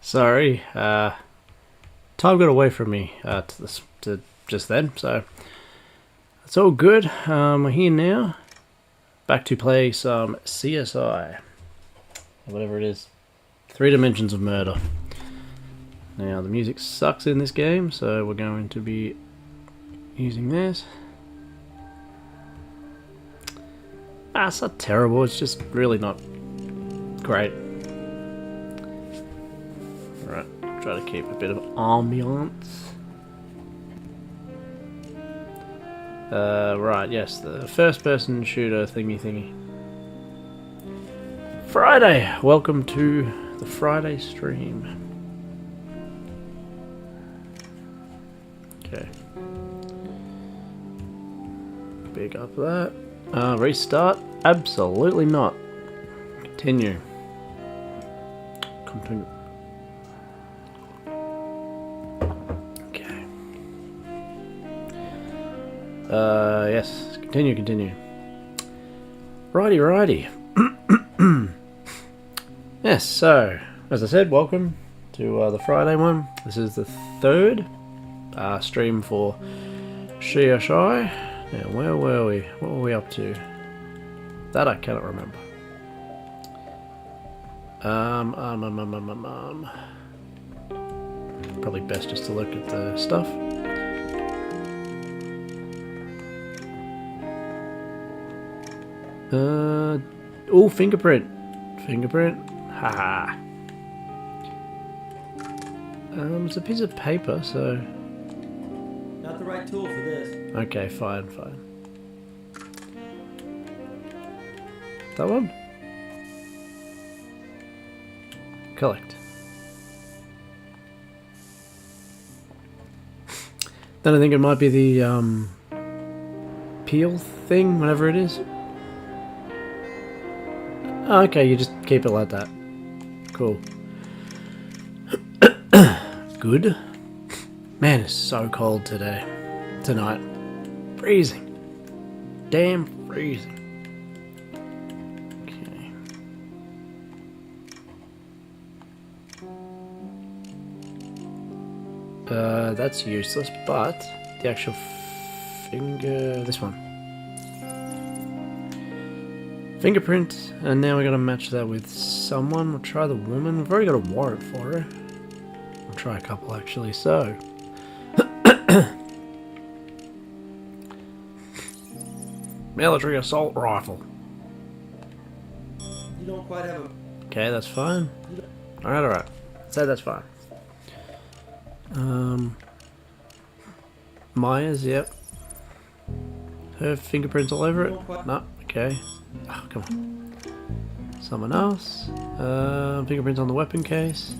Sorry, time got away from me to just then, so it's all good. We're here now, back to play some CSI, whatever it is, 3 Dimensions of Murder. Now the music sucks in this game, so we're going to be using this. It's not terrible, it's just really not great. Right, try to keep a bit of ambiance. Right, yes, the first person shooter thingy. Friday! Welcome to the Friday stream. Okay. Big up that. Restart? Absolutely not. Continue. Okay. Yes. Continue. Righty. Yes, so, as I said, welcome to the Friday one. This is the 3rd stream for CSI. Now, where were we? What were we up to? That I cannot remember. Probably best just to look at the stuff. Oh, fingerprint. Haha. It's a piece of paper, so. Not the right tool for this. Okay, fine. That one? Collect. Then I think it might be the peel thing, whatever it is. Oh, okay, you just keep it like that. Cool. Good. Man, it's so cold tonight. Freezing. Damn freezing. Okay. That's useless, but the actual this one. Fingerprint, and now we gotta match that with someone. We'll try the woman. We've already got a warrant for her. We'll try a couple actually, so. Military assault rifle. You don't quite have a... Okay, that's fine. Alright. So that's fine. Myers, yep. Her fingerprints all over it? No, okay. Oh, come on. Someone else. Fingerprints on the weapon case.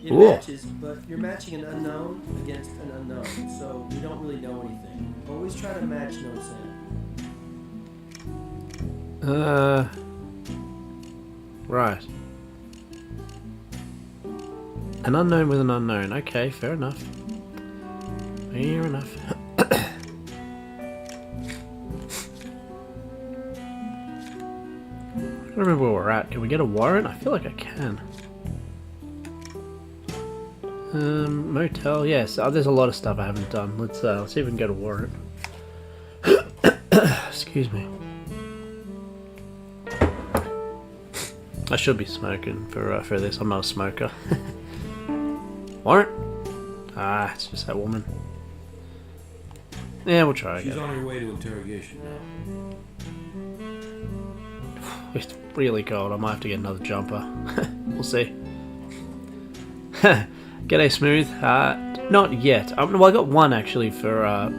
It matches, but you're matching an unknown against an unknown, so you don't really know anything. Always try to match notes in. Right. An unknown with an unknown. Okay, fair enough. I don't remember where we're at. Can we get a warrant? I feel like I can. Motel, yes. Oh, there's a lot of stuff I haven't done. Let's see if we can get a warrant. Excuse me. I should be smoking for this. I'm not a smoker. Warrant? Ah, it's just that woman. Yeah, we'll try again. She's on her way to interrogation now. It's really cold. I might have to get another jumper. We'll see. G'day, Smooth. Not yet. Well, I got one actually for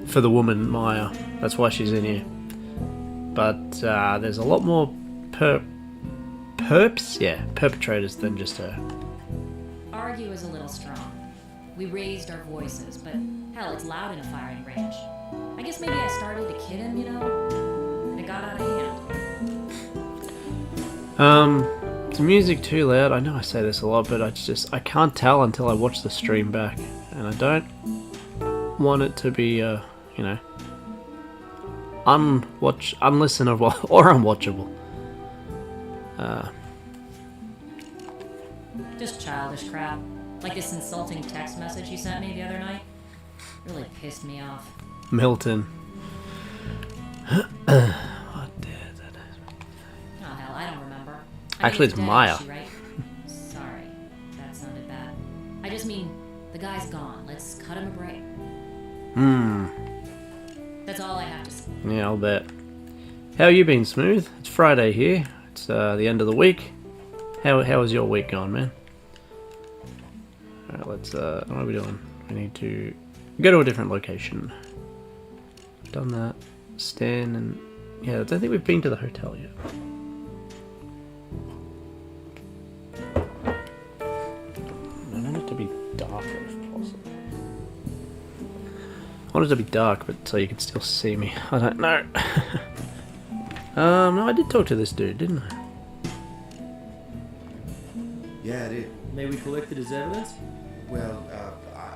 the woman Maya. That's why she's in here. But there's a lot more perpetrators than just her. Argue is a little strong. We raised our voices, but hell, it's loud in a firing range. I guess maybe I started to kid him, you know, and it got out of hand. The music too loud. I know I say this a lot, but I can't tell until I watch the stream back, and I don't want it to be, you know, unlistenable or unwatchable. Just childish crap. Like this insulting text message you sent me the other night. Really pissed me off. Milton. What did that? Oh hell, I don't remember. Actually, it's dead, Maya. she right? Sorry, that sounded bad. I just mean, the guy's gone. Let's cut him a break. That's all I have to say. Yeah, I'll bet. How you been, Smooth? It's Friday here. It's the end of the week. How has your week gone, man? Alright, let's, what are we doing? We need to go to a different location. Done that. Stan and... yeah, I don't think we've been to the hotel yet. I want it to be darker if possible. I want it to be dark, but so you can still see me. I don't know. No, I did talk to this dude, didn't I? Yeah, I did. May we collected his evidence? Well,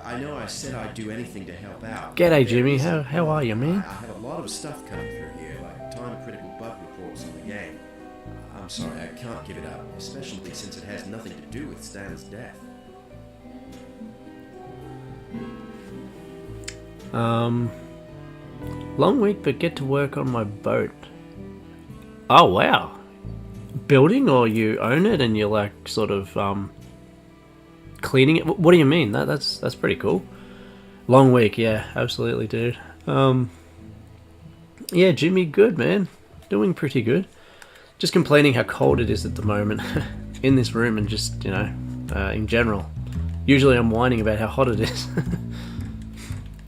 I know I said I'd do anything to help out. G'day, Jimmy. How are you, man? I have a lot of stuff coming through here, like time-critical bug reports on the game. I'm sorry, I can't give it up, especially since it has nothing to do with Stan's death. Long week, but get to work on my boat. Oh, wow. Building, or you own it and you're like sort of cleaning it? What do you mean? That's pretty cool. Long week, yeah, absolutely, dude. Yeah, Jimmy, good, man. Doing pretty good. Just complaining how cold it is at the moment in this room and just, you know, in general. Usually I'm whining about how hot it is.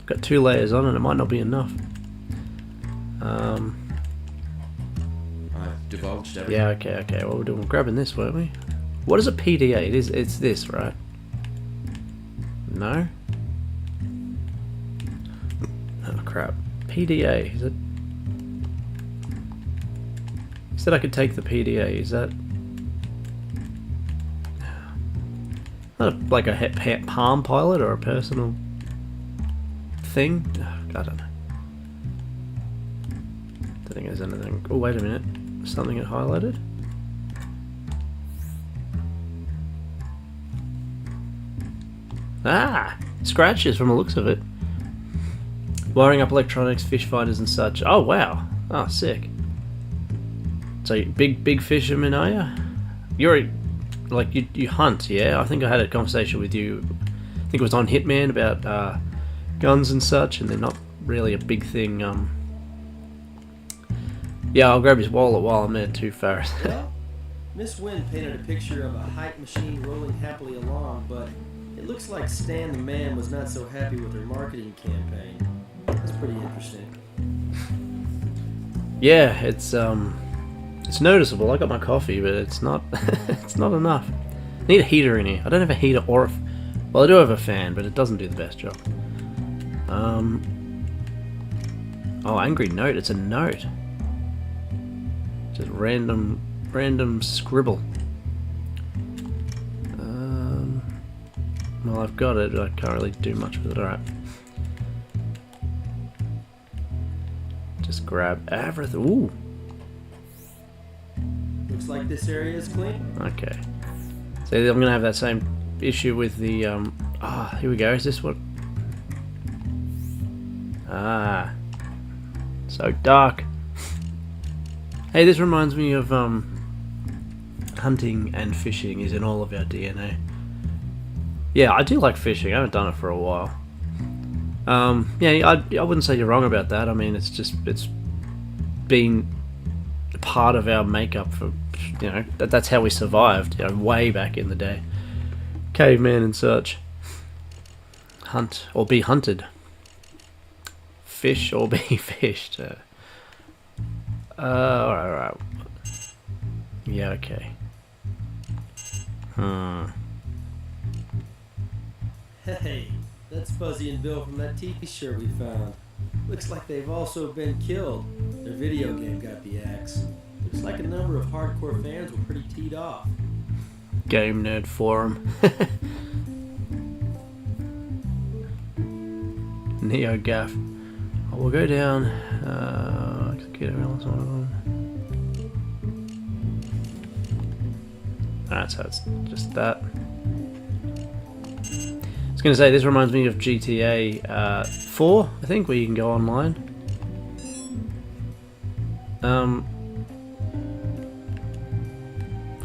Got 2 layers on and it might not be enough. I've divulged everything. Yeah, okay. Well, we're grabbing this, weren't we? What is a PDA? It's this, right? No? Oh, crap. PDA, is it? You said I could take the PDA, is that... not like a Palm Pilot or a personal thing? Oh, I don't know. Don't think there's anything... oh, wait a minute. Something it highlighted? Ah! Scratches from the looks of it. Wiring up electronics, fish fighters and such. Oh, wow. Oh, sick. So, big fisherman, are you? You're like, you hunt, yeah? I think I had a conversation with you, I think it was on Hitman, about guns and such, and they're not really a big thing. Yeah, I'll grab his wallet while I'm there too, Farris. Well, Miss Wynn painted a picture of a hype machine rolling happily along, but it looks like Stan the Man was not so happy with her marketing campaign. That's pretty interesting. Yeah, it's noticeable. I got my coffee, but it's not it's not enough. I need a heater in here. I don't have a heater or well, I do have a fan, but it doesn't do the best job. Oh, angry note. It's a note. Just random scribble. Well, I've got it, but I can't really do much with it. Alright. Just grab everything. Ooh. Looks like this area is clean. Okay. So I'm gonna have that same issue with the here we go. Is this what? Ah. So dark. Hey, this reminds me of hunting and fishing is in all of our DNA. Yeah, I do like fishing. I haven't done it for a while. Yeah, I wouldn't say you're wrong about that. I mean, it's been part of our makeup for, you know, that's how we survived, you know, way back in the day. Caveman and such. Hunt or be hunted. Fish or be fished. Alright. Yeah, okay. Hey, that's Fuzzy and Bill from that t-shirt we found. Looks like they've also been killed. Their video game got the axe. Looks like a number of hardcore fans were pretty teed off. Game Nerd Forum. Neo Gaff. Oh, we'll go down. Execute everyone else, one of them. Alright, so it's just that. was going to say, this reminds me of GTA 4, I think, where you can go online.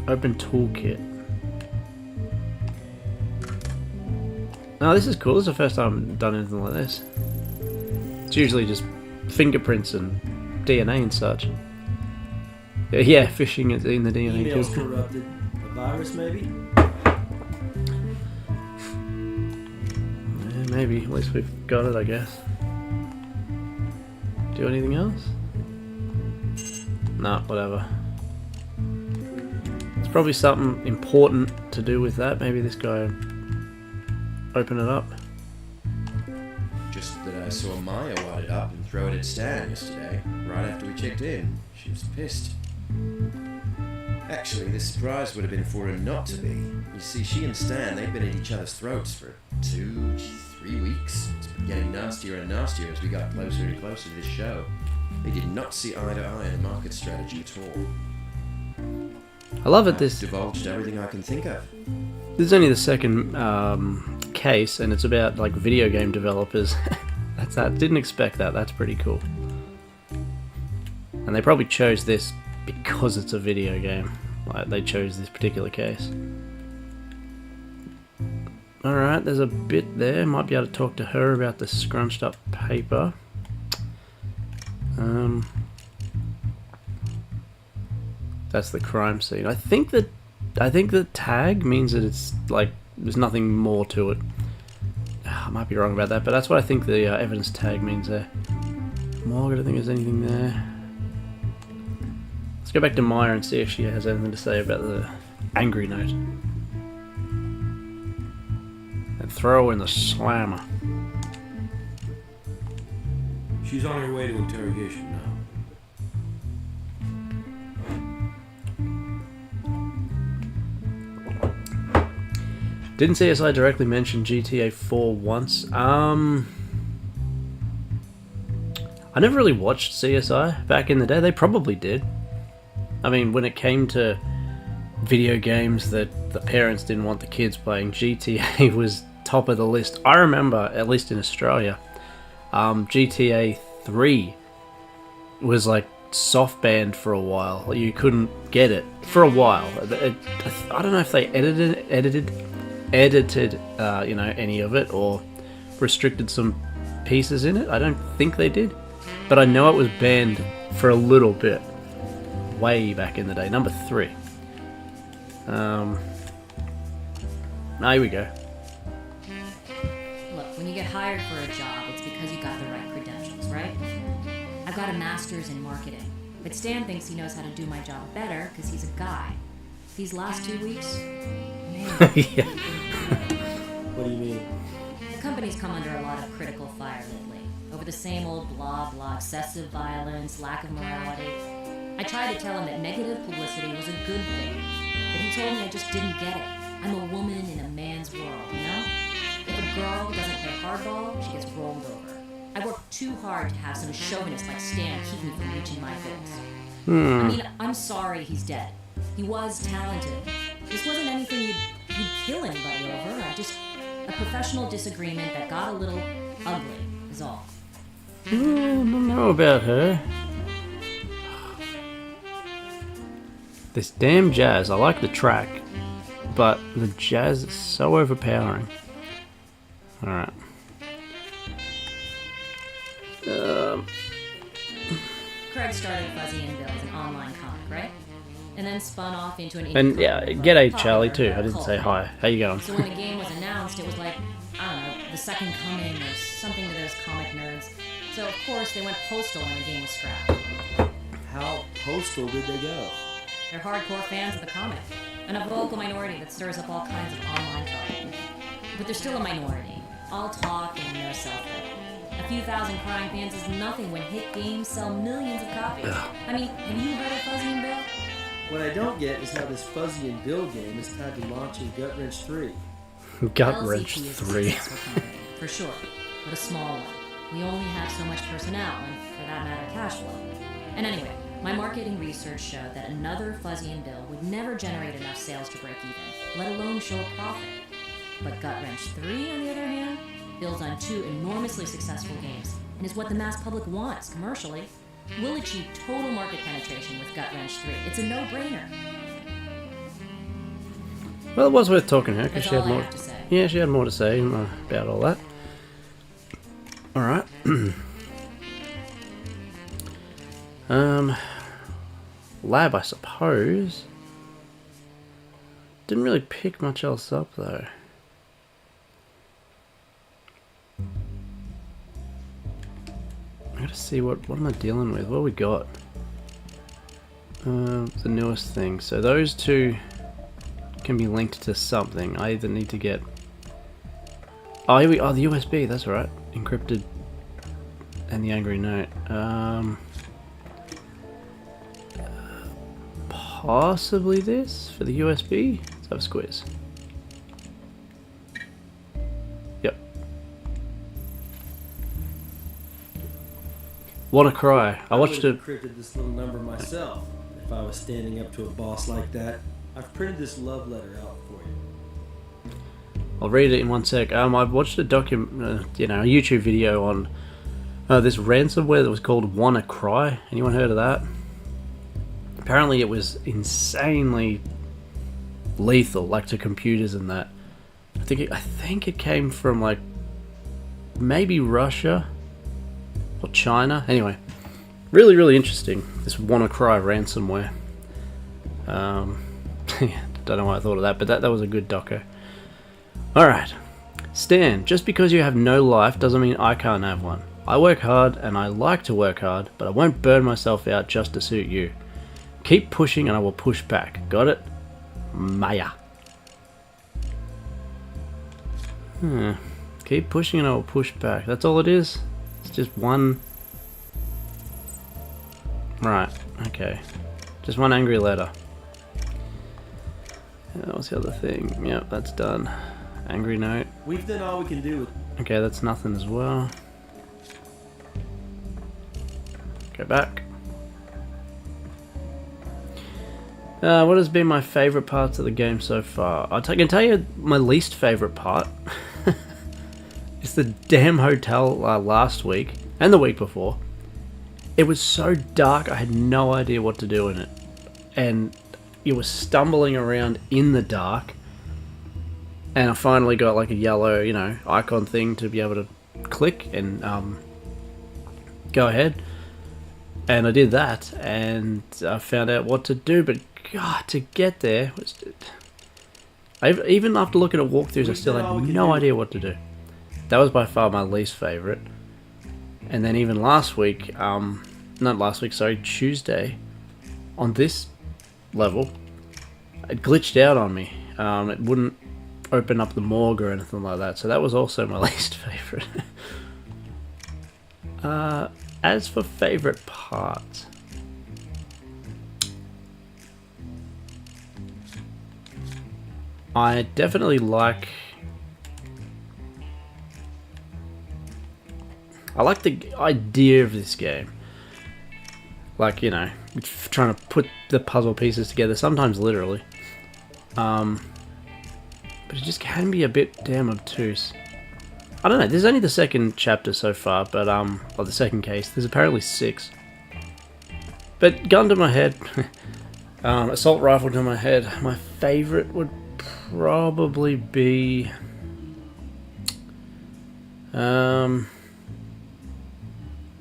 Open toolkit. Oh, this is cool. This is the first time I've done anything like this. It's usually just fingerprints and DNA and such. Yeah, phishing in the DNA Emails too. corrupted. A virus, maybe? Yeah, maybe. At least we've got it, I guess. Do anything else? Nah, whatever. It's probably something important to do with that. Maybe this guy open it up. Just that I saw Maya wad it up and throw it at Stan yesterday, right after we checked in. She was pissed. Actually, this surprise would have been for her not to be. You see, she and Stan, they've been at each other's throats for 2-3 weeks. It's been getting nastier and nastier as we got closer and closer to this show. They did not see eye to eye in a market strategy at all. I love it. I've This divulged everything I can think of. is only the second case, and it's about like video game developers. That. Didn't expect that. That's pretty cool. And they probably chose this because it's a video game. Like they chose this particular case. Alright, there's a bit there. Might be able to talk to her about the scrunched up paper. That's the crime scene. I think the tag means that it's like there's nothing more to it. I might be wrong about that, but that's what I think the evidence tag means there. Morgue, I don't think there's anything there. Let's go back to Maya and see if she has anything to say about the angry note. And throw in the slammer. She's on her way to interrogation now. Didn't CSI directly mention GTA 4 once? I never really watched CSI back in the day. They probably did. I mean, when it came to video games that the parents didn't want the kids playing, GTA was top of the list. I remember, at least in Australia, GTA 3 was like soft banned for a while. You couldn't get it for a while. I don't know if they edited any of it or restricted some pieces in it. I don't think they did, but I know it was banned for a little bit way back in the day. Number 3. Here we go. Look, when you get hired for a job, it's because you got the right credentials, right? I've got a master's in marketing, but Stan thinks he knows how to do my job better because he's a guy. These last 2 weeks, man. Yeah. What do you mean? The company's come under a lot of critical fire lately, over the same old blah blah, excessive violence, lack of morality. I tried to tell him that negative publicity was a good thing, but he told me I just didn't get it. I'm a woman in a man's world, you know? If a girl doesn't play hardball, she gets rolled over. I worked too hard to have some chauvinist like Stan keep me from reaching my goals. I mean, I'm sorry he's dead. He was talented. This wasn't anything you'd kill anybody over. Just a professional disagreement that got a little ugly, is all. I don't know about her. This damn jazz. I like the track, but the jazz is so overpowering. Alright. Craig started Fuzzy and Bill as an online comic, right? And then spun off into an indie And yeah, comic g'day called Charlie Popular too. I about didn't cult say hi. fans. How you going? So when the game was announced, it was like, I don't know, the second coming or something to those comic nerds. So of course they went postal when the game was scrapped. How postal did they go? They're hardcore fans of the comic, and a vocal minority that stirs up all kinds of online trouble. But they're still a minority, all talk and no self-help. A few thousand crying fans is nothing when hit games sell millions of copies. I mean, have you heard of Fuzzy and Bill? What I don't get is how this Fuzzy and Bill game is tied to launching Gut Wrench 3. Gut Wrench LCP is a 3. successful company, for sure, but a small one. We only have so much personnel, and for that matter, cash flow. And anyway, my marketing research showed that another Fuzzy and Bill would never generate enough sales to break even, let alone show a profit. But Gut Wrench 3, on the other hand, builds on 2 enormously successful games and is what the mass public wants commercially. We'll achieve total market penetration with Gut Wrench 3. It's a no-brainer. Well, it was worth talking to her because That's she had all I more. have to say. Yeah, she had more to say about all that. All right. Lab, I suppose. Didn't really pick much else up though. I gotta see what am I dealing with? What we got? The newest thing. So those two can be linked to something. I either need to get. Oh, here we. Oh, the USB. That's right. Encrypted. And the angry note. Possibly this for the USB. Let's have a squeeze. Yep. Wanna cry? I watched would it. have encrypted this little number myself if I was standing up to a boss like that. I've printed this love letter out for you. I'll read it in one sec. I've watched a a YouTube video on this ransomware that was called WannaCry. Anyone heard of that? Apparently it was insanely lethal, like to computers and that. I think it came from like maybe Russia or China. Anyway, really interesting. This WannaCry ransomware. Don't know why I thought of that, but that was a good doco. Alright. Stan, just because you have no life doesn't mean I can't have one. I work hard and I like to work hard, but I won't burn myself out just to suit you. Keep pushing and I will push back. Got it? Maya. Keep pushing and I will push back. That's all it is? It's just one... Right, okay. Just one angry letter. That was the other thing. Yep, that's done. Angry note. We've done all we can do with. Okay, that's nothing as well. Go back. What has been my favourite parts of the game so far? I can tell you my least favourite part. It's the damn hotel last week and the week before. It was so dark I had no idea what to do in it. And you were stumbling around in the dark. And I finally got like a yellow, icon thing to be able to click and go ahead. And I did that and I found out what to do, but God, to get there was... even after looking at walkthroughs, I still had no idea what to do. That was by far my least favourite. And then even last week, Tuesday, on this level, it glitched out on me. It wouldn't open up the morgue or anything like that, so that was also my least favourite. As for favourite parts... I definitely like the idea of this game. Like, trying to put the puzzle pieces together, sometimes literally. But it just can be a bit damn obtuse. I don't know, there's only the second chapter so far, but, or the second case. There's apparently 6. But gun to my head, assault rifle to my head, my favourite would probably be I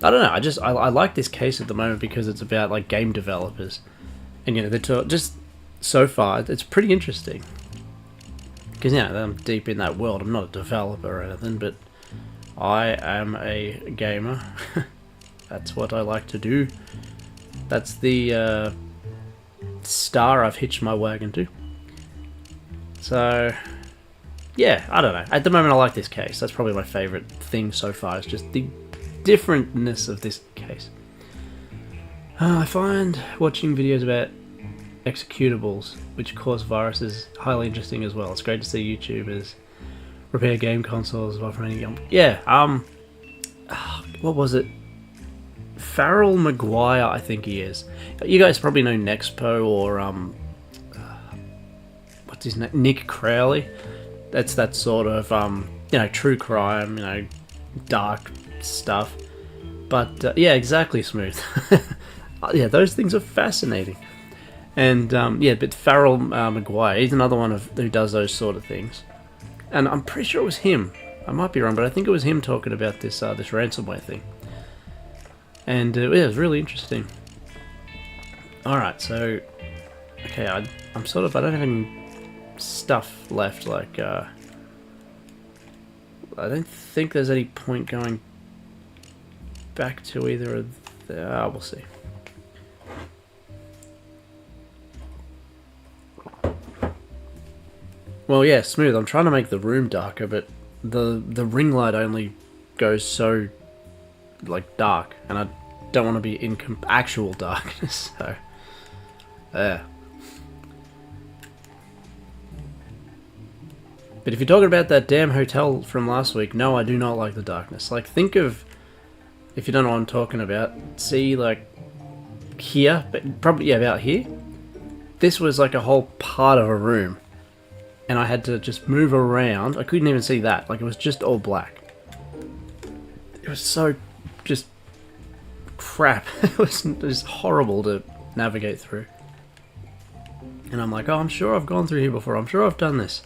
don't know, I like this case at the moment because it's about like game developers, and they're just so far it's pretty interesting because I'm deep in that world. I'm not a developer or anything, but I am a gamer. That's what I like to do. That's the star I've hitched my wagon to. So, yeah, I don't know. At the moment, I like this case. That's probably my favourite thing so far. It's just the differentness of this case. I find watching videos about executables, which cause viruses, highly interesting as well. It's great to see YouTubers repair game consoles while running. Yeah, what was it? Farrell Maguire, I think he is. You guys probably know Nexpo or what's his name? Nick Crowley. It's that sort of, you know, true crime, you know, dark stuff. But, yeah, exactly, Smooth. Yeah, those things are fascinating. And, yeah, but Farrell Maguire, he's another one who does those sort of things. And I'm pretty sure it was him. I might be wrong, but I think it was him talking about this this ransomware thing. And, yeah, it was really interesting. Alright, so... Okay, I don't have any stuff left, like, I don't think there's any point going back to either of the... we'll see. Well, yeah, Smooth, I'm trying to make the room darker, but the ring light only goes so, like, dark, and I don't want to be in actual darkness, so... Yeah. But if you're talking about that damn hotel from last week, no, I do not like the darkness. Like, think of, if you don't know what I'm talking about, see, like, here, but probably, yeah, about here. This was like a whole part of a room. And I had to just move around. I couldn't even see that. Like, it was just all black. It was so, just, crap. It was just horrible to navigate through. And I'm like, oh, I'm sure I've gone through here before. I'm sure I've done this.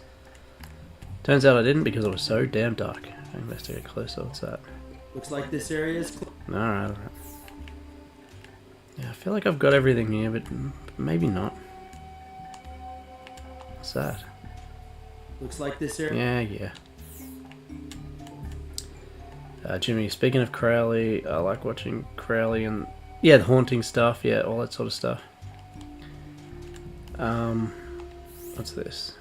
Turns out I didn't because it was so damn dark. Investigate closer. What's that? Looks like this area is Alright. Yeah, I feel like I've got everything here, but maybe not. What's that? Looks like this area. Yeah. Jimmy, speaking of Crowley, I like watching Crowley and... Yeah, the haunting stuff. Yeah, all that sort of stuff. What's this?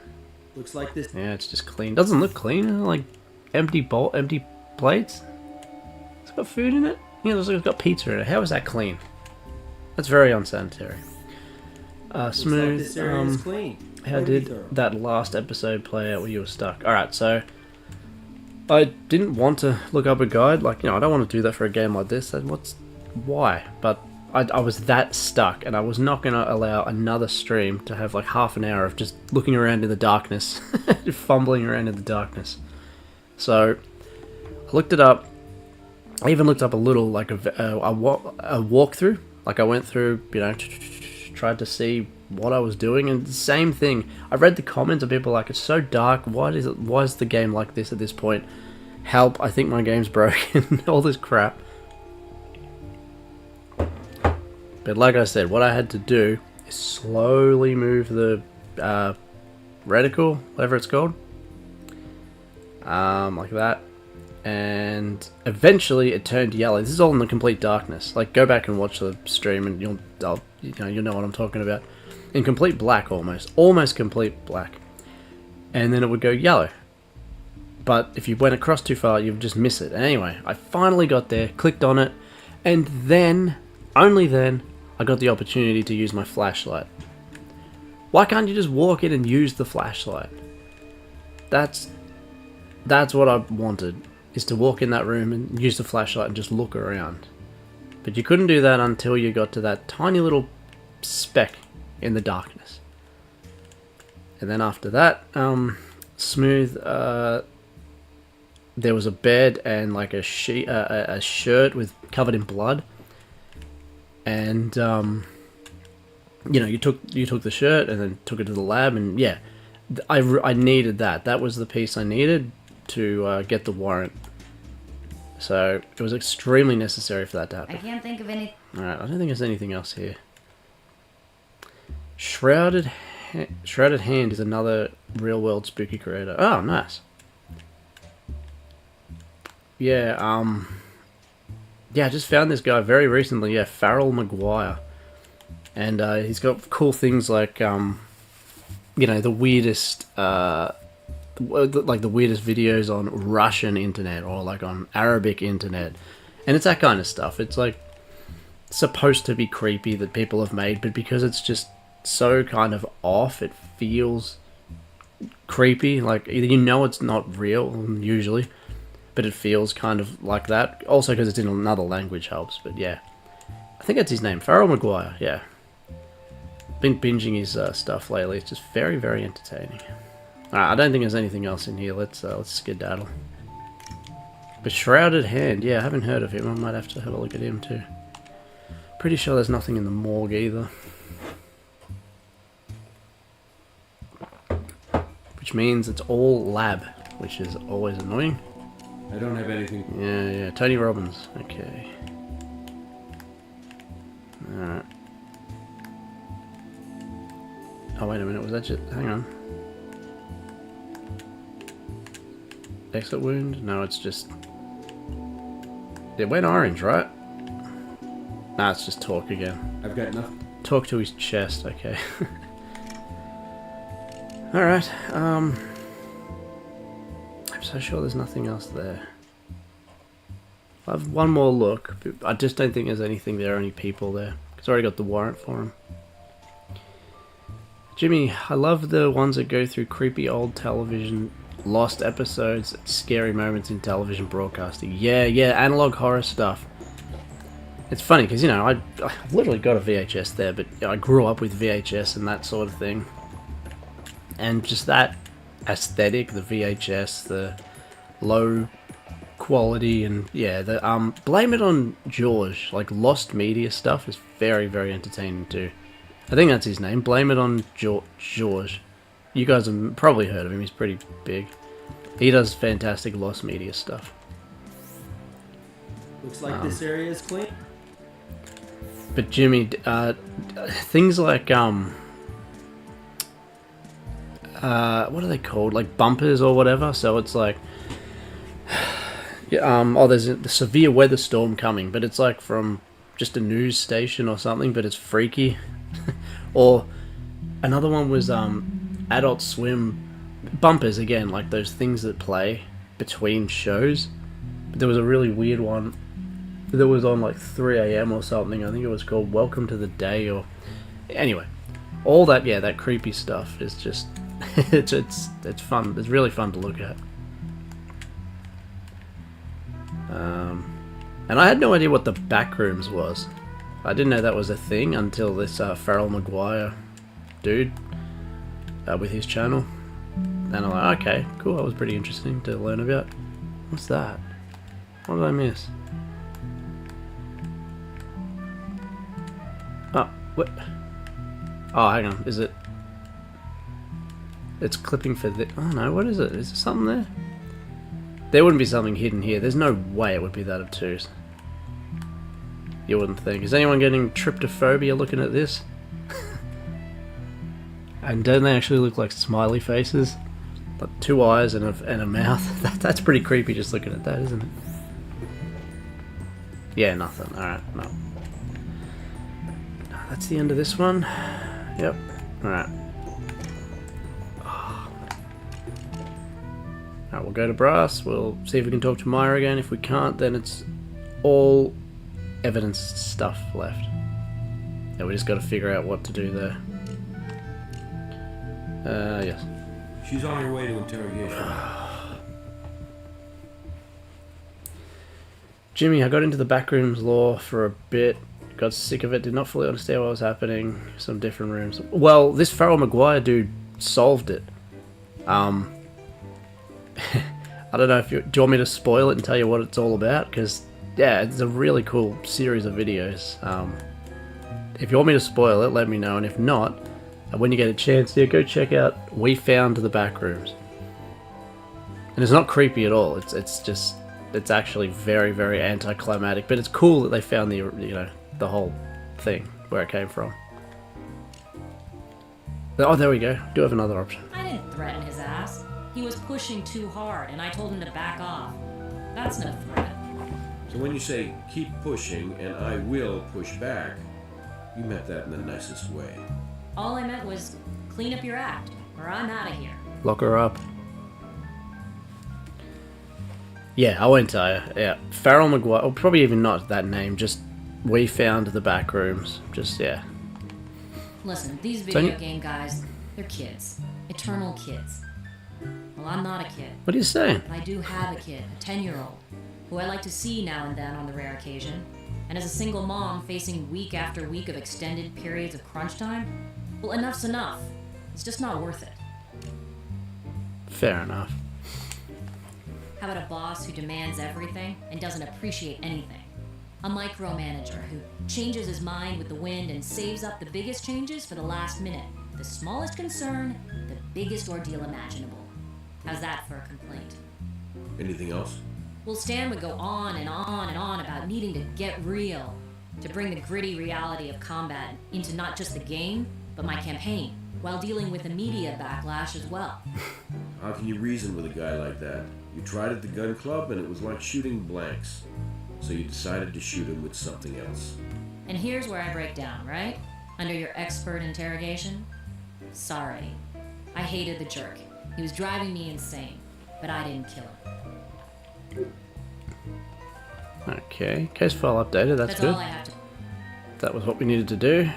Looks like this. Yeah, it's just clean. Doesn't look clean. Like empty plates. It's got food in it. Yeah, looks like it's got pizza in it. How is that clean? That's very unsanitary. Smooth. Like this area is clean. How did that last episode play out where you were stuck? Alright, so I didn't want to look up a guide. Like, you know, I don't want to do that for a game like this. Why? But I was that stuck, and I was not going to allow another stream to have like half an hour of just looking around in the darkness, fumbling around in the darkness. So I looked it up. I even looked up a little, like a walkthrough. Like I went through, you know, tried to see what I was doing, and the same thing. I read the comments of people like, it's so dark. Why is the game like this at this point? Help! I think my game's broken. All this crap. But like I said, what I had to do is slowly move the reticle, whatever it's called, like that, and eventually it turned yellow. This is all in the complete darkness. Like, go back and watch the stream, and you'll know what I'm talking about. In complete black, almost complete black, and then it would go yellow. But if you went across too far, you'd just miss it. And anyway, I finally got there, clicked on it, and then, only then, I got the opportunity to use my flashlight. Why can't you just walk in and use the flashlight? That's what I wanted, is to walk in that room and use the flashlight and just look around. But you couldn't do that until you got to that tiny little speck in the darkness. And then after that, Smooth, there was a bed and like a shirt covered in blood. And you know, you took the shirt and then took it to the lab, and yeah, I needed that. That was the piece I needed to get the warrant. So it was extremely necessary for that to happen. I can't think of any. All right, I don't think there's anything else here. Shrouded Hand is another real-world spooky creator. Oh, nice. Yeah, yeah, I just found this guy very recently. Yeah, Farrell Maguire, and he's got cool things like, you know, the weirdest, like the weirdest videos on Russian internet or like on Arabic internet, and it's that kind of stuff. It's like supposed to be creepy that people have made, but because it's just so kind of off, it feels creepy. Like, you know, it's not real usually, but it feels kind of like that. Also because it's in another language helps, but yeah. I think that's his name, Farrell Maguire, yeah. Been binging his stuff lately. It's just very, very entertaining. Alright, I don't think there's anything else in here. Let's skedaddle. But Shrouded Hand, yeah, I haven't heard of him. I might have to have a look at him too. Pretty sure there's nothing in the morgue either. Which means it's all lab, which is always annoying. I don't have anything. Yeah, Tony Robbins. Okay. Alright. Oh, wait a minute, was that just... hang on. Exit wound? No, it's just... it went orange, right? Nah, it's just talk again. I've got nothing. Talk to his chest, okay. Alright, I'm so sure there's nothing else there. I'll have one more look, but I just don't think there's anything there, any people there. Because I already got the warrant for him. Jimmy, I love the ones that go through creepy old television, lost episodes, scary moments in television broadcasting. Yeah, analog horror stuff. It's funny because, you know, I literally got a VHS there, but I grew up with VHS and that sort of thing. And just that aesthetic, the VHS, the low quality, and yeah, the blame it on George. Like Lost Media stuff is very, very entertaining too. I think that's his name. Blame it on George. You guys have probably heard of him. He's pretty big. He does fantastic Lost Media stuff. Looks like this area is clean. But Jimmy, things like what are they called? Like bumpers or whatever. So it's like, yeah, oh, there's a severe weather storm coming, but it's like from just a news station or something, but it's freaky. Or another one was Adult Swim bumpers again, like those things that play between shows. But there was a really weird one that was on like 3 AM or something. I think it was called Welcome to the Day, or anyway, all that, yeah, that creepy stuff is just it's fun. It's really fun to look at. And I had no idea what the Backrooms was. I didn't know that was a thing until this Farrell Maguire dude with his channel. And I'm like, okay, cool, that was pretty interesting to learn about. What's that? What did I miss? Oh, what? Oh, hang on, is it? It's clipping for the... oh no, what is it? Is there something there? There wouldn't be something hidden here. There's no way it would be that obtuse. You wouldn't think. Is anyone getting tryptophobia looking at this? And don't they actually look like smiley faces? Like 2 eyes and a mouth? That's pretty creepy just looking at that, isn't it? Yeah, nothing. Alright, no. That's the end of this one. Yep. Alright. Alright, we'll go to Brass. We'll see if we can talk to Maya again. If we can't, then it's all evidence stuff left. Yeah, we just got to figure out what to do there. Yes. She's on her way to interrogation. Jimmy, I got into the Backrooms law for a bit. Got sick of it. Did not fully understand what was happening. Some different rooms. Well, this Farrell Maguire dude solved it. I don't know if you... do you want me to spoil it and tell you what it's all about? Because, yeah, it's a really cool series of videos. If you want me to spoil it, let me know. And if not, when you get a chance, yeah, go check out We Found the Backrooms. And it's not creepy at all. It's just... it's actually very, very anticlimactic. But it's cool that they found the, you know, the whole thing, where it came from. Oh, there we go. Do have another option. I didn't threaten his ass. He was pushing too hard, and I told him to back off. That's no threat. So when you say keep pushing and I will push back, you meant that in the nicest way. All I meant was clean up your act, or I'm out of here. Lock her up. Yeah, I won't tell you. Yeah, Farrell Maguire, or probably even not that name, just We Found the Backrooms. Just, yeah. Listen, these video game guys, they're kids. Eternal kids. Well, I'm not a kid. What are you saying? But I do have a kid, a 10-year-old, who I like to see now and then on the rare occasion. And as a single mom facing week after week of extended periods of crunch time, well, enough's enough. It's just not worth it. Fair enough. How about a boss who demands everything and doesn't appreciate anything? A micromanager who changes his mind with the wind and saves up the biggest changes for the last minute. The smallest concern, the biggest ordeal imaginable. How's that for a complaint? Anything else? Well, Stan would go on and on and on about needing to get real, to bring the gritty reality of combat into not just the game, but my campaign, while dealing with the media backlash as well. How can you reason with a guy like that? You tried at the gun club and it was like shooting blanks. So you decided to shoot him with something else. And here's where I break down, right? Under your expert interrogation? Sorry. I hated the jerk. He was driving me insane, but I didn't kill him. Okay, case file updated, that's good. All I have to... That was what we needed to do.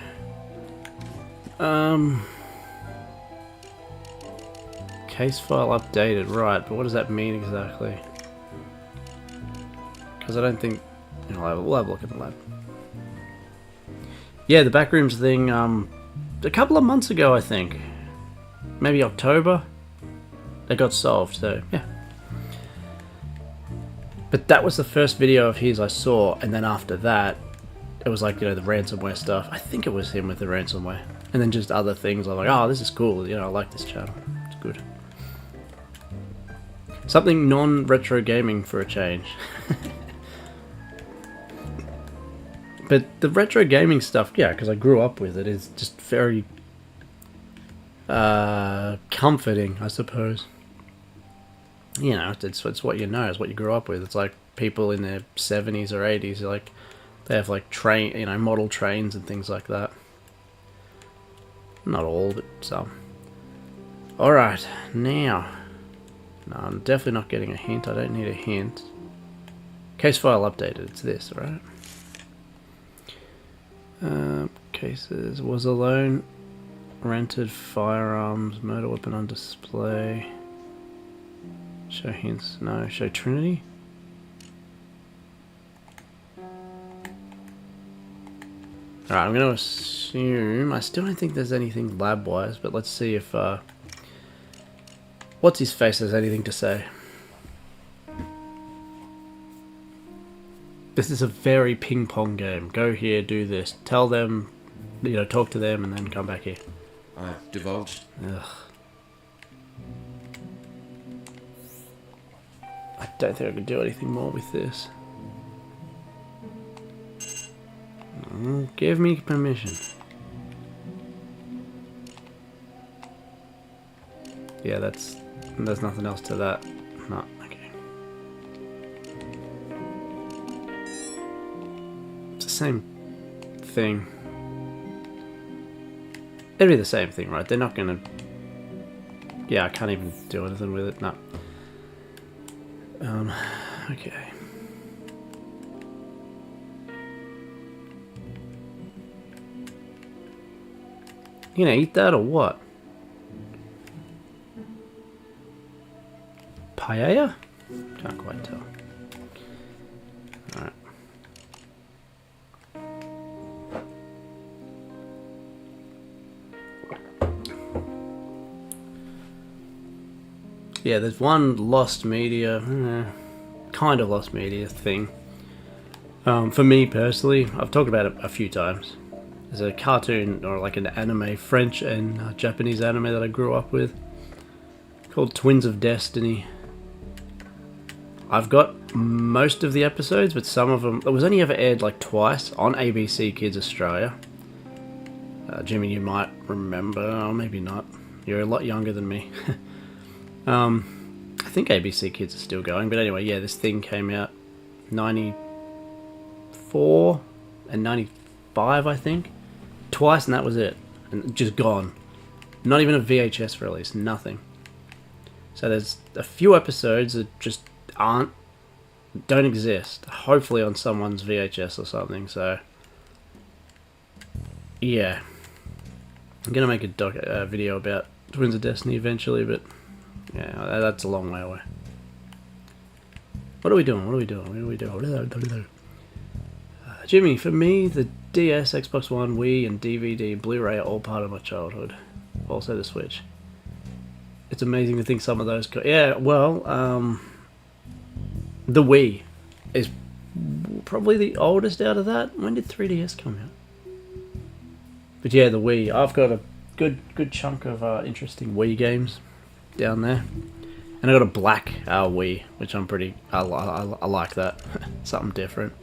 Case file updated, right, but what does that mean exactly? Because I don't think... You know, we'll have a look at the lab. Yeah, the backrooms thing, a couple of months ago, I think. Maybe October. They got solved, so, yeah. But that was the first video of his I saw, and then after that, it was like, you know, the ransomware stuff. I think it was him with the ransomware. And then just other things. I'm like, oh, this is cool, you know, I like this channel. It's good. Something non-retro gaming for a change. But the retro gaming stuff, yeah, because I grew up with it, is just very comforting, I suppose. You know, it's what you know, it's what you grew up with. It's like people in their 70s or 80s, like they have like model trains and things like that. Not all, but some. Alright, now. No, I'm definitely not getting a hint. I don't need a hint. Case file updated. It's this, right? Cases. Was alone. Rented firearms. Murder weapon on display. Show hints. No. Show Trinity. Alright, I'm going to assume... I still don't think there's anything lab-wise, but let's see if... What's-his-face has anything to say. This is a very ping-pong game. Go here, do this. Tell them, you know, talk to them, and then come back here. I've divulged. Ugh. I don't think I could do anything more with this. Give me permission. Yeah, there's nothing else to that. No, okay. It's the same thing. It'd be the same thing, right? They're not gonna... Yeah, I can't even do anything with it. No. Okay. You gonna eat that or what? Paella? Can't quite tell. Alright. Yeah, there's one lost media, kind of lost media thing. For me personally, I've talked about it a few times. There's a cartoon, or like an anime, French and Japanese anime that I grew up with, called Twins of Destiny. I've got most of the episodes, but some of them... It was only ever aired like twice on ABC Kids Australia. Jimmy, you might remember, or maybe not. You're a lot younger than me. I think ABC Kids are still going, but anyway, yeah, this thing came out 94 and 95, I think. Twice, and that was it. And just gone. Not even a VHS release, nothing. So there's a few episodes that just don't exist. Hopefully on someone's VHS or something, so... Yeah. I'm gonna make a video about Twins of Destiny eventually, but... Yeah, that's a long way away. What are we doing? Jimmy, for me, the DS, Xbox One, Wii, and DVD, Blu-ray are all part of my childhood. Also the Switch. It's amazing to think some of those... Yeah, well, the Wii is probably the oldest out of that. When did 3DS come out? But yeah, the Wii. I've got a good chunk of interesting Wii games down there. And I got a black Wii, which I like that. Something different.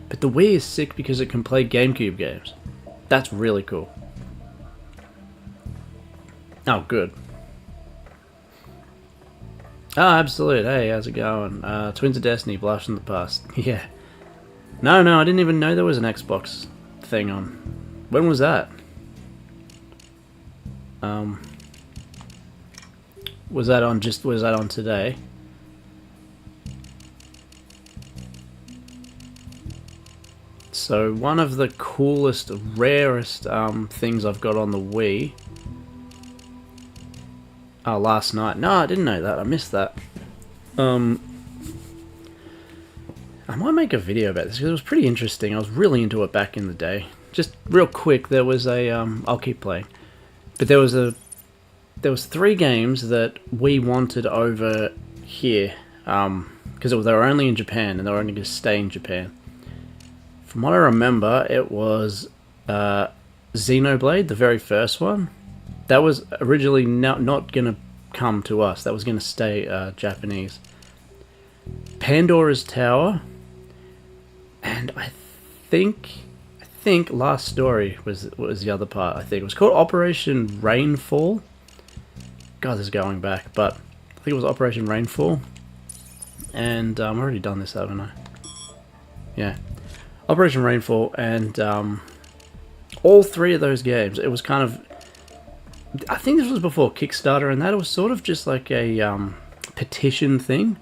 But the Wii is sick because it can play GameCube games. That's really cool. Oh, good. Oh, absolute. Hey, how's it going? Twins of Destiny, Blast from the Past. Yeah. No, I didn't even know there was an Xbox thing on. When was that? Was that on today? So one of the coolest, rarest things I've got on the Wii. Oh, last night. No, I didn't know that. I missed that. I might make a video about this because it was pretty interesting. I was really into it back in the day. Just real quick, there was a I'll keep playing. But there was 3 games that we wanted over here because they were only in Japan and they were only going to stay in Japan. From what I remember, it was Xenoblade, the very first one. That was originally not going to come to us. That was going to stay Japanese. Pandora's Tower, and I think Last Story was the other part. I think it was called Operation Rainfall. God, this is going back, but I think it was Operation Rainfall. And I've already done this, haven't I? Yeah, Operation Rainfall, and all 3 of those games. It was kind of. I think this was before Kickstarter, and that it was sort of just like a petition thing,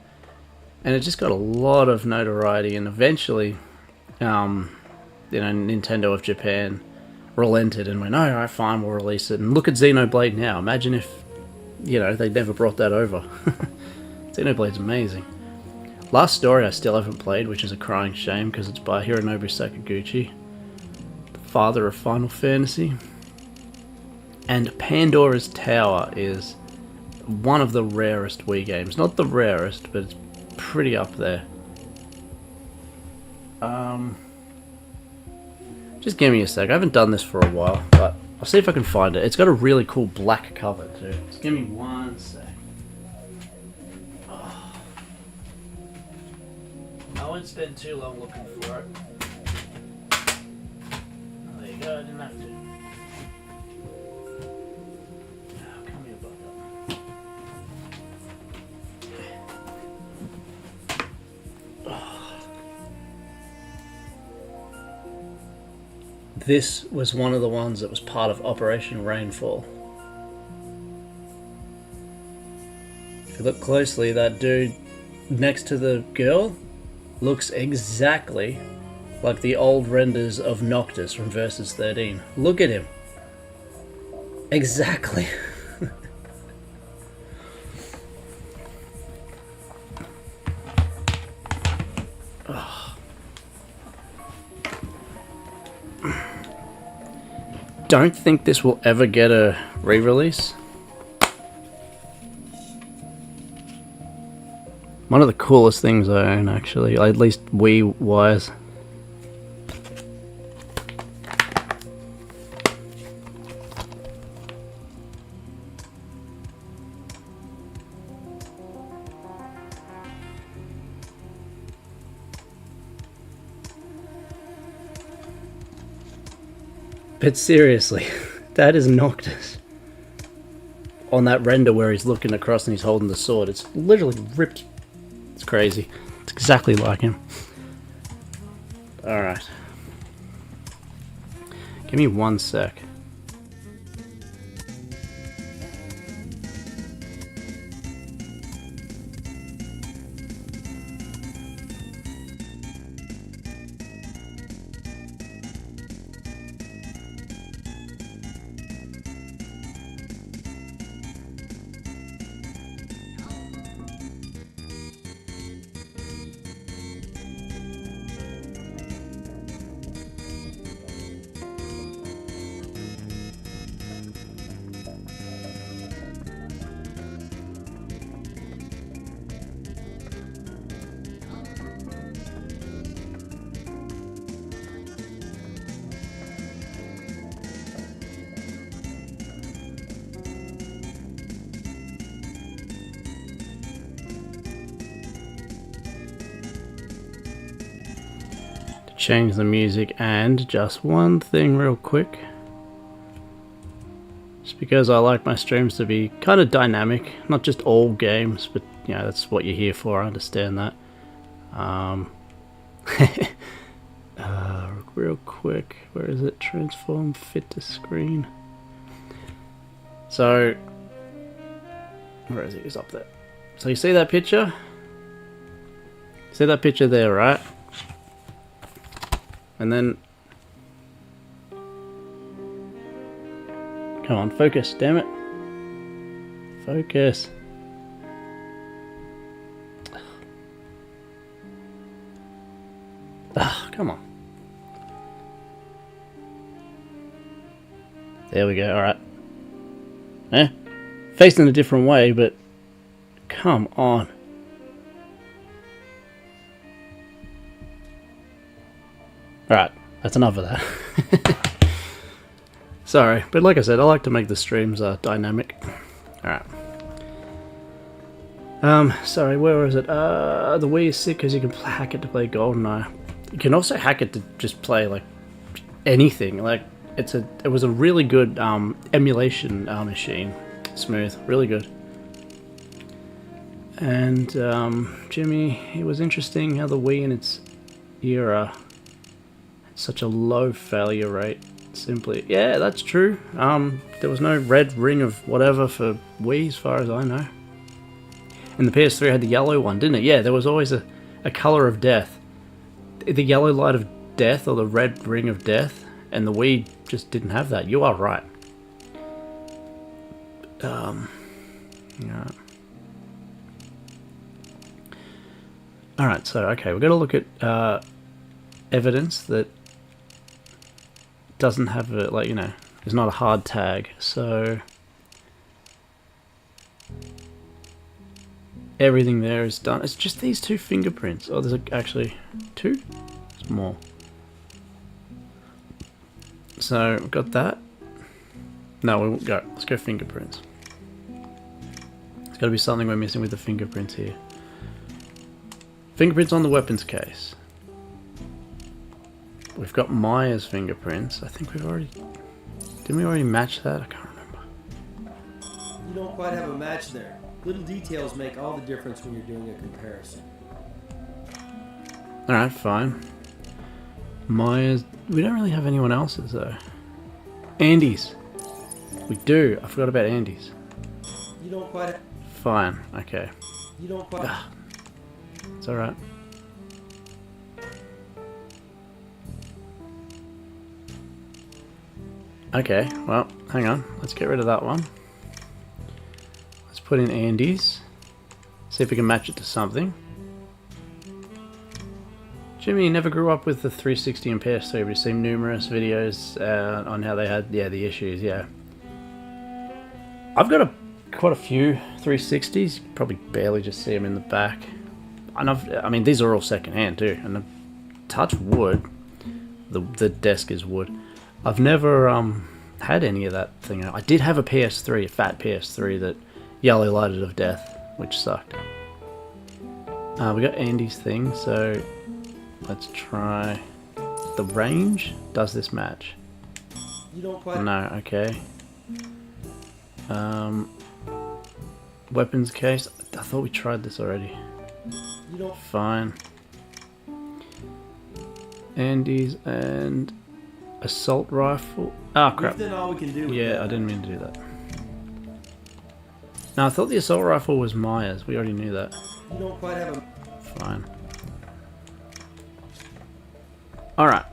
and it just got a lot of notoriety. And eventually, Nintendo of Japan relented and went, "Alright, fine, we'll release it." And look at Xenoblade now. Imagine if they never brought that over. Xenoblade's amazing. Last Story I still haven't played, which is a crying shame because it's by Hironobu Sakaguchi, the father of Final Fantasy. And Pandora's Tower is one of the rarest Wii games. Not the rarest, but it's pretty up there. Just give me a sec. I haven't done this for a while, but I'll see if I can find it. It's got a really cool black cover too. Just give me one sec. Oh. I won't spend too long looking for it. Oh, there you go. I didn't have to. This was one of the ones that was part of Operation Rainfall. If you look closely, that dude next to the girl looks exactly like the old renders of Noctis from Versus 13. Look at him. Exactly. Don't think this will ever get a re-release. One of the coolest things I own, actually, at least Wii-wise. But seriously, that is Noctis. On that render where he's looking across and he's holding the sword, it's literally ripped. It's crazy. It's exactly like him. Alright. Give me one sec. change the music and just one thing real quick. Just because I like my streams to be kind of dynamic, not just all games, but you know, that's what you're here for, I understand that. Real quick, where is it? Transform, fit to screen. So, where is it? He's up there. So you see that picture? See that picture there, right? And then... Come on, focus, damn it. Focus. Ah, come on. There we go, alright. Facing a different way, but come on. Alright, that's enough of that. Sorry, but like I said, I like to make the streams dynamic. Alright. Sorry, where was it? The Wii is sick because you can hack it to play GoldenEye. You can also hack it to just play, like, anything. Like, it was a really good emulation machine. Smooth, really good. And Jimmy, it was interesting how the Wii in its era had such a low failure rate. Simply, yeah, that's true. There was no red ring of whatever for Wii, as far as I know. And the PS3 had the yellow one, didn't it? Yeah, there was always a color of death. The yellow light of death or the red ring of death, and the Wii just didn't have that. You are right. Yeah. Alright, so, okay, we're going to look at evidence that doesn't have a, like, you know, it's not a hard tag. So, everything there is done. It's just these two fingerprints. Oh, there's actually two? There's more. So, we've got that. No, we won't go. Let's go fingerprints. There's got to be something we're missing with the fingerprints here. Fingerprints on the weapons case. We've got Maya's fingerprints. I think we've already... Didn't we already match that? I can't remember. You don't quite have a match there. Little details make all the difference when you're doing a comparison. Alright, fine. Maya's... We don't really have anyone else's, though. Andy's. We do. I forgot about Andy's. You don't quite... Fine. Okay. You don't quite... It's alright. Okay, well, hang on. Let's get rid of that one. Let's put in Andy's. See if we can match it to something. Jimmy never grew up with the 360 and PS3, but he's seen numerous videos on how they had, the issues, yeah. I've got quite a few 360s. You probably barely just see them in the back. And I mean, these are all secondhand too. And touch wood, the desk is wood. I've never had any of that thing. I did have a PS3, a fat PS3 that yellow lighted of death, which sucked. We got Andy's thing, so let's try the range. Does this match? You don't quite... No, okay. Weapons case. I thought we tried this already. You don't... Fine. Andy's and assault rifle. Ah, crap. We've done all we can do with Yeah, that. I didn't mean to do that. No, I thought the assault rifle was Maya's. We already knew that. You don't quite have a... Fine. Alright.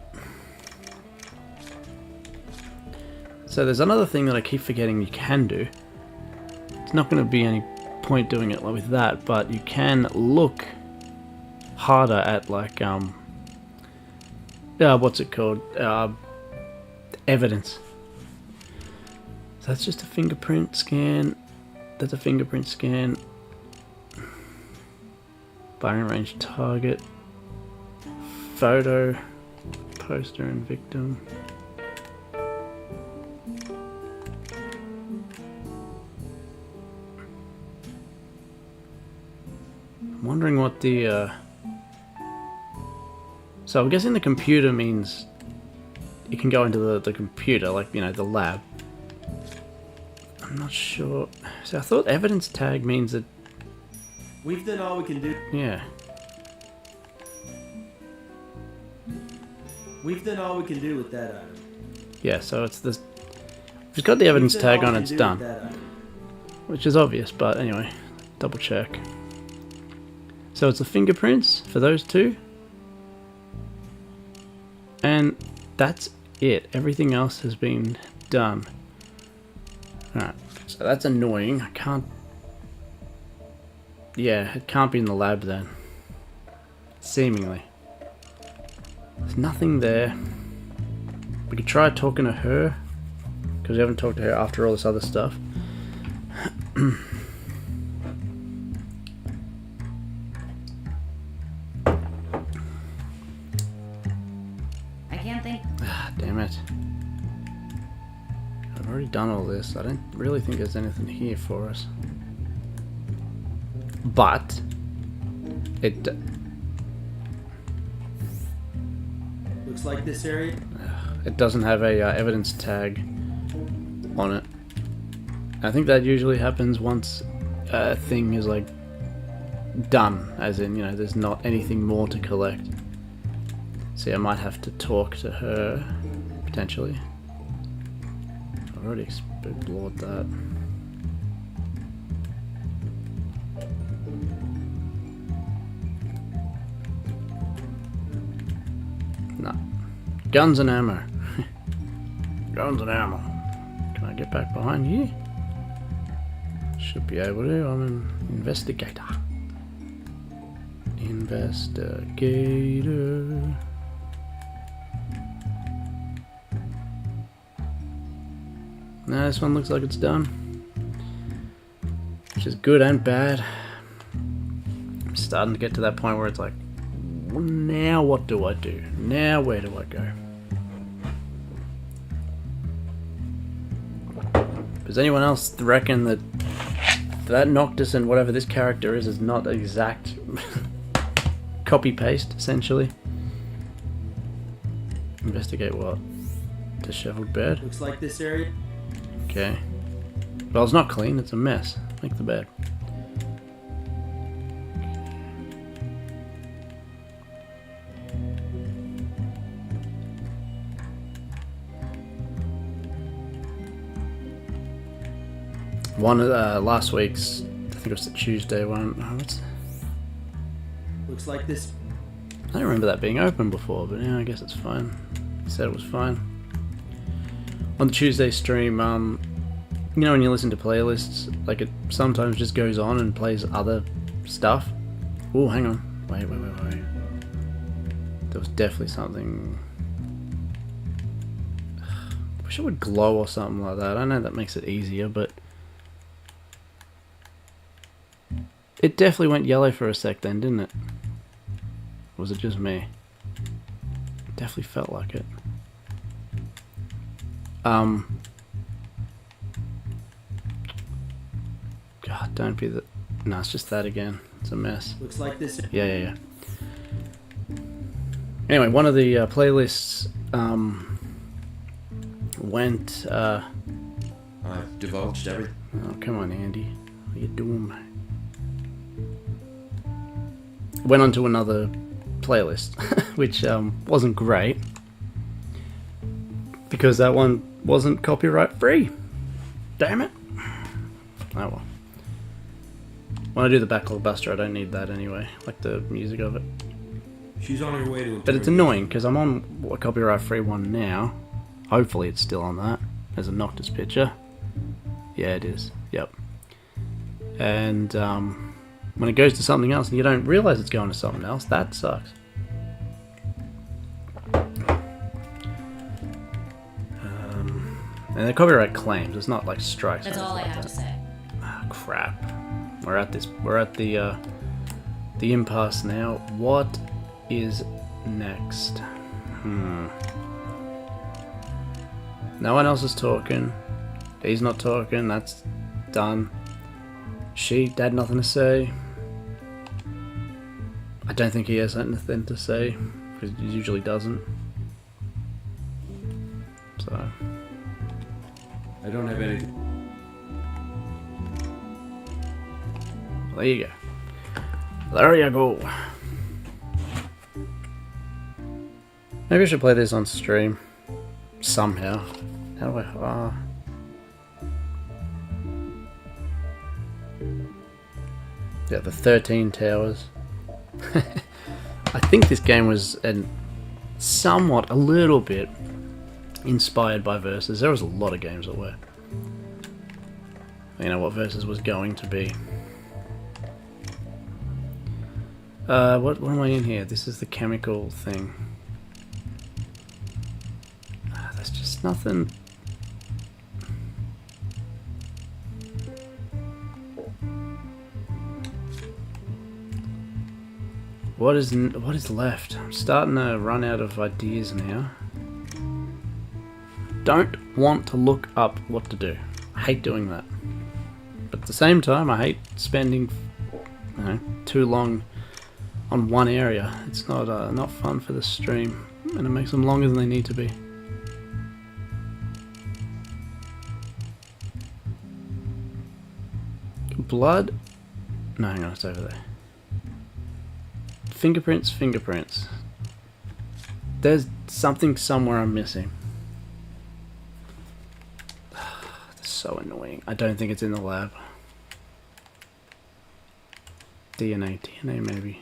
So there's another thing that I keep forgetting you can do. It's not going to be any point doing it with that, but you can look harder at, like, what's it called? Evidence. So that's just a fingerprint scan. That's a fingerprint scan. Firing range target. Photo. Poster and victim. I'm wondering what the So I'm guessing the computer means you can go into the computer, like, you know, the lab. I'm not sure. So I thought evidence tag means that... We've done all we can do. Yeah. We've done all we can do with that item. Yeah, so it's this... If it's got the evidence We've done tag all on, we it's can do with done. that item. Which is obvious, but anyway, double check. So it's the fingerprints for those two. And that's it. Everything else has been done. Alright, so that's annoying. I can't... Yeah, it can't be in the lab then. Seemingly. There's nothing there. We could try talking to her, because we haven't talked to her after all this other stuff. I can't think. Ah, damn it. I've already done all this. I don't really think there's anything here for us. But it Looks like this area. doesn't have a evidence tag on it. I think that usually happens once a thing is like done, as in, you know, there's not anything more to collect. See, I might have to talk to her potentially. I've already explored that. No. Guns and ammo. Guns and ammo. Can I get back behind you? Should be able to. I'm an investigator. Investigator. Nah, this one looks like it's done. Which is good and bad. I'm starting to get to that point where it's like, now what do I do? Now where do I go? Does anyone else reckon that Noctis and whatever this character is not exact copy-paste, essentially? Investigate what? Disheveled bed? Looks like this area. Okay. Well, it's not clean, it's a mess. Make the bed. One last week's, I think it was the Tuesday one. Oh, Looks like this. I don't remember that being open before, but yeah, I guess it's fine. He said it was fine. On the Tuesday stream, you know when you listen to playlists, like it sometimes just goes on and plays other stuff. Oh, hang on. Wait. There was definitely something... I wish it would glow or something like that. I know that makes it easier, but... It definitely went yellow for a sec then, didn't it? Or was it just me? It definitely felt like it. God, don't be the... No, it's just that again. It's a mess. Looks like this. Yeah. Anyway, one of the playlists went... I've divulged everything. Oh, come on, Andy. What are you doing, mate? Went onto another playlist, which wasn't great. Because that one wasn't copyright free. Damn it. Oh well. When I do the Backlog Buster, I don't need that anyway. Like the music of it. She's on her way to. But it's annoying because I'm on a copyright free one now. Hopefully it's still on that. There's a Noctis picture. Yeah, it is. Yep. And when it goes to something else and you don't realize it's going to something else, that sucks. And they're copyright claims. It's not like strikes. That's all I have to say. Ah, crap. We're at the impasse now. What is next? No one else is talking. He's not talking. That's done. She had nothing to say. I don't think he has anything to say because it usually doesn't. So I don't have anything. there you go. There you go. Maybe I should play this on stream somehow. How do I? Yeah, the 13 Towers. I think this game was somewhat, a little bit inspired by Versus. There was a lot of games that were. You know what Versus was going to be. What am I in here? This is the chemical thing. There's just nothing. What is left? I'm starting to run out of ideas now. Don't want to look up what to do. I hate doing that. But at the same time, I hate spending, you know, too long on one area. It's not fun for the stream, and it makes them longer than they need to be. Blood? No, hang on, it's over there. Fingerprints, fingerprints. There's something somewhere I'm missing. That's so annoying. I don't think it's in the lab. DNA maybe.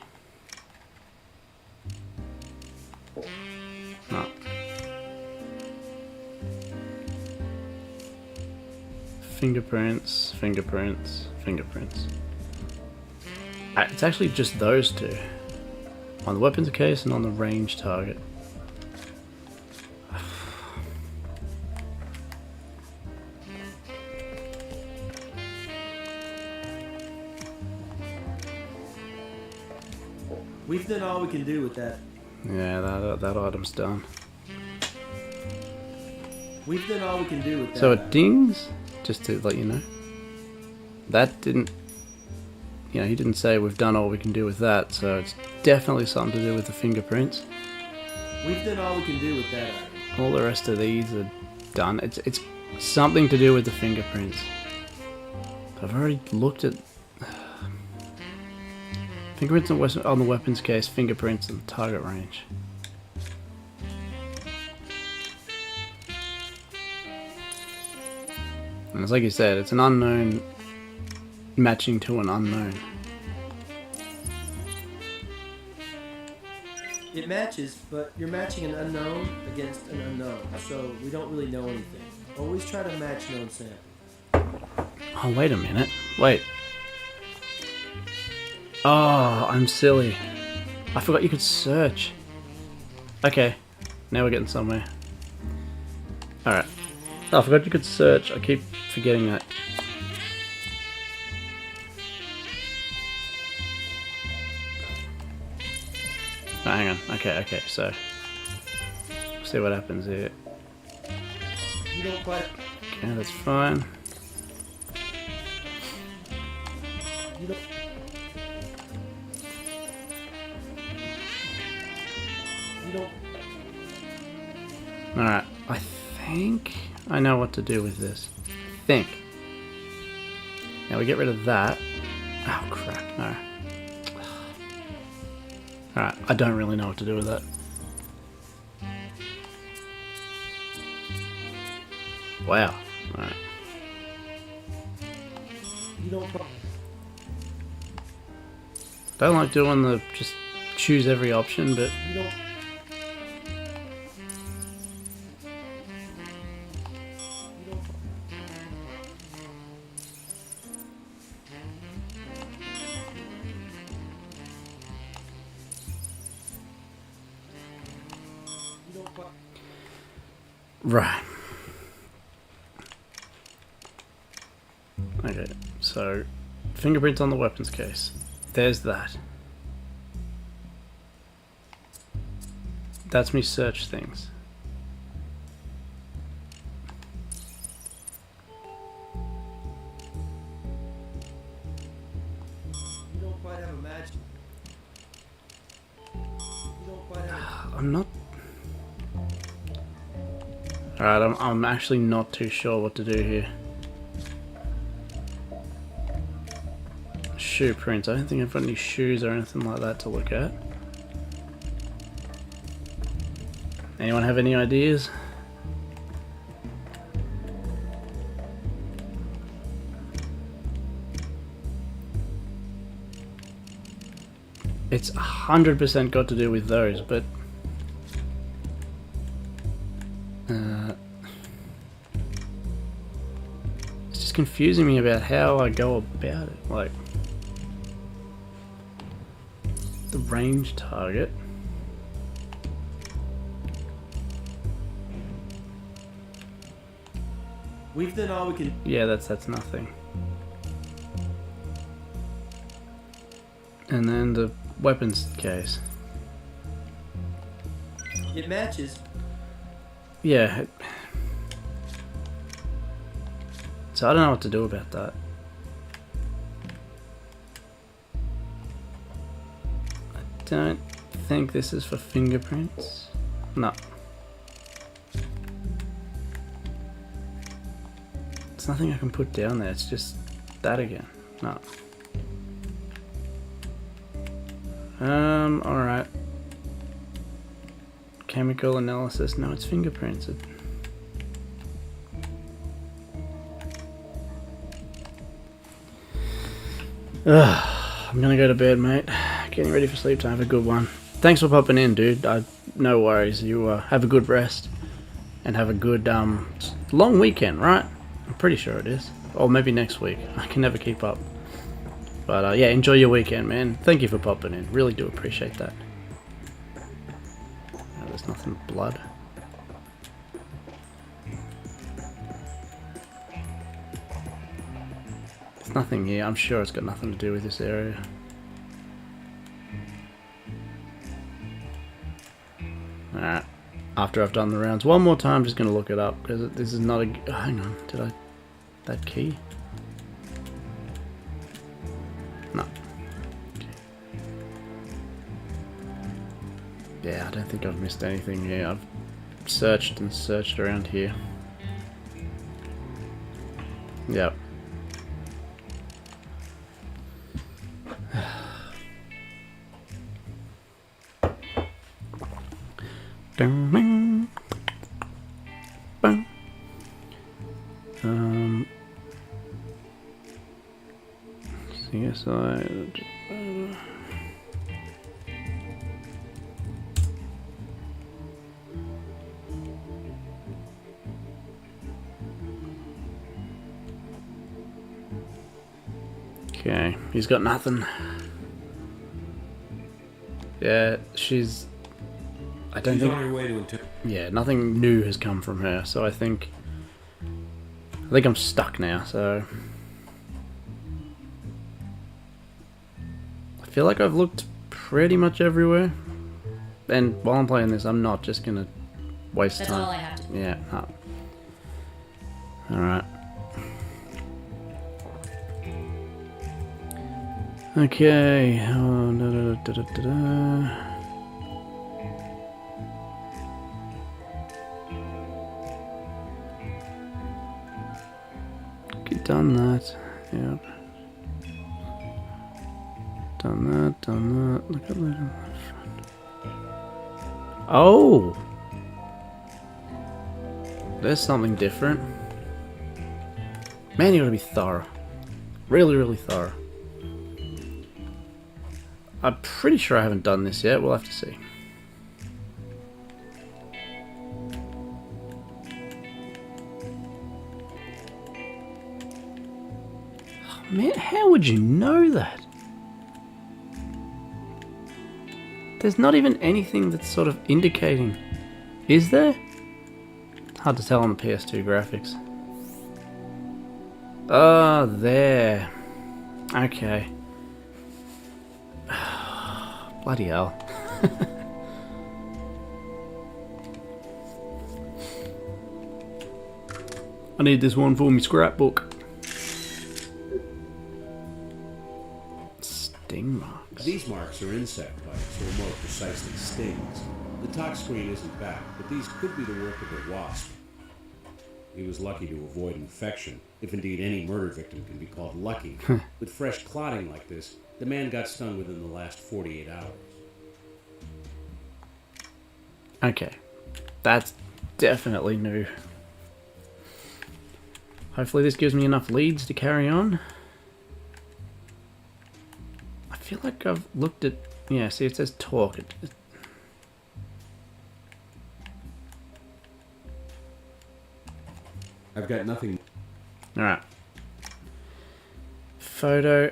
No. Fingerprints, fingerprints, fingerprints. It's actually just those two. On the weapons case and on the range target. We've done all we can do with that. Yeah, that item's done. We've done all we can do with that. So it dings, just to let you know. That didn't, you know, he didn't say we've done all we can do with that, so it's definitely something to do with the fingerprints. We've done all we can do with that. All the rest of these are done. It's something to do with the fingerprints. I've already looked at fingerprints on the weapons case, fingerprints and target range. And it's like you said, it's an unknown matching to an unknown. It matches, but you're matching an unknown against an unknown, so we don't really know anything. Always try to match known samples. Oh, wait a minute. Wait. Oh, I'm silly. I forgot you could search. Okay, now we're getting somewhere. Alright. Oh, I forgot you could search. I keep forgetting that. Oh, hang on. Okay, so. See what happens here. You don't quite. Okay, that's fine. You don't. You don't. Alright, I think I know what to do with this. I think. Now we get rid of that. Oh crap, no. Alright, I don't really know what to do with that. Wow. Alright. You don't. Don't like doing the just choose every option, but You don't. right. Okay, so fingerprints on the weapons case. There's that. That's me search things. You don't quite have a match. You don't quite have I'm not... Alright, I'm actually not too sure what to do here. Shoe prints. I don't think I've got any shoes or anything like that to look at. Anyone have any ideas? It's 100% got to do with those, but it's just confusing me about how I go about it. Like the range target. We've done all we can. Yeah, that's nothing. And then the weapons case. It matches. Yeah. So I don't know what to do about that. I don't think this is for fingerprints. No. There's nothing I can put down there, it's just that again. No. Alright. Chemical analysis. No, it's fingerprints. I'm gonna go to bed, mate. Getting ready for sleep time. Have a good one. Thanks for popping in, dude. No worries. You have a good rest. And have a good long weekend, right? I'm pretty sure it is. Or maybe next week. I can never keep up. But yeah, enjoy your weekend, man. Thank you for popping in. Really do appreciate that. Oh, there's nothing but blood. There's nothing here. I'm sure it's got nothing to do with this area. Alright. After I've done the rounds one more time, I'm just going to look it up. Because this is not a... Oh, hang on. Did I... That key? No. Yeah, I don't think I've missed anything here. I've searched and searched around here. Yep. CSI. Okay, he's got nothing. Yeah, she's... I don't She's think... on her way to Yeah, nothing new has come from her, so I think I'm stuck now, so... I feel like I've looked pretty much everywhere. And while I'm playing this, I'm not just gonna waste That's time. all I have to do. Yeah, no. Alright. Okay. Oh, da-da-da-da-da-da. Okay, done that. Yep. Done that. Look at that. Oh! There's something different. Man, you gotta be thorough. Really, really thorough. I'm pretty sure I haven't done this yet. We'll have to see. Oh, man, how would you know that? There's not even anything that's sort of indicating. Is there? Hard to tell on the PS2 graphics. Oh, there. Okay. Bloody hell. I need this one for me scrapbook. Sting marks. These marks are insect bites, or more precisely stings. The talk screen isn't back, but these could be the work of a wasp. He was lucky to avoid infection, if indeed any murder victim can be called lucky. With fresh clotting like this, the man got stung within the last 48 hours. Okay. That's definitely new. Hopefully this gives me enough leads to carry on. I feel like I've looked at... Yeah, see, it says talk. I've got nothing. Alright. Photo.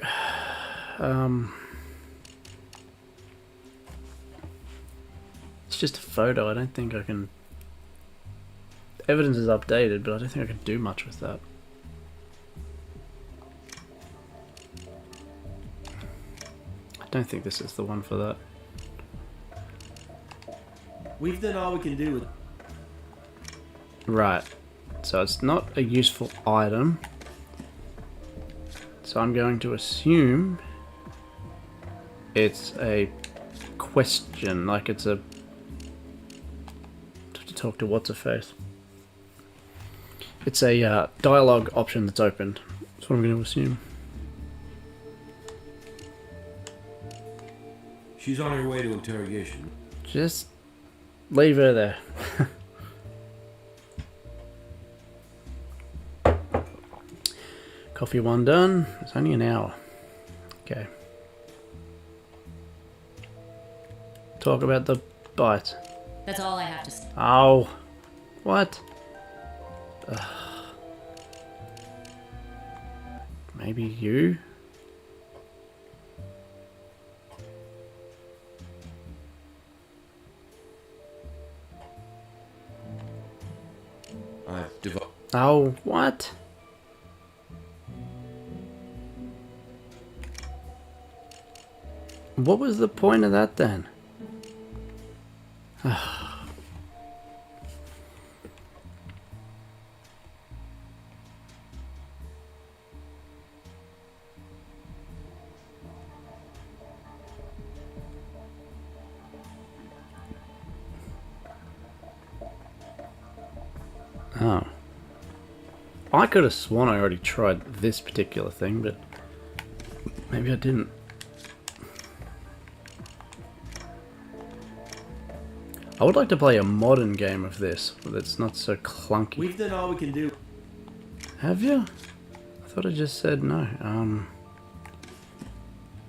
It's just a photo. I don't think I can... Evidence is updated, but I don't think I can do much with that. I don't think this is the one for that. We've done all we can do with... Right. So it's not a useful item. So I'm going to assume it's a question, like it's a... to talk to what's-her-face. It's a dialogue option that's opened. That's what I'm going to assume. She's on her way to interrogation. Just leave her there. Coffee one done. It's only an hour. Okay. Talk about the bite. That's all I have to say. Oh. What? Ugh. Maybe you? I've developed. Oh, what? What was the point of that then? Oh. I could have sworn I already tried this particular thing, but maybe I didn't. I would like to play a modern game of this that's not so clunky. We've done all we can do. Have you? I thought I just said no.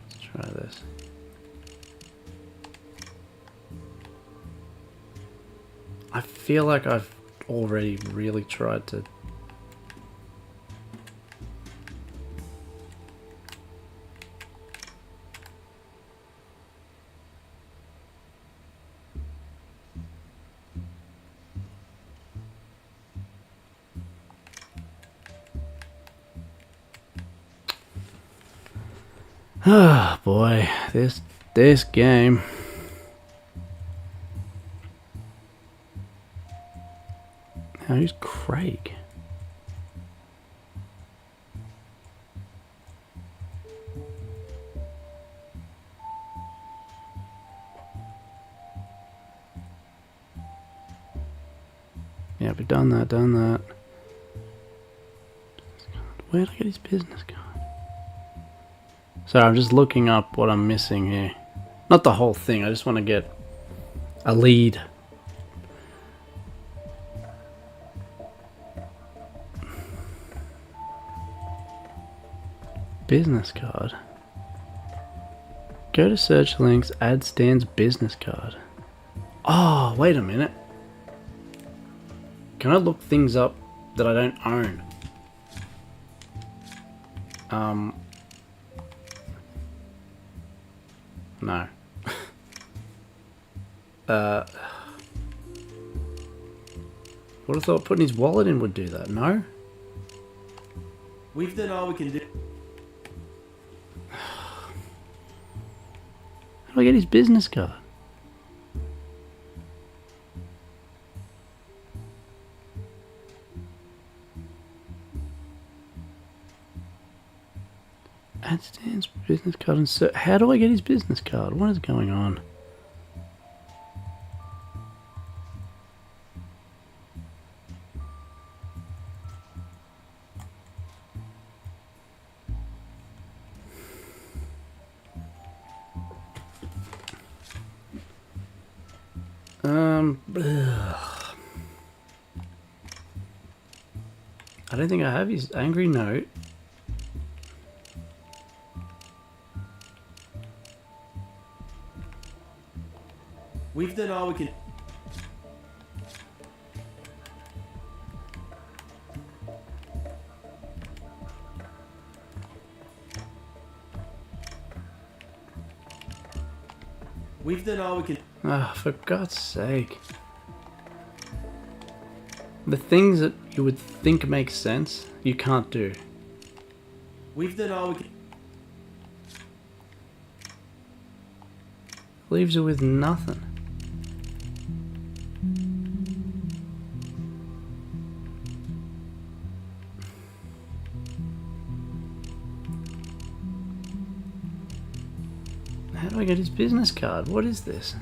Let's try this. I feel like I've already really tried to... Ah, boy, this game. Who's Craig? Yeah, we've done that, Where did I get his business card? So I'm just looking up what I'm missing here. Not the whole thing, I just want to get a lead. Business card. Go to search links, add Stan's business card. Oh, wait a minute. Can I look things up that I don't own? No. Would have thought putting his wallet in would do that, no? We've done all we can do. How do I get his business card? Add Add Stan's business card and how do I get his business card? What is going on? I don't think I have his angry note. We've done all we can. We've done all we can. Ah, for God's sake. The things that you would think make sense, you can't do. We've done all we can. Leaves her with nothing. How do I get his business card? What is this?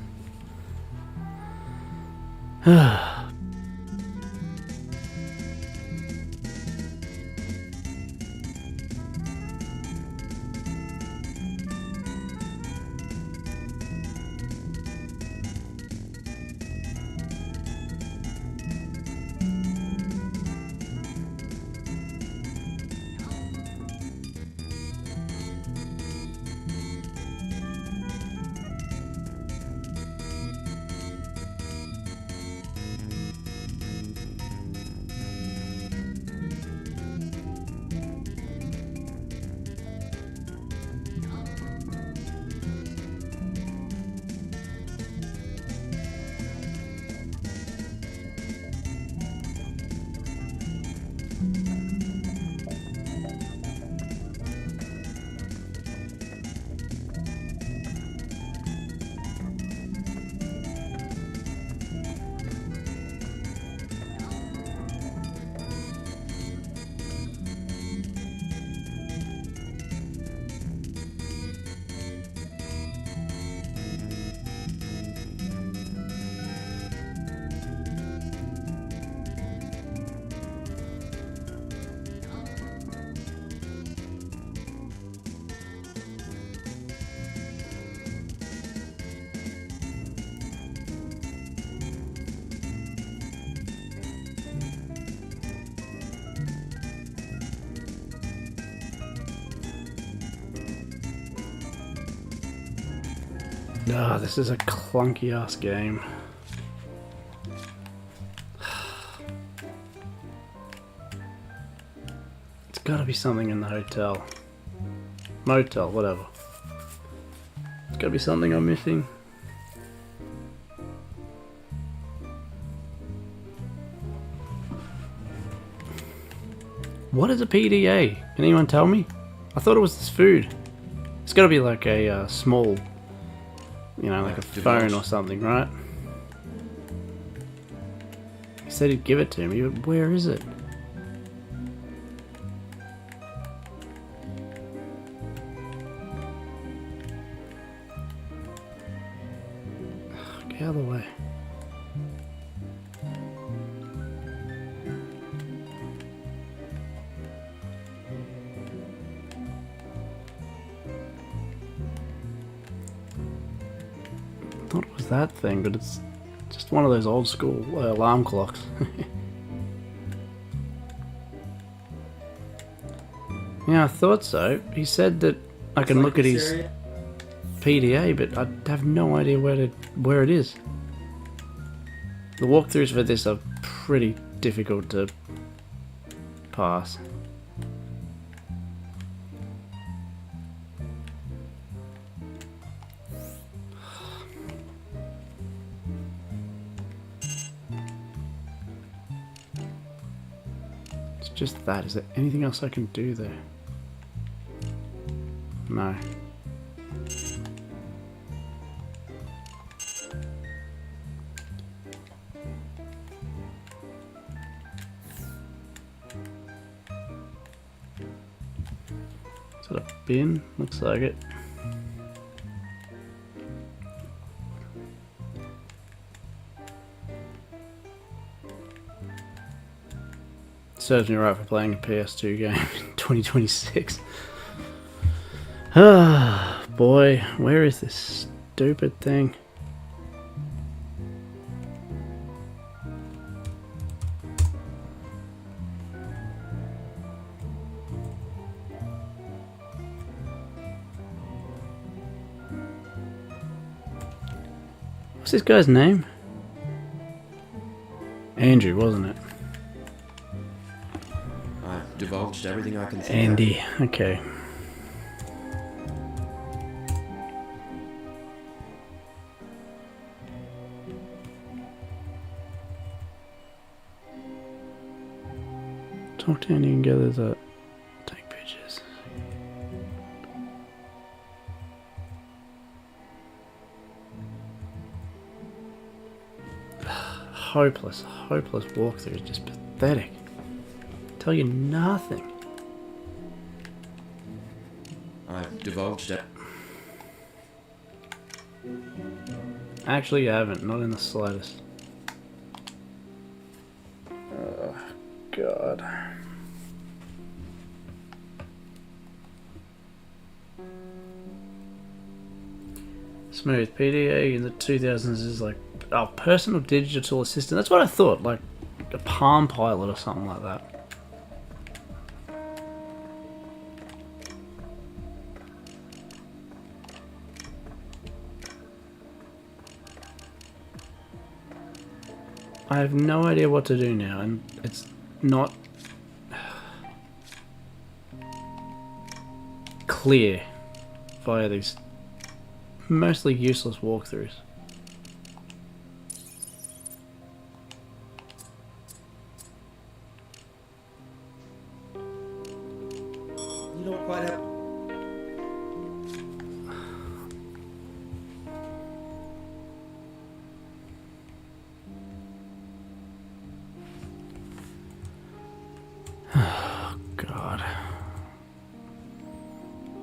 Ah, this is a clunky ass game. It's gotta be something in the hotel. Motel, whatever. It's gotta be something I'm missing. What is a PDA? Can anyone tell me? I thought it was this food. It's gotta be like a small, you know, like a phone or something, right? He said he'd give it to me, but where is it? Get out of the way. I thought it was that thing, but it's just one of those old school alarm clocks. Yeah, I thought so. He said that I can look at his PDA, but I have no idea where it is. The walkthroughs for this are pretty difficult to pass. It's just that. Is there anything else I can do there? No. Is that a bin. Looks like it. Serves me right for playing a PS2 game in 2026. Ah, boy, where is this stupid thing? What's this guy's name? Andrew, wasn't it? I've divulged everything I can think Andy, okay. Talk to Andy and gather that. Take pictures. Hopeless walkthrough is just pathetic. Tell you nothing. I've divulged it. Actually, you haven't. Not in the slightest. Oh, God. Smooth. PDA in the 2000s is like, oh, personal digital assistant. That's what I thought. Like a Palm Pilot or something like that. I have no idea what to do now, and it's not clear via these mostly useless walkthroughs. You don't quite have. God.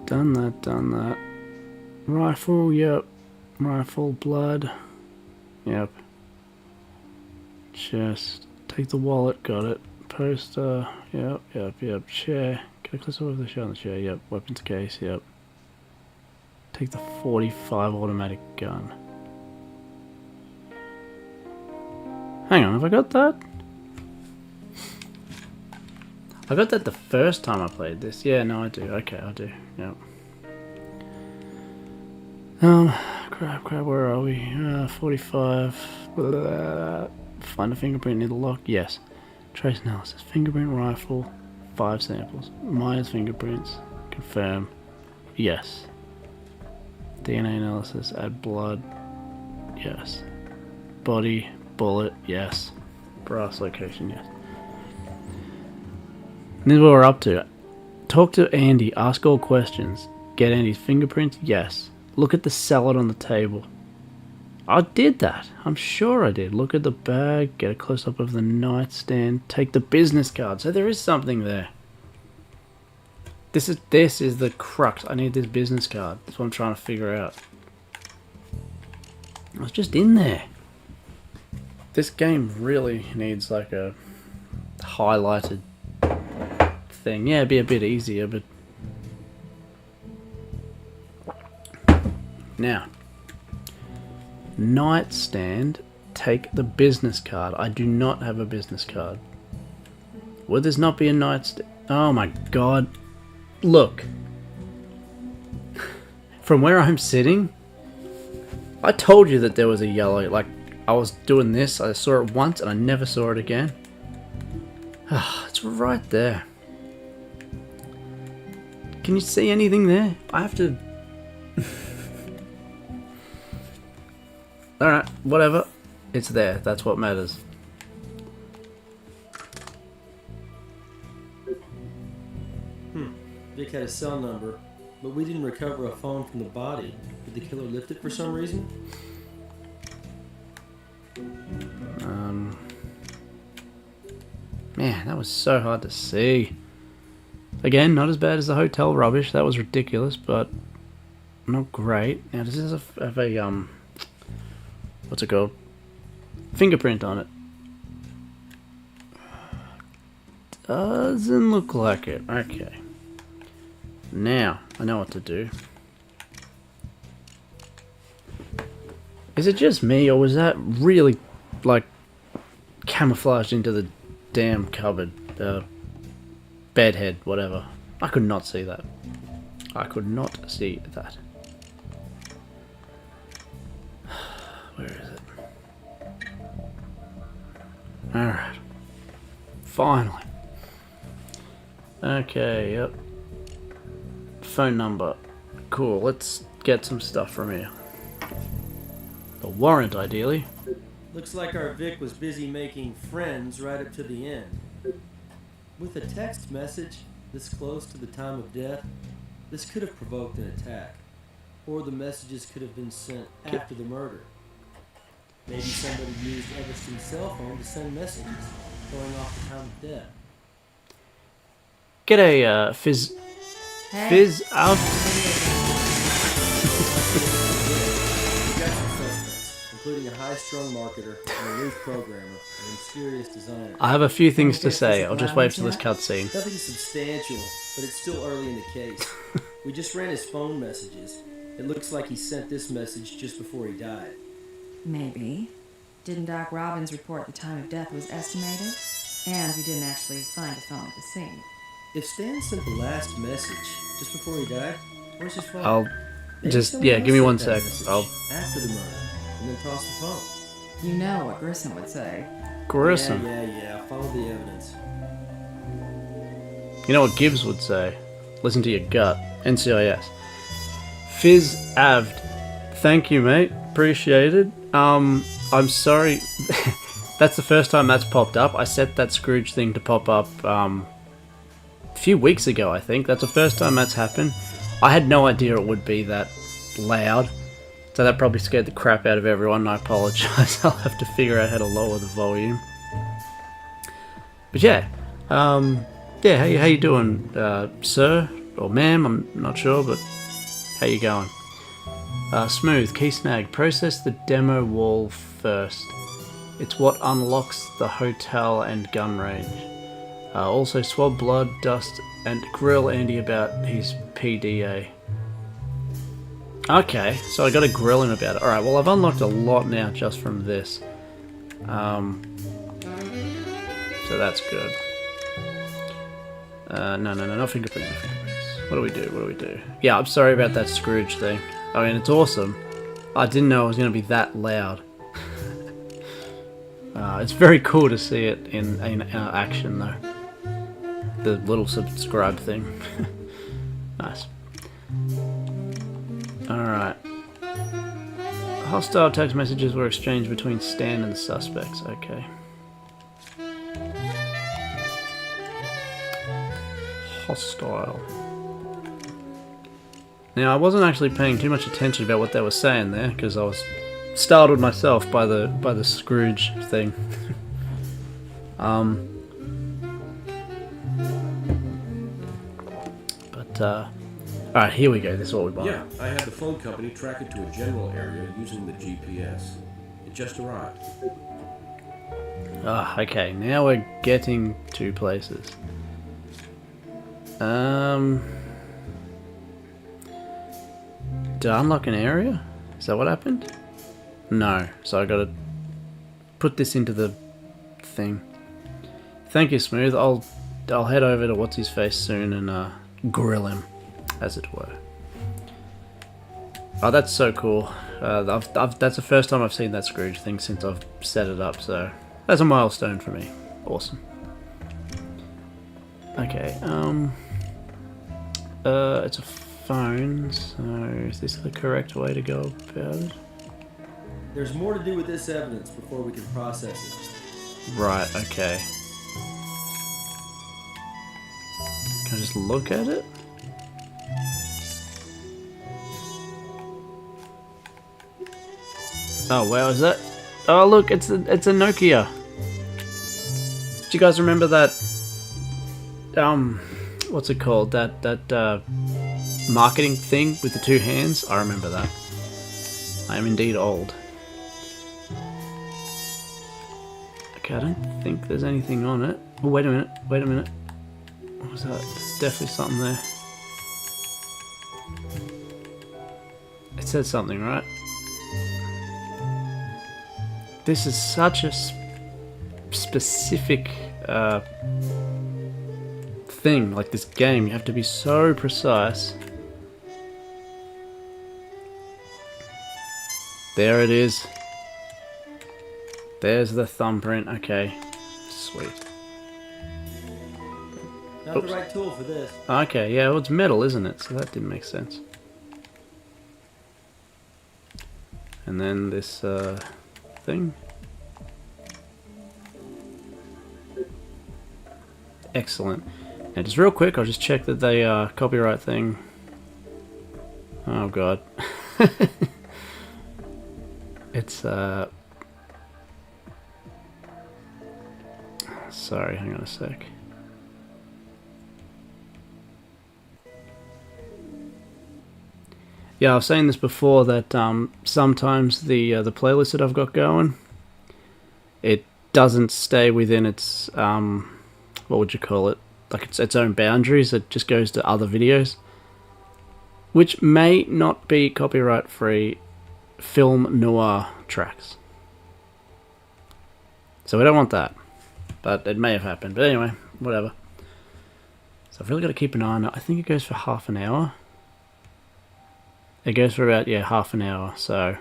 Done that. Rifle, yep. Rifle, blood. Yep. Chest. Take the wallet, got it. Poster, yep. Chair. Get a close-up of the shot on the chair, yep. Weapons case, yep. Take the 45 automatic gun. Hang on, have I got that? I got that the first time I played this. Yeah, no, I do. Okay, I do. Yep. Crap, where are we? 45. Blah. Find a fingerprint near the lock. Yes. Trace analysis. Fingerprint rifle. 5 samples. Myers fingerprints. Confirm. Yes. DNA analysis. Add blood. Yes. Body. Bullet. Yes. Brass location. Yes. And this is what we're up to. Talk to Andy. Ask all questions. Get Andy's fingerprints. Yes. Look at the salad on the table. I did that. I'm sure I did. Look at the bag. Get a close-up of the nightstand. Take the business card. So there is something there. This is the crux. I need this business card. That's what I'm trying to figure out. I was just in there. This game really needs like a highlighted thing. Yeah, it'd be a bit easier, but now, nightstand, take the business card. I do not have a business card. Would this not be a nightstand? Oh my god. Look. From where I'm sitting, I told you that there was a yellow, like, I was doing this, I saw it once and I never saw it again. Ah, it's right there. Can you see anything there? I have to... Alright, whatever. It's there. That's what matters. Vic had a cell number, but we didn't recover a phone from the body. Did the killer lift it for some reason? Man, that was so hard to see. Again, not as bad as the hotel rubbish. That was ridiculous, but not great. Now, does this have a, what's it called? Fingerprint on it. Doesn't look like it. Okay. Now, I know what to do. Is it just me, or was that really, like, camouflaged into the damn cupboard? Bedhead, whatever. I could not see that. I could not see that. Where is it? Alright. Finally. Okay, yep. Phone number. Cool, let's get some stuff from here. A warrant, ideally. Looks like our Vic was busy making friends right up to the end. With a text message this close to the time of death, this could have provoked an attack. Or the messages could have been sent after the murder. Maybe somebody used Everston's cell phone to send messages, going off the time of death. Get a fizz out. We got some suspects, including a high-strung marketer, and a loose programmer, and a mysterious designer. I have a few things to say. I'll just wait for this cutscene. Nothing substantial, but it's still early in the case. We just ran his phone messages. It looks like he sent this message just before he died. Maybe. Didn't Doc Robbins report the time of death was estimated? And we didn't actually find his phone at the scene. If Stan sent the last message just before he died, where's his phone? I'll Maybe just, someone yeah, else give me sent one that sec. message I'll after the murder, and then toss the phone. You know what Grissom would say. Grissom. Yeah. Follow the evidence. You know what Gibbs would say? Listen to your gut. NCIS. Fizz Avd. Thank you, mate. Appreciated. I'm sorry. That's the first time that's popped up. I set that Scrooge thing to pop up a few weeks ago, I think. That's the first time that's happened. I had no idea it would be that loud. So that probably scared the crap out of everyone, and I apologise. I'll have to figure out how to lower the volume. But yeah. Yeah, how you doing, sir? Or ma'am? I'm not sure, but how you going? Smooth, key snag. Process the demo wall first. It's what unlocks the hotel and gun range. Also swab blood, dust, and grill Andy about his PDA. Okay, so I gotta grill him about it. Alright, well I've unlocked a lot now just from this. So that's good. No, not fingerprint, no fingerprints. What do we do? Yeah, I'm sorry about that Scrooge thing. I mean, it's awesome. I didn't know it was going to be that loud. It's very cool to see it in action, though. The little subscribe thing. Nice. Alright. Hostile text messages were exchanged between Stan and the suspects. Okay. Hostile. Now, I wasn't actually paying too much attention about what they were saying there, because I was startled myself by the Scrooge thing. Alright, here we go. This is what we buy. Yeah, I had the phone company track it to a general area using the GPS. It just arrived. Ah, okay. Now we're getting to places. Did I unlock an area? Is that what happened? No. So I gotta put this into the thing. Thank you, Smooth. I'll head over to what's his face soon and grill him, as it were. Oh, that's so cool. That's the first time I've seen that Scrooge thing since I've set it up, so that's a milestone for me. Awesome. Okay, it's a phone, so is this the correct way to go about it? There's more to do with this evidence before we can process it. Right, okay. Can I just look at it? Oh wow, is that? Oh look, it's a Nokia. Do you guys remember that? what's it called? That marketing thing with the two hands. I remember that. I am indeed old. Okay, I don't think there's anything on it. Oh, wait a minute. Wait a minute. What was that? There's definitely something there. It said something, right? This is such a specific thing, like this game. You have to be so precise. There it is. There's the thumbprint. Okay, sweet. Not Oops. the right tool for this. Okay, yeah, well, it's metal, isn't it? So that didn't make sense. And then this thing. Excellent. Now, just real quick, I'll just check that they copyright thing. Oh god. It's sorry, hang on a sec. Yeah, I was saying this before that sometimes the playlist that I've got going, it doesn't stay within its what would you call it? Like its own boundaries. It just goes to other videos, which may not be copyright free film noir tracks. So we don't want that, but it may have happened. But anyway, whatever. So I've really got to keep an eye on it. I think it goes for half an hour. It goes for about, yeah, half an hour. So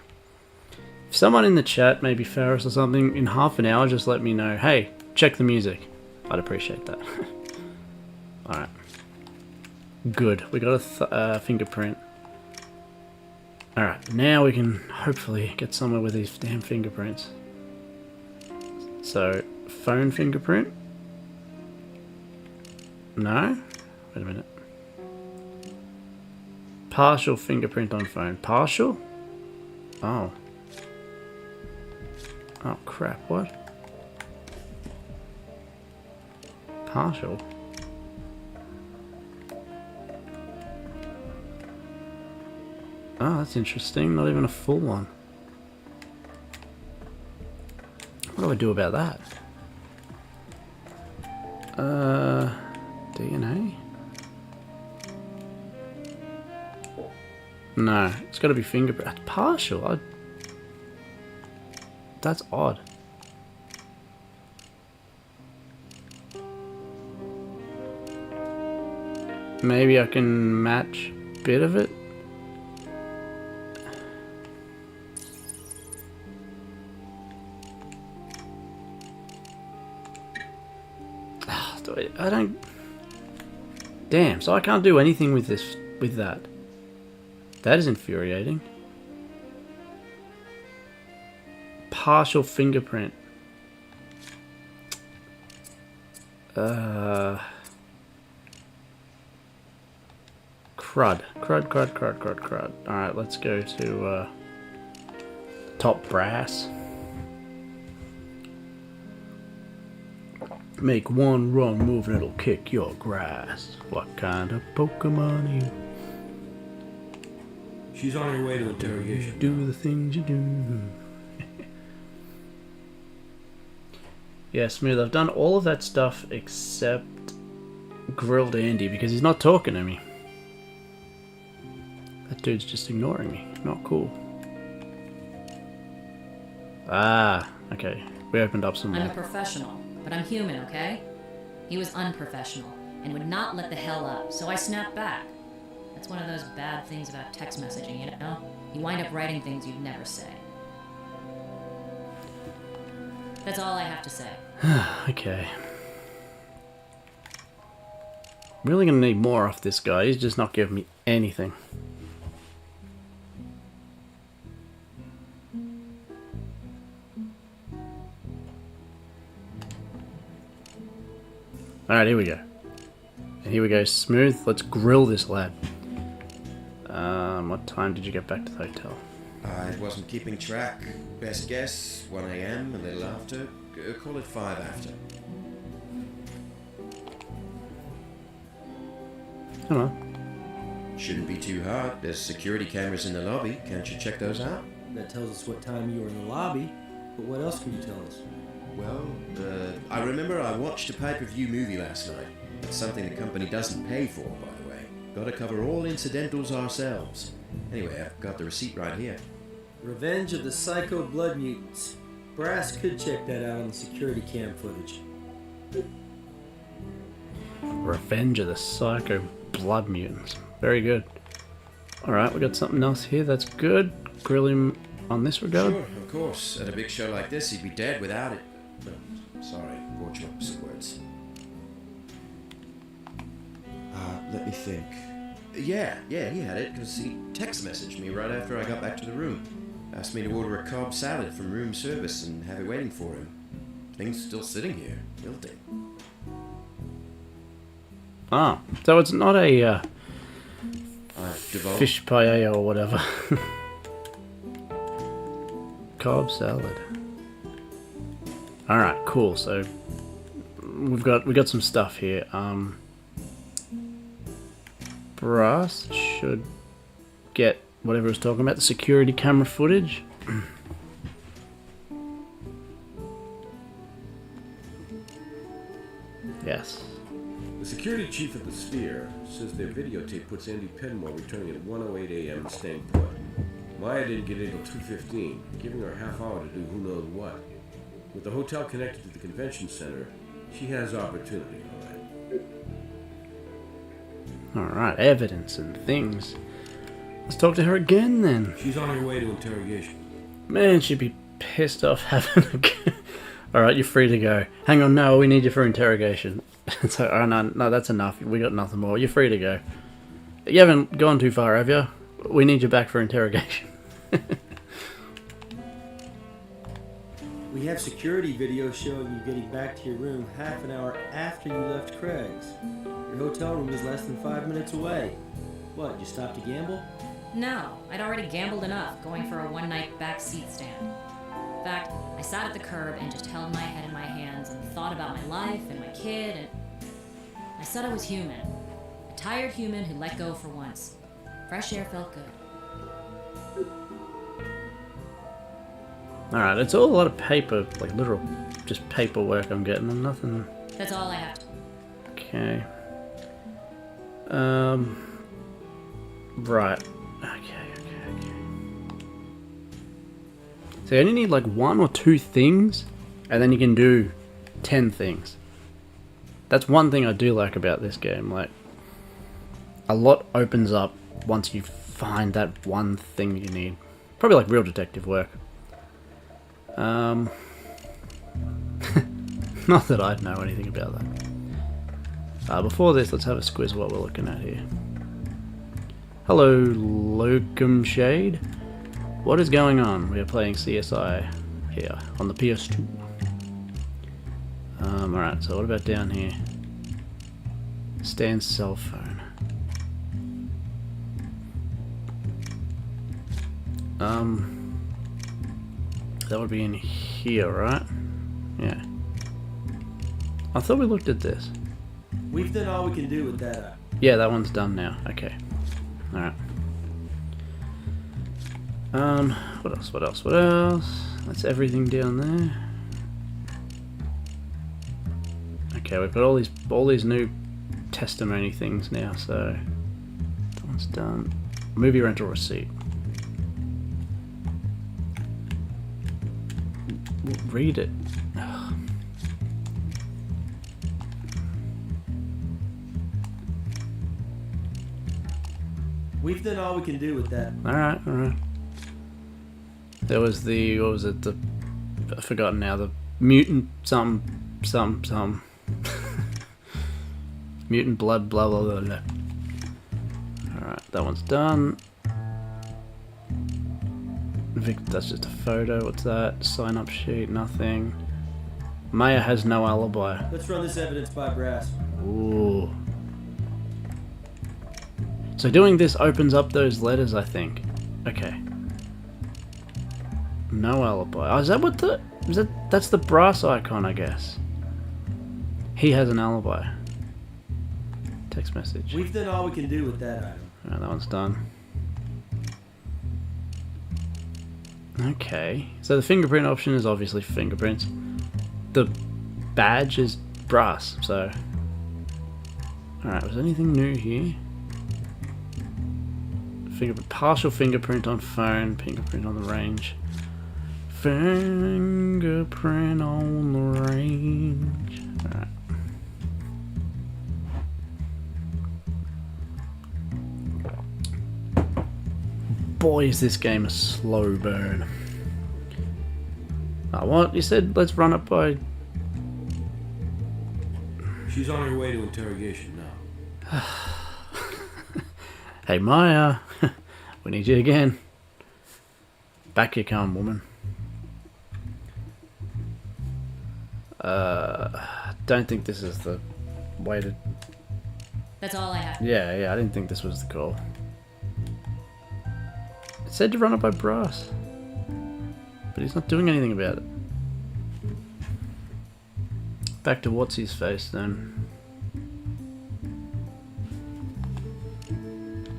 if someone in the chat, maybe Ferris or something, in half an hour, just let me know, hey, check the music. I'd appreciate that. Alright. Good. We got a fingerprint. Alright, now we can hopefully get somewhere with these damn fingerprints. So, phone fingerprint? No? Wait a minute. Partial fingerprint on phone. Partial? Oh. Oh crap, what? Partial? Oh, that's interesting. Not even a full one. What do I do about that? DNA? No, it's got to be fingerprint. Partial? That's odd. Maybe I can match a bit of it. I don't... Damn, so I can't do anything with this, with that. That is infuriating. Partial fingerprint. Crud. Crud. Alright, let's go to top brass. Make one wrong move and it'll kick your grass. What kind of Pokemon are you? She's on her way to interrogation. Do the things you do. Yeah, Smooth, I've done all of that stuff except grilled Andy because he's not talking to me. That dude's just ignoring me. Not cool. Ah, okay. We opened up some I'm more. a professional, but I'm human, okay? He was unprofessional and would not let the hell up, so I snapped back. That's one of those bad things about text messaging, you know? You wind up writing things you'd never say. That's all I have to say. Okay. Really gonna need more off this guy. He's just not giving me anything. Alright, here we go. And here we go, Smooth. Let's grill this lad. What time did you get back to the hotel? I wasn't keeping track. Best guess, 1 a.m., a little after. Call it 5 after. Come on. Shouldn't be too hard. There's security cameras in the lobby. Can't you check those out? That tells us what time you were in the lobby, but what else can you tell us? Well, I remember I watched a pay-per-view movie last night. It's something the company doesn't pay for, by the way. Gotta cover all incidentals ourselves. Anyway, I've got the receipt right here. Revenge of the Psycho Blood Mutants. Brass could check that out on the security cam footage. Revenge of the Psycho Blood Mutants. Very good. Alright, we got something else here. That's good. Grill him on this regard. Sure, of course. At a big show like this, he'd be dead without it. Sorry, brought you opposite words. Let me think. Yeah, he had it, because he text messaged me right after I got back to the room. Asked me to order a Cobb salad from room service and have it waiting for him. Thing's still sitting here, wilting. Ah, so it's not a I've divulged. fish paella or whatever. Cobb salad. Alright, cool. So we got some stuff here. Brass should get whatever it's talking about, the security camera footage. Yes. The security chief of the Sphere says their videotape puts Andy Penmore returning at 1:08 a.m. and staying put. Maya didn't get in until 2:15, giving her a half hour to do who knows what. With the hotel connected to the convention center, she has opportunity, all right. Alright, evidence and things. Let's talk to her again then. She's on her way to interrogation. Man, she'd be pissed off having a go. Alright, you're free to go. Hang on, no, we need you for interrogation. So, oh no, that's enough. We got nothing more. You're free to go. You haven't gone too far, have you? We need you back for interrogation. We have security video showing you getting back to your room half an hour after you left Craig's. Your hotel room was less than 5 minutes away. What, you stopped to gamble? No, I'd already gambled enough going for a one-night backseat stand. In fact, I sat at the curb and just held my head in my hands and thought about my life and my kid, and I said I was human. A tired human who let go for once. Fresh air felt good. Alright, it's all a lot of paper, like literal, just paperwork I'm getting and nothing. That's all I have to. Okay. Right. Okay. So you only need like 1 or 2 things, and then you can do 10 things. That's one thing I do like about this game. Like, a lot opens up once you find that one thing you need. Probably like real detective work. Not that I'd know anything about that. Before this, let's have a squiz what we're looking at here. Hello, Locum Shade. What is going on? We are playing CSI here on the PS2. Alright, so what about down here? Stan's cell phone. That would be in here, right? Yeah. I thought we looked at this. We've done all we can do with that. Yeah, that one's done now. Okay. Alright. What else? That's everything down there. Okay, we've got all these new testimony things now, so that one's done. Movie rental receipt. Read it. Ugh. We've done all we can do with that. Alright. There was the, what was it, I've forgotten now, the mutant some. Mutant blood, blah blah blah blah. Alright, that one's done. That's just a photo, what's that? Sign up sheet, nothing. Maya has no alibi. Let's run this evidence by Brass. Ooh. So doing this opens up those letters, I think. Okay. No alibi. Oh, is that what that's the Brass icon, I guess. He has an alibi. Text message. We've done all we can do with that item. Alright, that one's done. Okay, so the fingerprint option is obviously fingerprints. The badge is brass, so... Alright, was anything new here? Partial fingerprint on phone, fingerprint on the range. Fingerprint on the range. Alright. Boy, is this game a slow burn. What? You said let's run it by... She's on her way to interrogation now. Hey Maya, we need you again. Back you come, woman. Don't think this is the way to... That's all I have. Yeah, I didn't think this was the call. It said to run it by brass. But he's not doing anything about it. Back to what's his face then.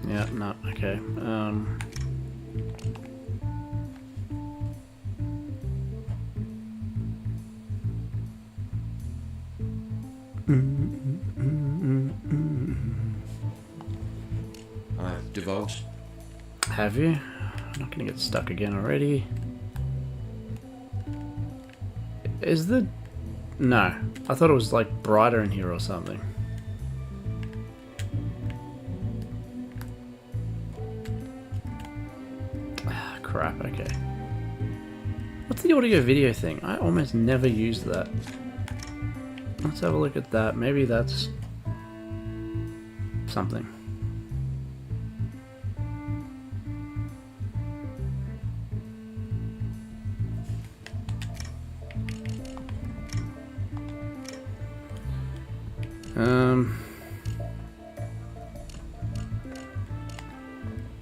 Yeah, no, okay. I've divulged. Have you? I'm not gonna get stuck again already. Is the... No. I thought it was like brighter in here or something. Ah, crap, okay. What's the audio video thing? I almost never use that. Let's have a look at that. Maybe that's something.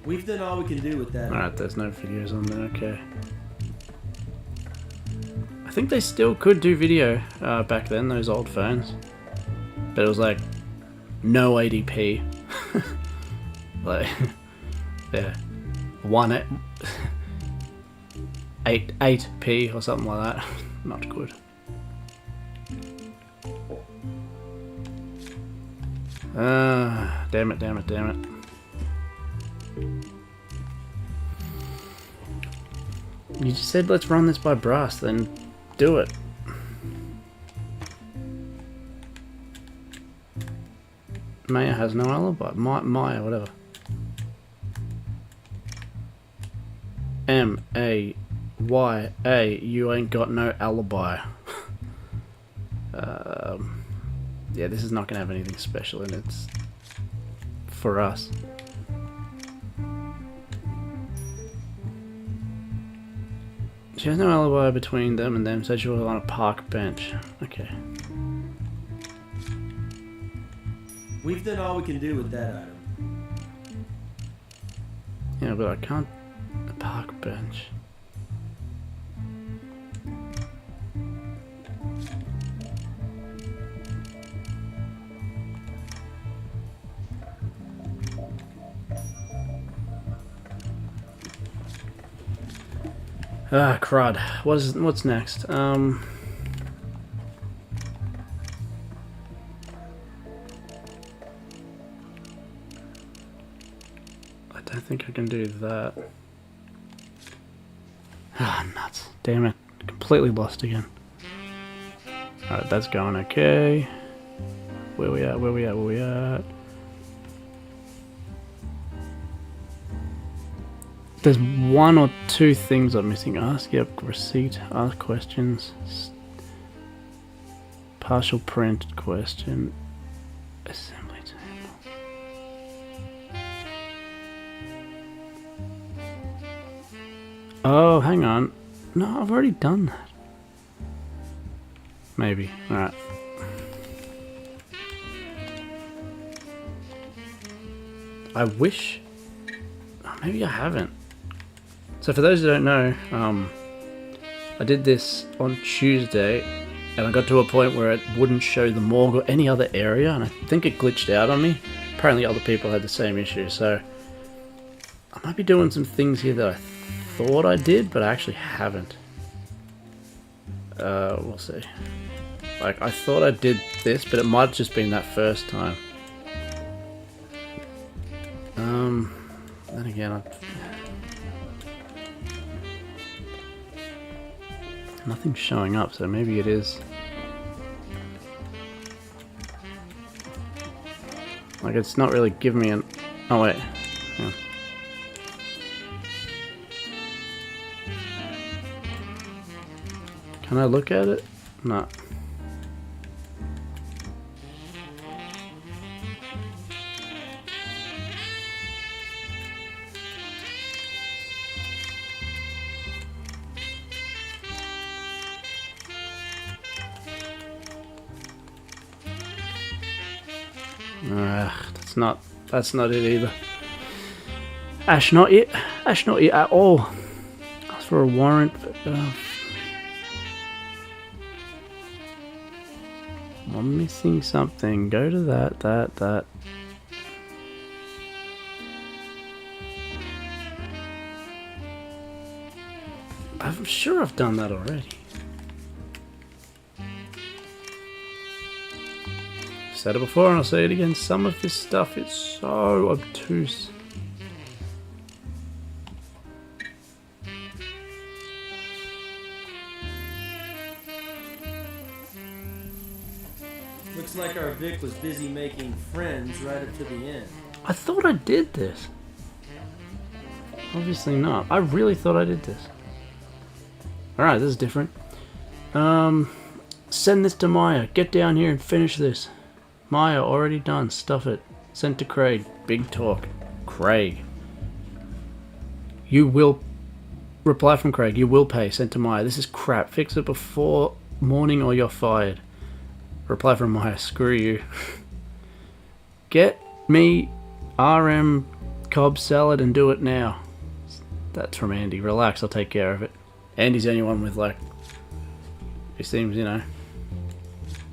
We've done all we can do with that. Alright, there's no videos on there, okay. I think they still could do video back then, those old phones. But it was like, no 80p. Like, yeah. 8p or something like that. Not good. Damn it. You just said let's run this by brass, then do it. Maya has no alibi. Maya, whatever. M-A-Y-A, you ain't got no alibi. Yeah, this is not going to have anything special in it. It's for us. She has no alibi between them and them, so she was on a park bench. Okay. We've done all we can do with that item. Yeah, but I can't... A park bench. Ah, crud. What's next? I don't think I can do that. Ah, nuts. Damn it. Completely lost again. Alright, that's going okay. Where we at? There's one or two things I'm missing. Ask, yep, receipt, ask questions, partial print question, assembly table. Oh, hang on. No, I've already done that. Maybe. Alright. I wish... Oh, maybe I haven't. So for those who don't know, I did this on Tuesday, and I got to a point where it wouldn't show the morgue or any other area, and I think it glitched out on me. Apparently other people had the same issue, so I might be doing some things here that I thought I did, but I actually haven't. We'll see. Like, I thought I did this, but it might have just been that first time. Then again, nothing's showing up, so maybe it is. Like, it's not really giving me an... Oh, wait. Yeah. Can I look at it? No. That's not it either. Ash not it. Ash not it at all. Ask for a warrant. I'm missing something. Go to that. I'm sure I've done that already. Said it before and I'll say it again. Some of this stuff is so obtuse. Looks like our Vic was busy making friends right up to the end. I thought I did this. Obviously not. I really thought I did this. Alright, this is different. Send this to Maya. Get down here and finish this. Maya, already done. Stuff it. Sent to Craig. Big talk. Craig. You will... Reply from Craig. You will pay. Sent to Maya. This is crap. Fix it before morning or you're fired. Reply from Maya. Screw you. Get me RM Cobb salad and do it now. That's from Andy. Relax, I'll take care of it. Andy's the only one with, like... He seems, you know...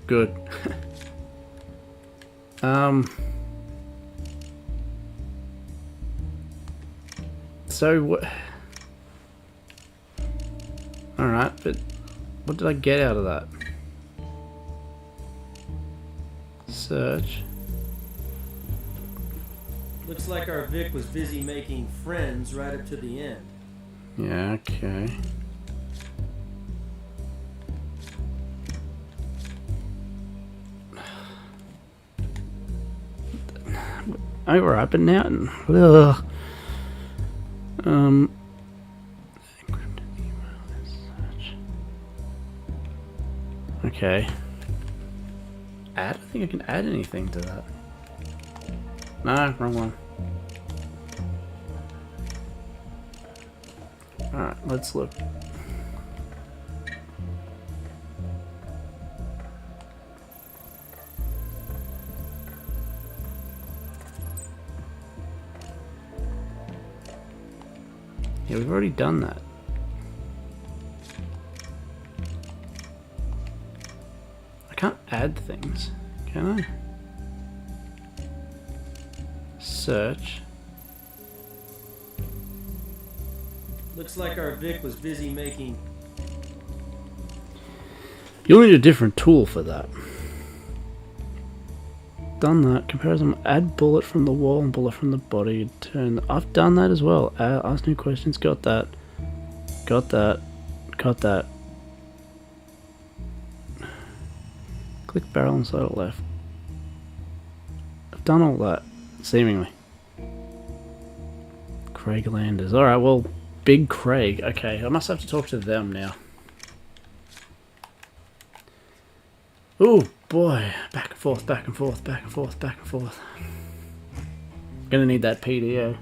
Good. So what? Alright, but what did I get out of that? Search. Looks like our Vic was busy making friends right up to the end. Yeah, okay. Alright, but now... Ugh. Okay. Add? I think I can add anything to that. No, wrong one. Alright, let's look. Yeah, we've already done that. I can't add things, can I? Search. Looks like our Vic was busy making... You'll need a different tool for that. Done that. Comparison. Add bullet from the wall and bullet from the body. Turn. I've done that as well. Ask new questions. Got that. Got that. Got that. Click barrel and slide it left. I've done all that. Seemingly. Craig Landers. Alright, well, Big Craig. Okay, I must have to talk to them now. Ooh, boy. Back and forth, back and forth, back and forth, back and forth. Gonna need that PDO.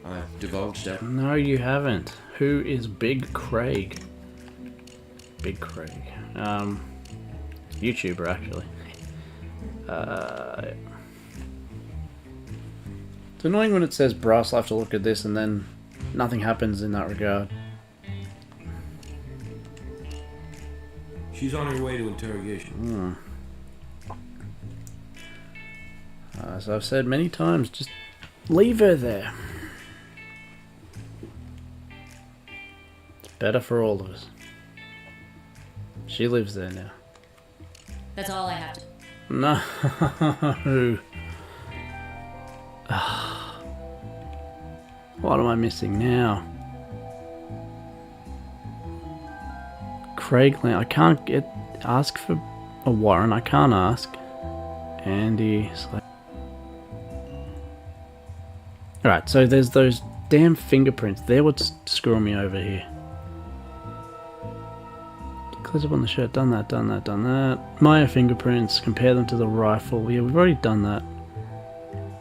I've divulged it. No, you haven't. Who is Big Craig? Big Craig. YouTuber, actually. It's annoying when it says brass, I'll have to look at this and then nothing happens in that regard. She's on her way to interrogation. As I've said many times, just leave her there. It's better for all of us. She lives there now. That's all I have to. No. What am I missing now? Craig Lamb. I can't ask for a warrant. I can't ask. Andy. Alright, so there's those damn fingerprints. They're what's screwing me over here. Close up on the shirt. Done that, done that, done that. Maya fingerprints. Compare them to the rifle. Yeah, we've already done that.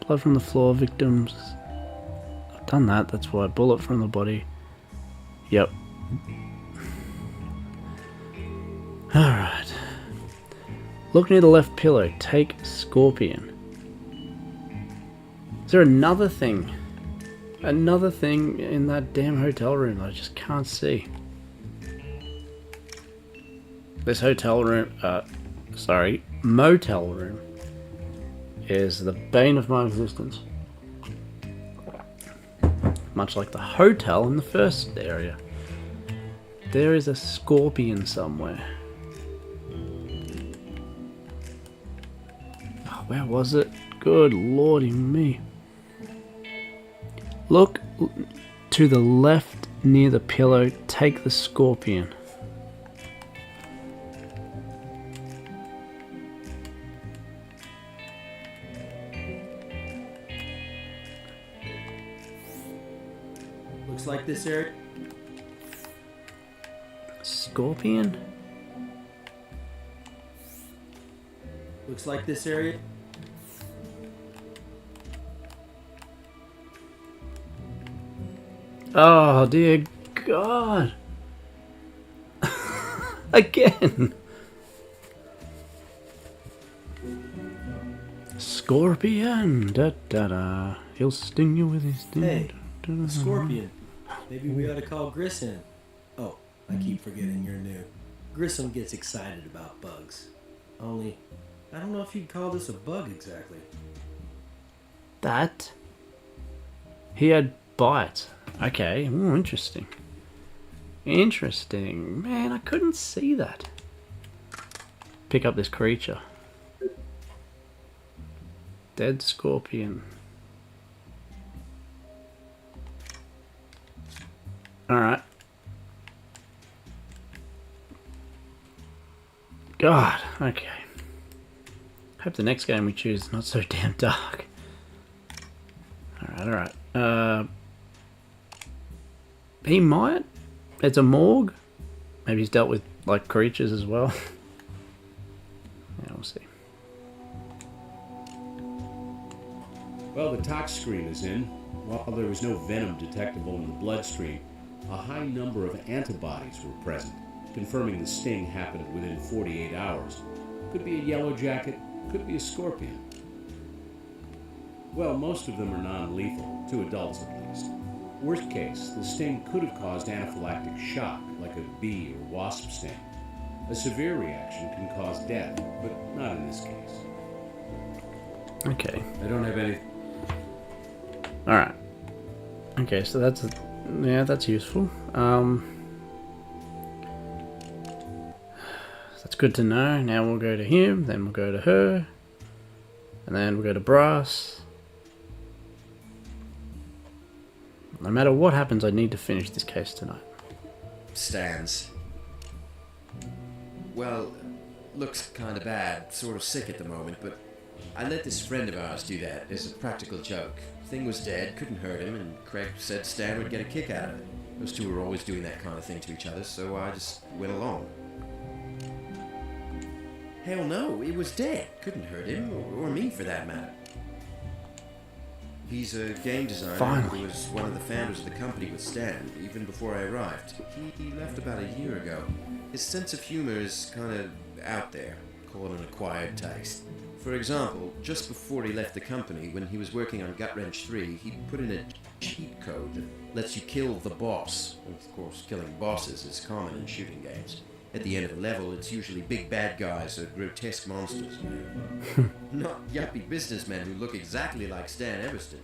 Blood from the floor. Victims. I've done that. That's why. Bullet from the body. Yep. Alright. Look near the left pillow. Take Scorpion. Is there another thing? Another thing in that damn hotel room that I just can't see. This hotel room, motel room is the bane of my existence. Much like the hotel in the first area. There is a scorpion somewhere. Oh, where was it? Good lordy me. Look to the left near the pillow. Take the Scorpion. Looks like this area. Scorpion? Looks like this area. Oh dear God. Again. Scorpion. Da da da. He'll sting you with his sting. Hey, Da, da, da. Scorpion. Maybe we ought to call Grissom. Oh, I keep forgetting you're new. Grissom gets excited about bugs. Only, I don't know if you'd call this a bug exactly. That? He had bites. Okay, ooh, interesting. Interesting. Man, I couldn't see that. Pick up this creature. Dead scorpion. Alright. God, okay. Hope the next game we choose is not so damn dark. Alright. He might. It's a morgue. Maybe he's dealt with, like, creatures as well. Yeah, we'll see. Well, the tox screen is in. While there was no venom detectable in the bloodstream, a high number of antibodies were present, confirming the sting happened within 48 hours. Could be a yellow jacket, could be a scorpion. Well, most of them are non-lethal, to adults at least. Worst case, the sting could have caused anaphylactic shock, like a bee or wasp sting. A severe reaction can cause death, but not in this case. Okay. I don't have any. Alright. Okay, so that's that's useful. That's good to know. Now we'll go to him, then we'll go to her, and then we'll go to Brass. No matter what happens, I need to finish this case tonight. Stands. Well, looks kinda bad, sort of sick at the moment, but I let this friend of ours do that as a practical joke. Thing was dead, couldn't hurt him, and Craig said Stan would get a kick out of it. Those two were always doing that kind of thing to each other, so I just went along. Hell no, it was dead. Couldn't hurt him, or me for that matter. He's a game designer Finally. who was one of the founders of the company with Stan, even before I arrived. He left about a year ago. His sense of humor is kind of out there, call it an acquired taste. For example, just before he left the company, when he was working on Gut Wrench 3, he put in a cheat code that lets you kill the boss. Of course, killing bosses is common in shooting games. At the end of a level, it's usually big bad guys or grotesque monsters. Not yuppie businessmen who look exactly like Stan Everston.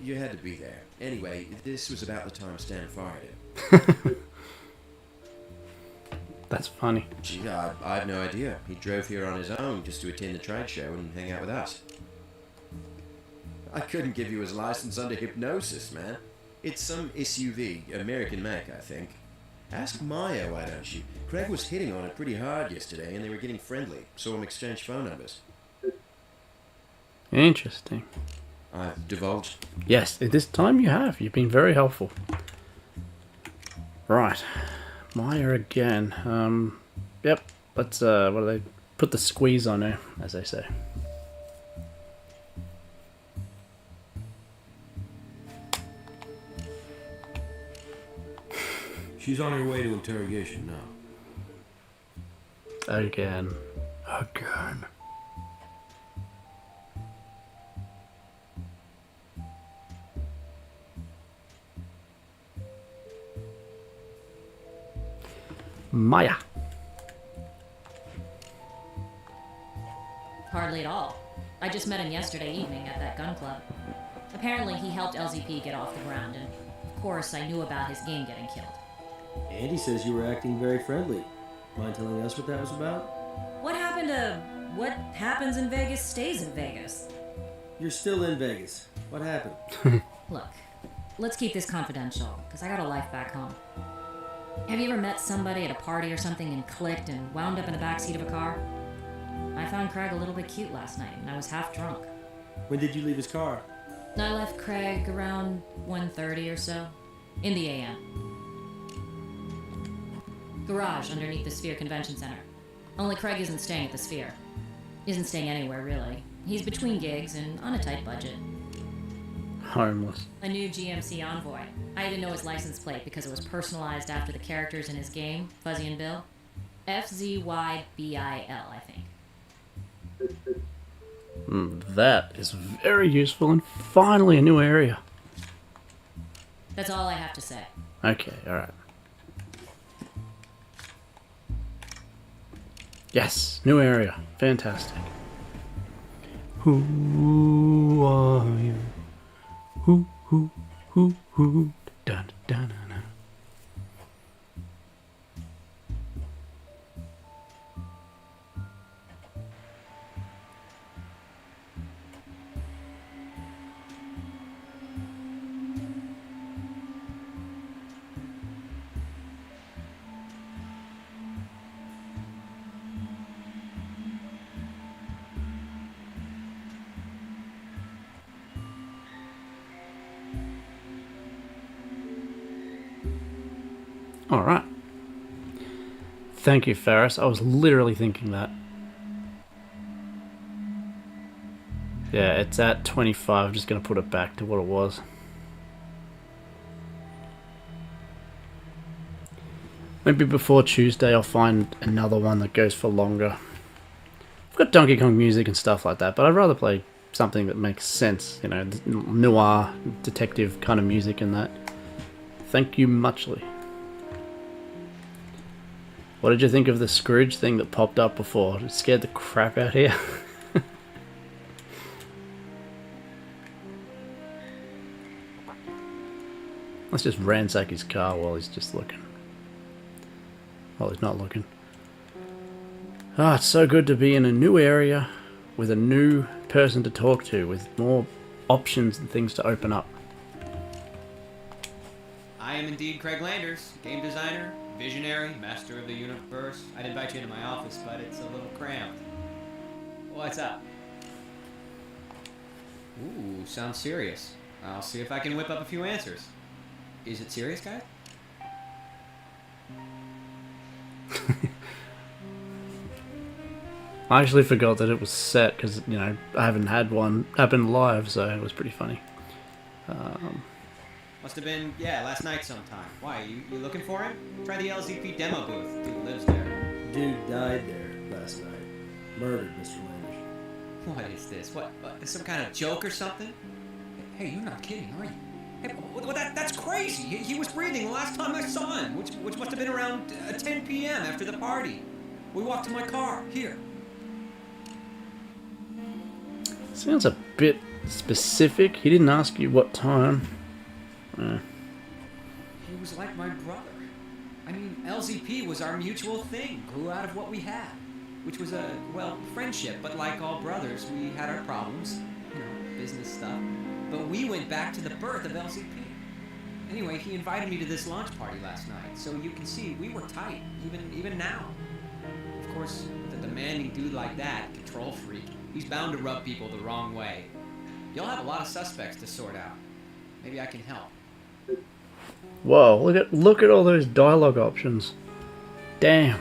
You had to be there. Anyway, this was about the time Stan fired him. That's funny. Gee, I have no idea. He drove here on his own just to attend the trade show and hang out with us. I couldn't give you his license under hypnosis, man. It's some SUV, American make, I think. Ask Maya, why don't you? Craig was hitting on it pretty hard yesterday, and they were getting friendly. Saw him exchange phone numbers. Interesting. I've divulged. Yes, at this time you have. You've been very helpful. Right. Maya again. Yep. Let's, what do they... Put the squeeze on her, as they say. She's on her way to interrogation now. Again. Again. Maya. Hardly at all. I just met him yesterday evening at that gun club. Apparently he helped LZP get off the ground, and of course I knew about his game getting killed. Andy says you were acting very friendly. Mind telling us what that was about? What happened to what happens in Vegas stays in Vegas? You're still in Vegas. What happened? Look, let's keep this confidential, because I got a life back home. Have you ever met somebody at a party or something and clicked and wound up in the backseat of a car? I found Craig a little bit cute last night, and I was half drunk. When did you leave his car? I left Craig around 1:30 or so, in the AM. Garage underneath the Sphere Convention Center. Only Craig isn't staying at the Sphere. Isn't staying anywhere, really. He's between gigs and on a tight budget. Homeless. A new GMC Envoy. I didn't know his license plate because it was personalized after the characters in his game, Fuzzy and Bill. FZYBIL, I think. That is very useful, and finally a new area. That's all I have to say. Okay, alright. Yes, new area. Fantastic. Who are you? Who? Dun, dun, dun, dun. Alright. Thank you, Ferris. I was literally thinking that. Yeah, it's at 25. I'm just going to put it back to what it was. Maybe before Tuesday I'll find another one that goes for longer. I've got Donkey Kong music and stuff like that, but I'd rather play something that makes sense. You know, noir, detective kind of music and that. Thank you muchly. What did you think of the Scrooge thing that popped up before? It scared the crap out here. Let's just ransack his car while he's just looking. Well, he's not looking. Ah, it's so good to be in a new area with a new person to talk to, with more options and things to open up. I am indeed Craig Landers, game designer, visionary, master of the universe. I'd invite you into my office, but it's a little cramped. What's up? Ooh, sounds serious. I'll see if I can whip up a few answers. Is it serious, guys? I actually forgot that it was set because, you know, I haven't had one happen live, so it was pretty funny. Must have been, yeah, last night sometime. Why, you looking for him? Try the LZP demo booth. Dude lives there. Dude died there last night. Murdered, Mr. Landers. What is this? What? Some kind of joke or something? Hey, you're not kidding, are you? Hey, well, that's crazy. He was breathing the last time I saw him, which must have been around 10 p.m. after the party. We walked to my car. Here. Sounds a bit specific. He didn't ask you what time. He was like my brother. I mean, LZP was our mutual thing. Grew out of what we had, which was friendship. But like all brothers, we had our problems. You know, business stuff. But we went back to the birth of LZP. Anyway, he invited me to this launch party last night, so you can see we were tight, even now. Of course, with a demanding dude like that, control freak, he's bound to rub people the wrong way. You'll have a lot of suspects to sort out. Maybe I can help. Whoa, look at all those dialogue options. Damn.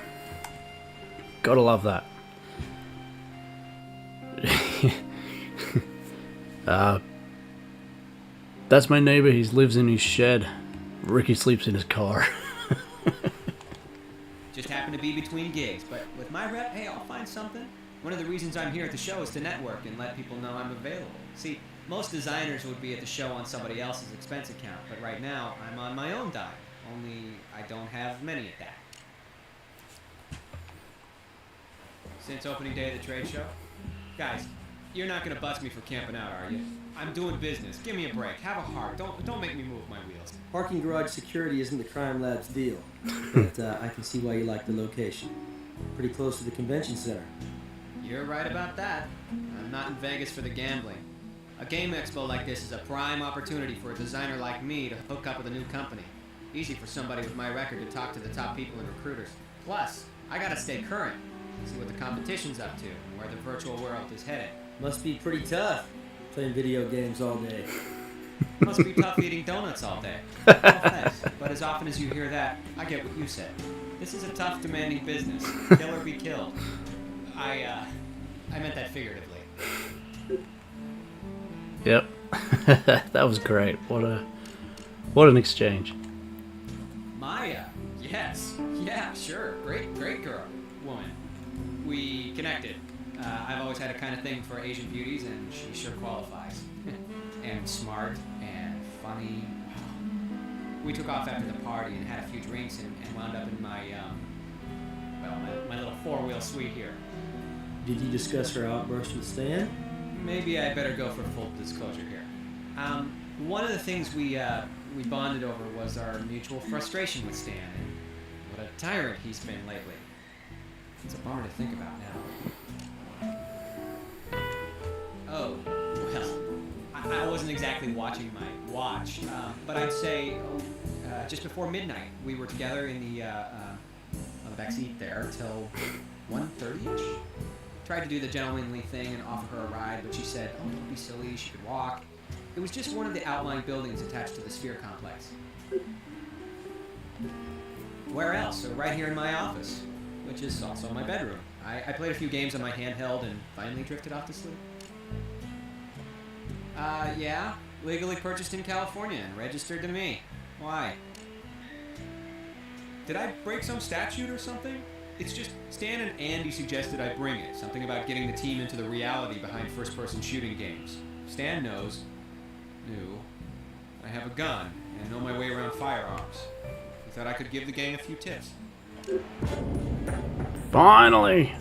Gotta love that. That's my neighbor. He lives in his shed. Ricky sleeps in his car. Just happen to be between gigs, but with my rep, hey, I'll find something. One of the reasons I'm here at the show is to network and let people know I'm available. See, most designers would be at the show on somebody else's expense account, but right now, I'm on my own dime. Only I don't have many at that. Since opening day of the trade show? Guys, you're not gonna bust me for camping out, are you? I'm doing business. Give me a break. Have a heart. Don't make me move my wheels. Parking garage security isn't the crime lab's deal, but I can see why you like the location. Pretty close to the convention center. You're right about that. I'm not in Vegas for the gambling. A game expo like this is a prime opportunity for a designer like me to hook up with a new company. Easy for somebody with my record to talk to the top people and recruiters. Plus, I gotta stay current, see what the competition's up to, and where the virtual world is headed. Must be pretty tough, playing video games all day. Must be tough eating donuts all day. No offense, but as often as you hear that, I get what you said. This is a tough, demanding business. Kill or be killed. I meant that figuratively. Yep. That was great. What an exchange. Maya, yes. Yeah, sure. Great girl. Woman. We connected. I've always had a kind of thing for Asian beauties, and she sure qualifies. And smart and funny. We took off after the party and had a few drinks and wound up in my little four-wheel suite here. Did you discuss her outburst with Stan? Maybe I better go for full disclosure here. One of the things we bonded over was our mutual frustration with Stan, and what a tyrant he's been lately. It's a bummer to think about now. Oh, well, I wasn't exactly watching my watch, but I'd say just before midnight, we were together in the back seat there till 1:30ish. Tried to do the gentlemanly thing and offer her a ride, but she said, "Oh, don't be silly. She could walk." It was just one of the outlying buildings attached to the Sphere complex. Where else? So right here in my office, which is also my bedroom. I played a few games on my handheld and finally drifted off to sleep. Yeah, legally purchased in California and registered to me. Why? Did I break some statute or something? It's just Stan and Andy suggested I bring it. Something about getting the team into the reality behind first-person shooting games. Stan knew I have a gun and know my way around firearms. He thought I could give the gang a few tips. Finally!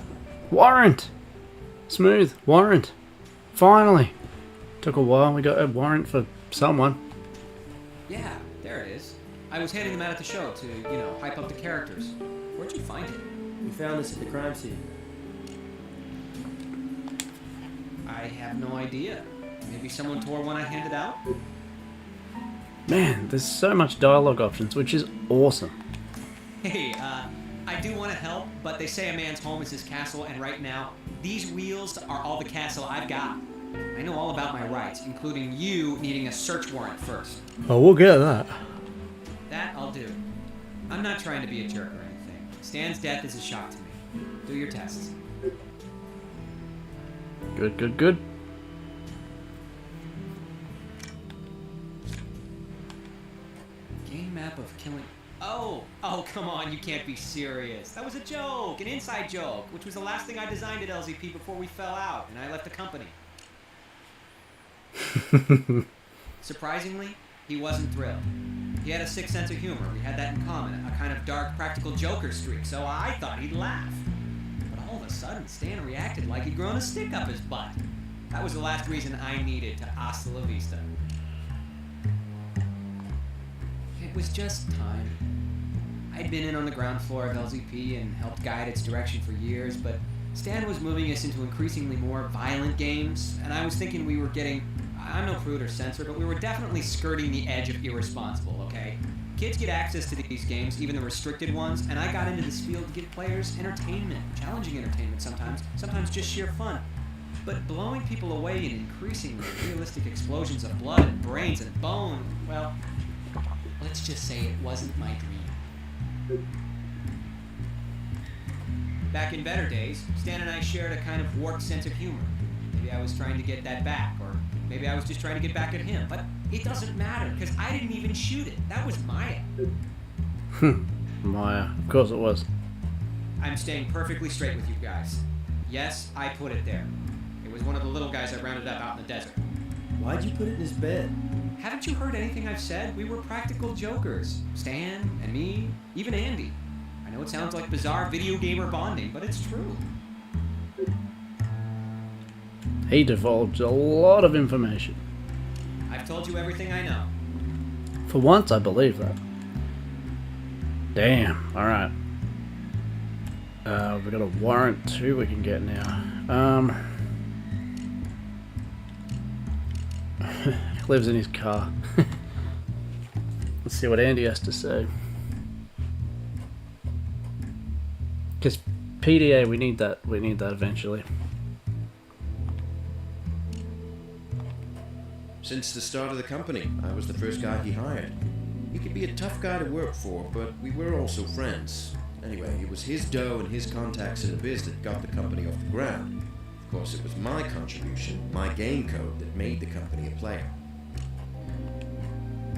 Warrant! Smooth. Warrant. Finally. Took a while. We got a warrant for someone. Yeah, there it is. I was handing them out at the show to, hype up the characters. Where'd you find it? We found this at the crime scene. I have no idea. Maybe someone tore one I handed out? Man, there's so much dialogue options, which is awesome. Hey, I do want to help, but they say a man's home is his castle, and right now, these wheels are all the castle I've got. I know all about my rights, including you needing a search warrant first. Oh, we'll get that. That I'll do. I'm not trying to be a jerk or anything. Stan's death is a shock to me. Do your tests. Good. Game map of killing... Oh, come on, you can't be serious. That was a joke, an inside joke, which was the last thing I designed at LZP before we fell out and I left the company. Surprisingly, he wasn't thrilled. He had a sick sense of humor. We had that in common, a kind of dark, practical joker streak, so I thought he'd laugh. But all of a sudden, Stan reacted like he'd grown a stick up his butt. That was the last reason I needed to hasta la vista. It was just time. I'd been in on the ground floor of LZP and helped guide its direction for years, but Stan was moving us into increasingly more violent games, and I was thinking we were getting... I'm no prude or censor, but we were definitely skirting the edge of irresponsible, okay? Kids get access to these games, even the restricted ones, and I got into this field to give players entertainment, challenging entertainment sometimes just sheer fun. But blowing people away in increasingly realistic explosions of blood and brains and bone, well, let's just say it wasn't my dream. Back in better days, Stan and I shared a kind of warped sense of humor. Maybe I was trying to get that back, or maybe I was just trying to get back at him. But it doesn't matter, because I didn't even shoot it. That was Maya. Maya. Of course it was. I'm staying perfectly straight with you guys. Yes, I put it there. It was one of the little guys I rounded up out in the desert. Why'd you put it in his bed? Haven't you heard anything I've said? We were practical jokers. Stan and me, even Andy. I know it sounds like bizarre video gamer bonding, but it's true. He divulged a lot of information. I've told you everything I know. For once, I believe that. Damn. Alright. We've got a warrant too we can get now. He lives in his car. Let's see what Andy has to say. Because PDA, we need that eventually. Since the start of the company, I was the first guy he hired. He could be a tough guy to work for, but we were also friends. Anyway, it was his dough and his contacts in the biz that got the company off the ground. Of course, it was my contribution, my game code, that made the company a player.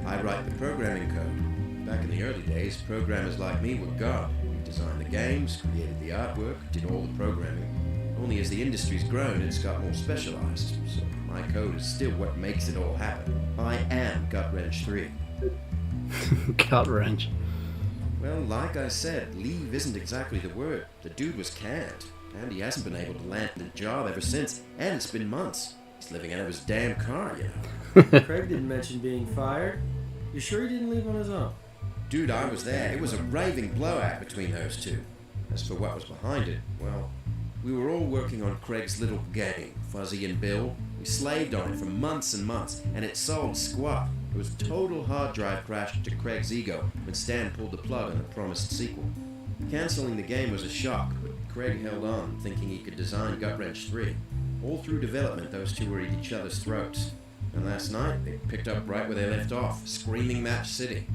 I write the programming code. Back in the early days, programmers like me were God. We designed the games, created the artwork, did all the programming. Only as the industry's grown, it's got more specialized, so my code is still what makes it all happen. I am Gut Wrench 3. Gut wrench. Well, like I said, leave isn't exactly the word. The dude was canned, and he hasn't been able to land a job ever since, and it's been months. He's living out of his damn car, you know. Craig didn't mention being fired. You sure he didn't leave on his own? Dude, I was there. It was a raving blowout between those two. As for what was behind it, well, we were all working on Craig's little game, Fuzzy and Bill. We slaved on it for months and months, and it sold squat. It was a total hard drive crash to Craig's ego when Stan pulled the plug on the promised sequel. Cancelling the game was a shock, but Craig held on, thinking he could design Gut Wrench 3. All through development, those two were at each other's throats. And last night, they picked up right where they left off, screaming Match City.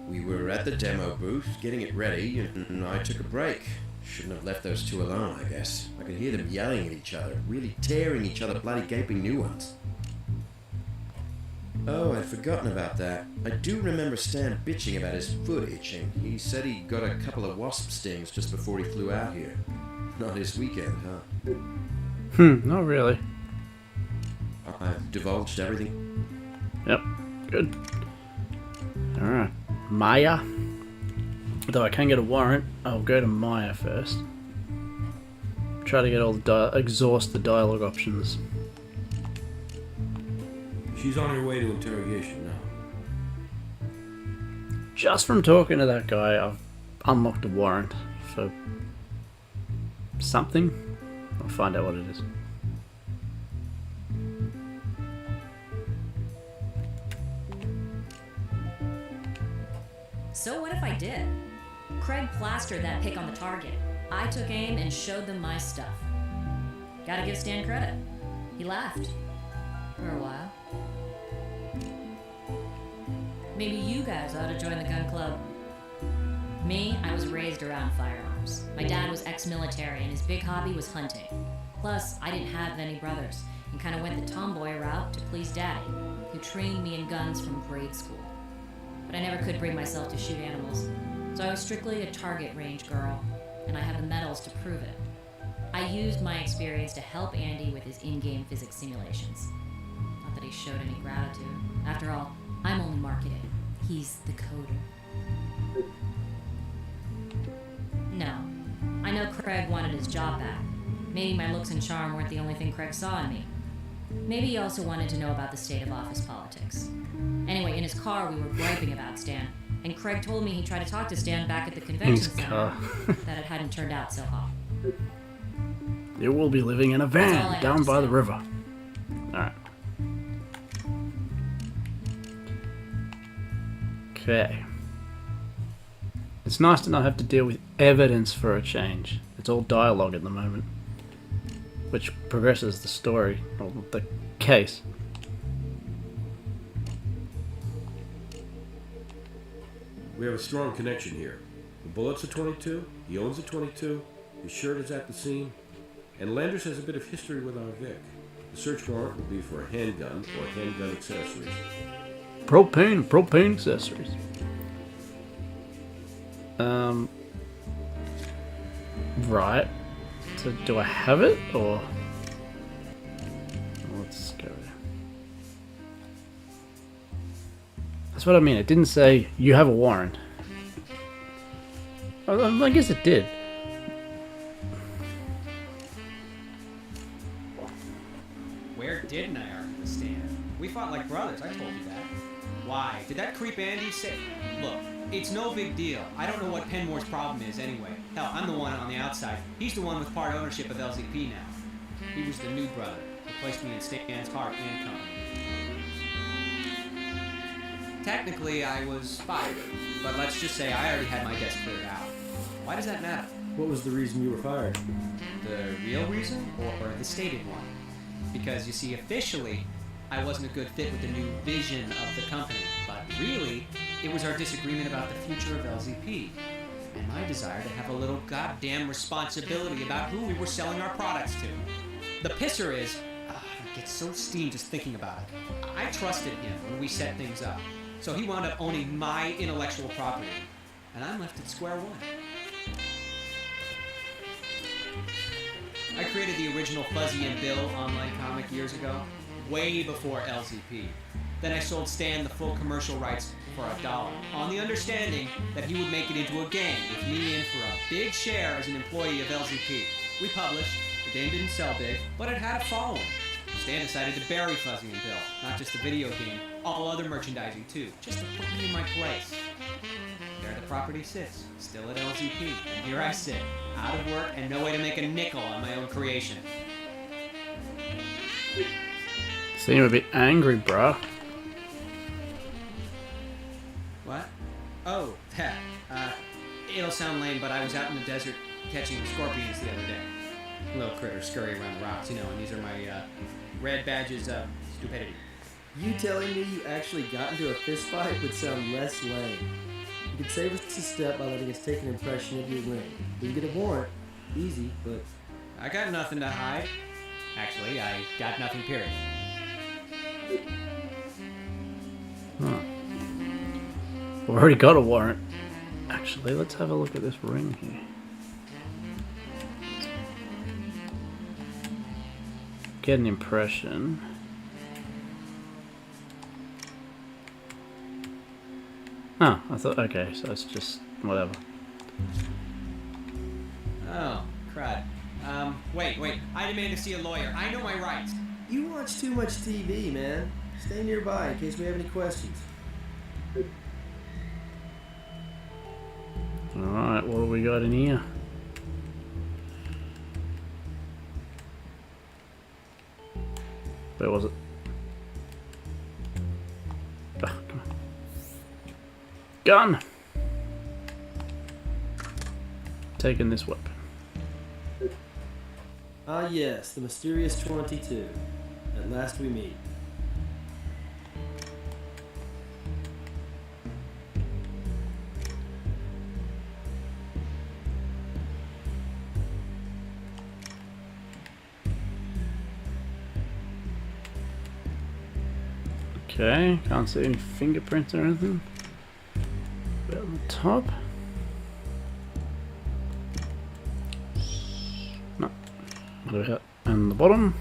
We were at the demo booth, getting it ready, and I took a break. Shouldn't have left those two alone, I guess. I could hear them yelling at each other, really tearing each other bloody gaping new ones. Oh, I'd forgotten about that. I do remember Stan bitching about his foot itching. He said he got a couple of wasp stings just before he flew out here. Not his weekend, huh? Not really. I've divulged everything. Yep, good. Alright, Maya. Though I can get a warrant, I'll go to Maya first. Try to get all the exhaust the dialogue options. She's on her way to interrogation now. Just from talking to that guy, I've unlocked a warrant for something. I'll find out what it is. So what if I did? Craig plastered that pic on the target. I took aim and showed them my stuff. Gotta give Stan credit. He laughed. For a while. Maybe you guys ought to join the gun club. Me, I was raised around firearms. My dad was ex-military and his big hobby was hunting. Plus, I didn't have any brothers and kind of went the tomboy route to please Daddy, who trained me in guns from grade school. but I never could bring myself to shoot animals. So I was strictly a target range girl, and I have the medals to prove it. I used my experience to help Andy with his in-game physics simulations. Not that he showed any gratitude. After all, I'm only marketing. He's the coder. No. I know Craig wanted his job back. Maybe my looks and charm weren't the only thing Craig saw in me. Maybe he also wanted to know about the state of office politics. Anyway, in his car we were griping about Stan, and Craig told me he tried to talk to Stan back at the convention center, that it hadn't turned out so hot. You will be living in a van down by the river. Alright. Okay. It's nice to not have to deal with evidence for a change. It's all dialogue at the moment, which progresses the story, or the case. We have a strong connection here. The bullet's a 22, he owns a 22, his shirt is at the scene, and Landers has a bit of history with our Vic. The search warrant will be for a handgun or handgun accessories. Propane accessories. Right. So do I have it, or... Let's go there. That's what I mean. It didn't say, you have a warrant. I guess it did. Where didn't I argue with Stan? We fought like brothers, I told you that. Why? Did that creep Andy say... Look, it's no big deal. I don't know what Penmore's problem is anyway. Hell, I'm the one on the outside. He's the one with part ownership of LZP now. He was the new brother who placed me in Stan's heart and company. Technically, I was fired, but let's just say I already had my desk cleared out. Why does that matter? What was the reason you were fired? The real reason, or the stated one? Because, you see, officially, I wasn't a good fit with the new vision of the company, but really, it was our disagreement about the future of LZP, and my desire to have a little goddamn responsibility about who we were selling our products to. The pisser is, I get so steamed just thinking about it. I trusted him when we set things up, so he wound up owning my intellectual property, and I'm left at square one. I created the original Fuzzy and Bill online comic years ago, way before LZP. Then I sold Stan the full commercial rights for $1, on the understanding that he would make it into a game with me in for a big share as an employee of LZP. We published, the game didn't sell big, but it had a following. Stan decided to bury Fuzzy and Bill, not just the video game, all other merchandising too, just to put me in my place. There the property sits, still at LZP, and here I sit, out of work and no way to make a nickel on my own creation. Seem a bit angry, bruh. What? Oh, that. It'll sound lame, but I was out in the desert catching scorpions the other day. Little critters scurry around the rocks, and these are my red badges of stupidity. You telling me you actually got into a fist fight would sound less lame. You could save us a step by letting us take an impression of your ring. We can get a warrant. Easy, but... I got nothing to hide. Actually, I got nothing, period. Huh. We've already got a warrant. Actually, let's have a look at this ring here. Get an impression. Oh, I thought, okay, so it's just whatever. Oh, crud. Wait, I demand to see a lawyer. I know my rights. You watch too much TV, man. Stay nearby in case we have any questions. Alright, what do we got in here? Where was it? Oh, come on. Gun! Taking this weapon. Ah yes, the mysterious 22. At last we meet. Okay, can't see any fingerprints or anything. top. No. What do we got? And the bottom.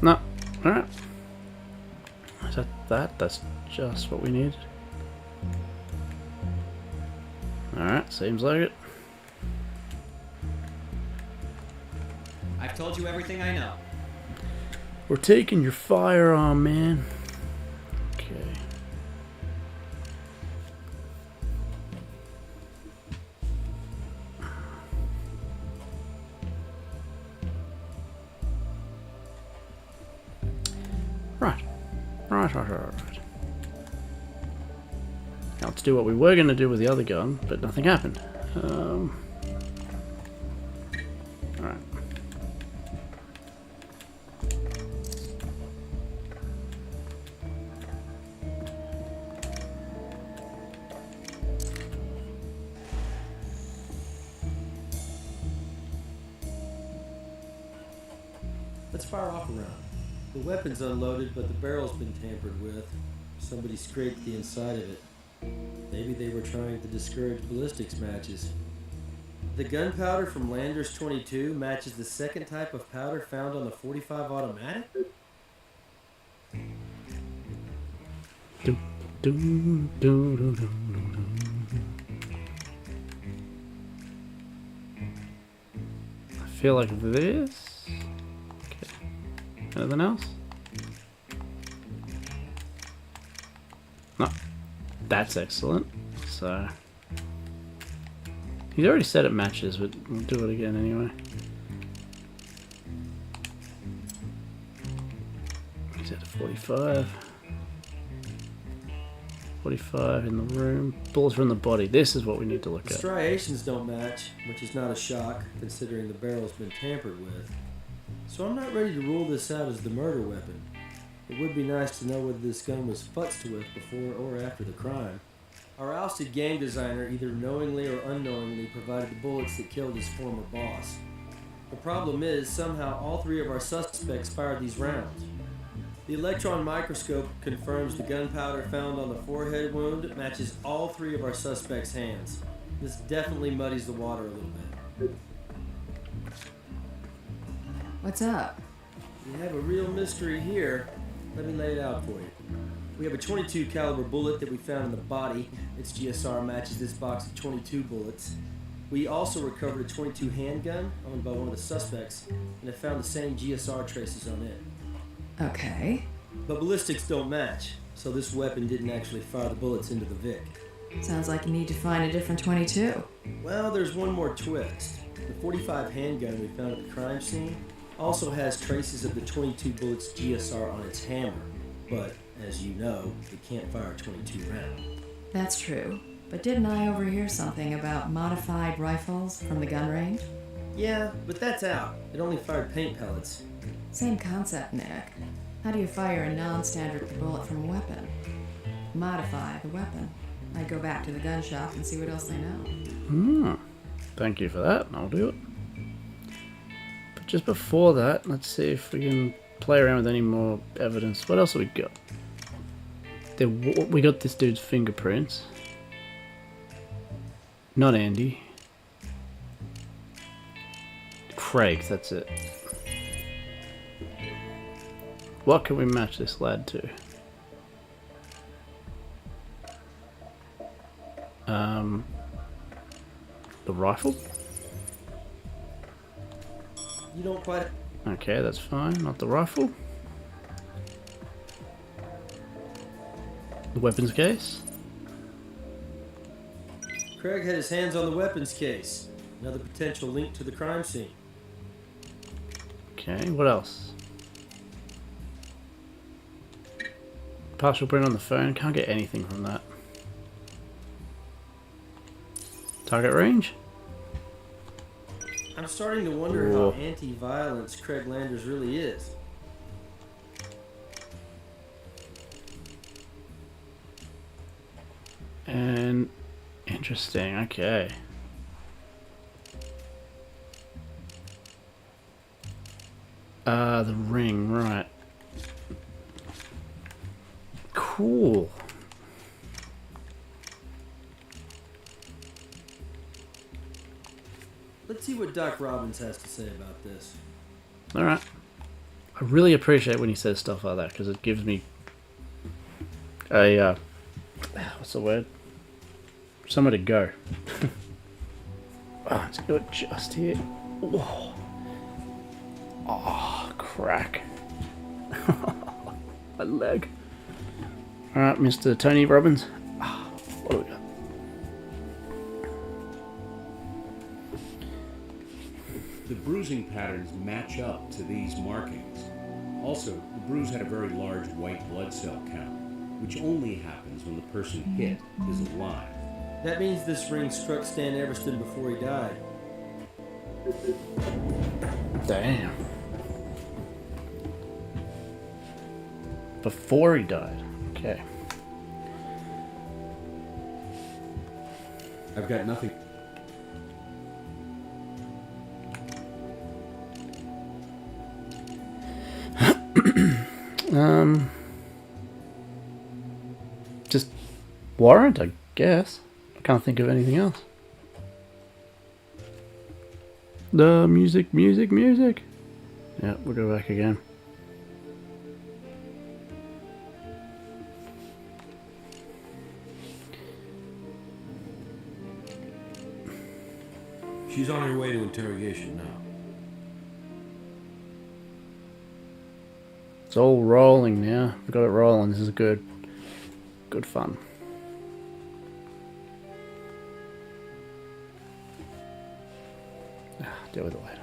No. Alright. Is that? That's just what we need. Alright, seems like it. I've told you everything I know. We're taking your firearm, man. Okay. Right. Now let's do what we were going to do with the other gun, but nothing happened. Alright. Let's fire off a round. The weapon's unloaded, but the barrel's been tampered with. Somebody scraped the inside of it. Maybe they were trying to discourage ballistics matches. The gunpowder from Landers 22 matches the second type of powder found on the 45 automatic? Do, do, do, do, do, do. I feel like this. Okay. Anything else? No. That's excellent. So he's already said it matches, but we'll do it again anyway. He's at 45. 45 in the room. Bullets from the body. This is what we need to look The at. striations don't match, which is not a shock considering the barrel's been tampered with. So I'm not ready to rule this out as the murder weapon. It would be nice to know whether this gun was futzed with before or after the crime. Our ousted game designer either knowingly or unknowingly provided the bullets that killed his former boss. The problem is, somehow all three of our suspects fired these rounds. The electron microscope confirms the gunpowder found on the forehead wound matches all three of our suspects' hands. This definitely muddies the water a little bit. What's up? We have a real mystery here. Let me lay it out for you. We have a 22 caliber bullet that we found in the body. Its GSR matches this box of 22 bullets. We also recovered a 22 handgun owned by one of the suspects and have found the same GSR traces on it. Okay. But ballistics don't match, so this weapon didn't actually fire the bullets into the Vic. Sounds like you need to find a different 22. Well, there's one more twist. The 45 handgun we found at the crime scene also has traces of the 22 bullets GSR on its hammer, but as you know, it can't fire a 22 round. That's true. But didn't I overhear something about modified rifles from the gun range? Yeah, but that's out. It only fired paint pellets. Same concept, Nick. How do you fire a non-standard bullet from a weapon? Modify the weapon. I'd go back to the gun shop and see what else they know. Thank you for that. I'll do it. But just before that, let's see if we can play around with any more evidence. What else have we got? We got this dude's fingerprints. Not Andy. Craig, that's it. What can we match this lad to? The rifle? You don't quite... Okay, that's fine. Not the rifle. The weapons case? Craig had his hands on the weapons case. Another potential link to the crime scene. Okay, what else? Partial print on the phone. Can't get anything from that. Target range? I'm starting to wonder how anti-violence Craig Landers really is. And interesting, okay. The ring, right. Cool. Let's see what Doc Robbins has to say about this. Alright. I really appreciate when he says stuff like that, because it gives me a, what's the word? Somewhere to go. Oh, let's go just here. Whoa. Oh, crack. My leg. Alright, Mr. Tony Robbins. What do we got? The bruising patterns match up to these markings. Also, the bruise had a very large white blood cell count, which only happens when the person hit is alive. That means this ring struck Stan Everston before he died. Damn. Before he died. Okay. I've got nothing. Just warrant, I guess. I can't think of anything else. The music. Yeah, we'll go back again. She's on her way to interrogation now. It's all rolling now. We've got it rolling. This is good. Good fun. Deal with it later.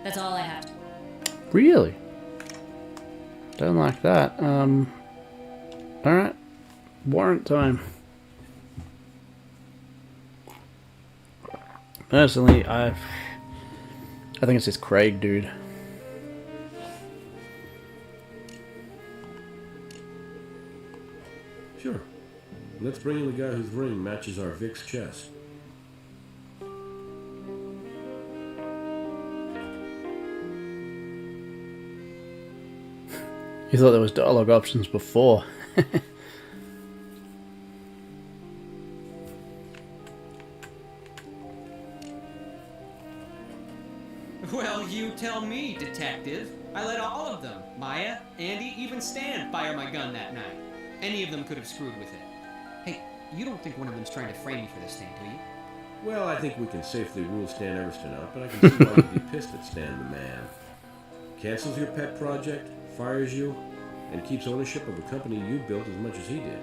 That's all I have to. Really? Don't like that. Alright. Warrant time. Personally, I think it's this Craig dude. Sure. Let's bring in the guy whose ring matches our Vic's chest. You thought there was dialogue options before. Well, you tell me, detective. I let all of them, Maya, Andy, even Stan, fire my gun that night. Any of them could have screwed with it. Hey, you don't think one of them's trying to frame me for this thing, do you? Well, I think we can safely rule Stan Everston out, but I can see why you'd be pissed at Stan the man. Cancels your pet project, fires you, and keeps ownership of a company you built as much as he did.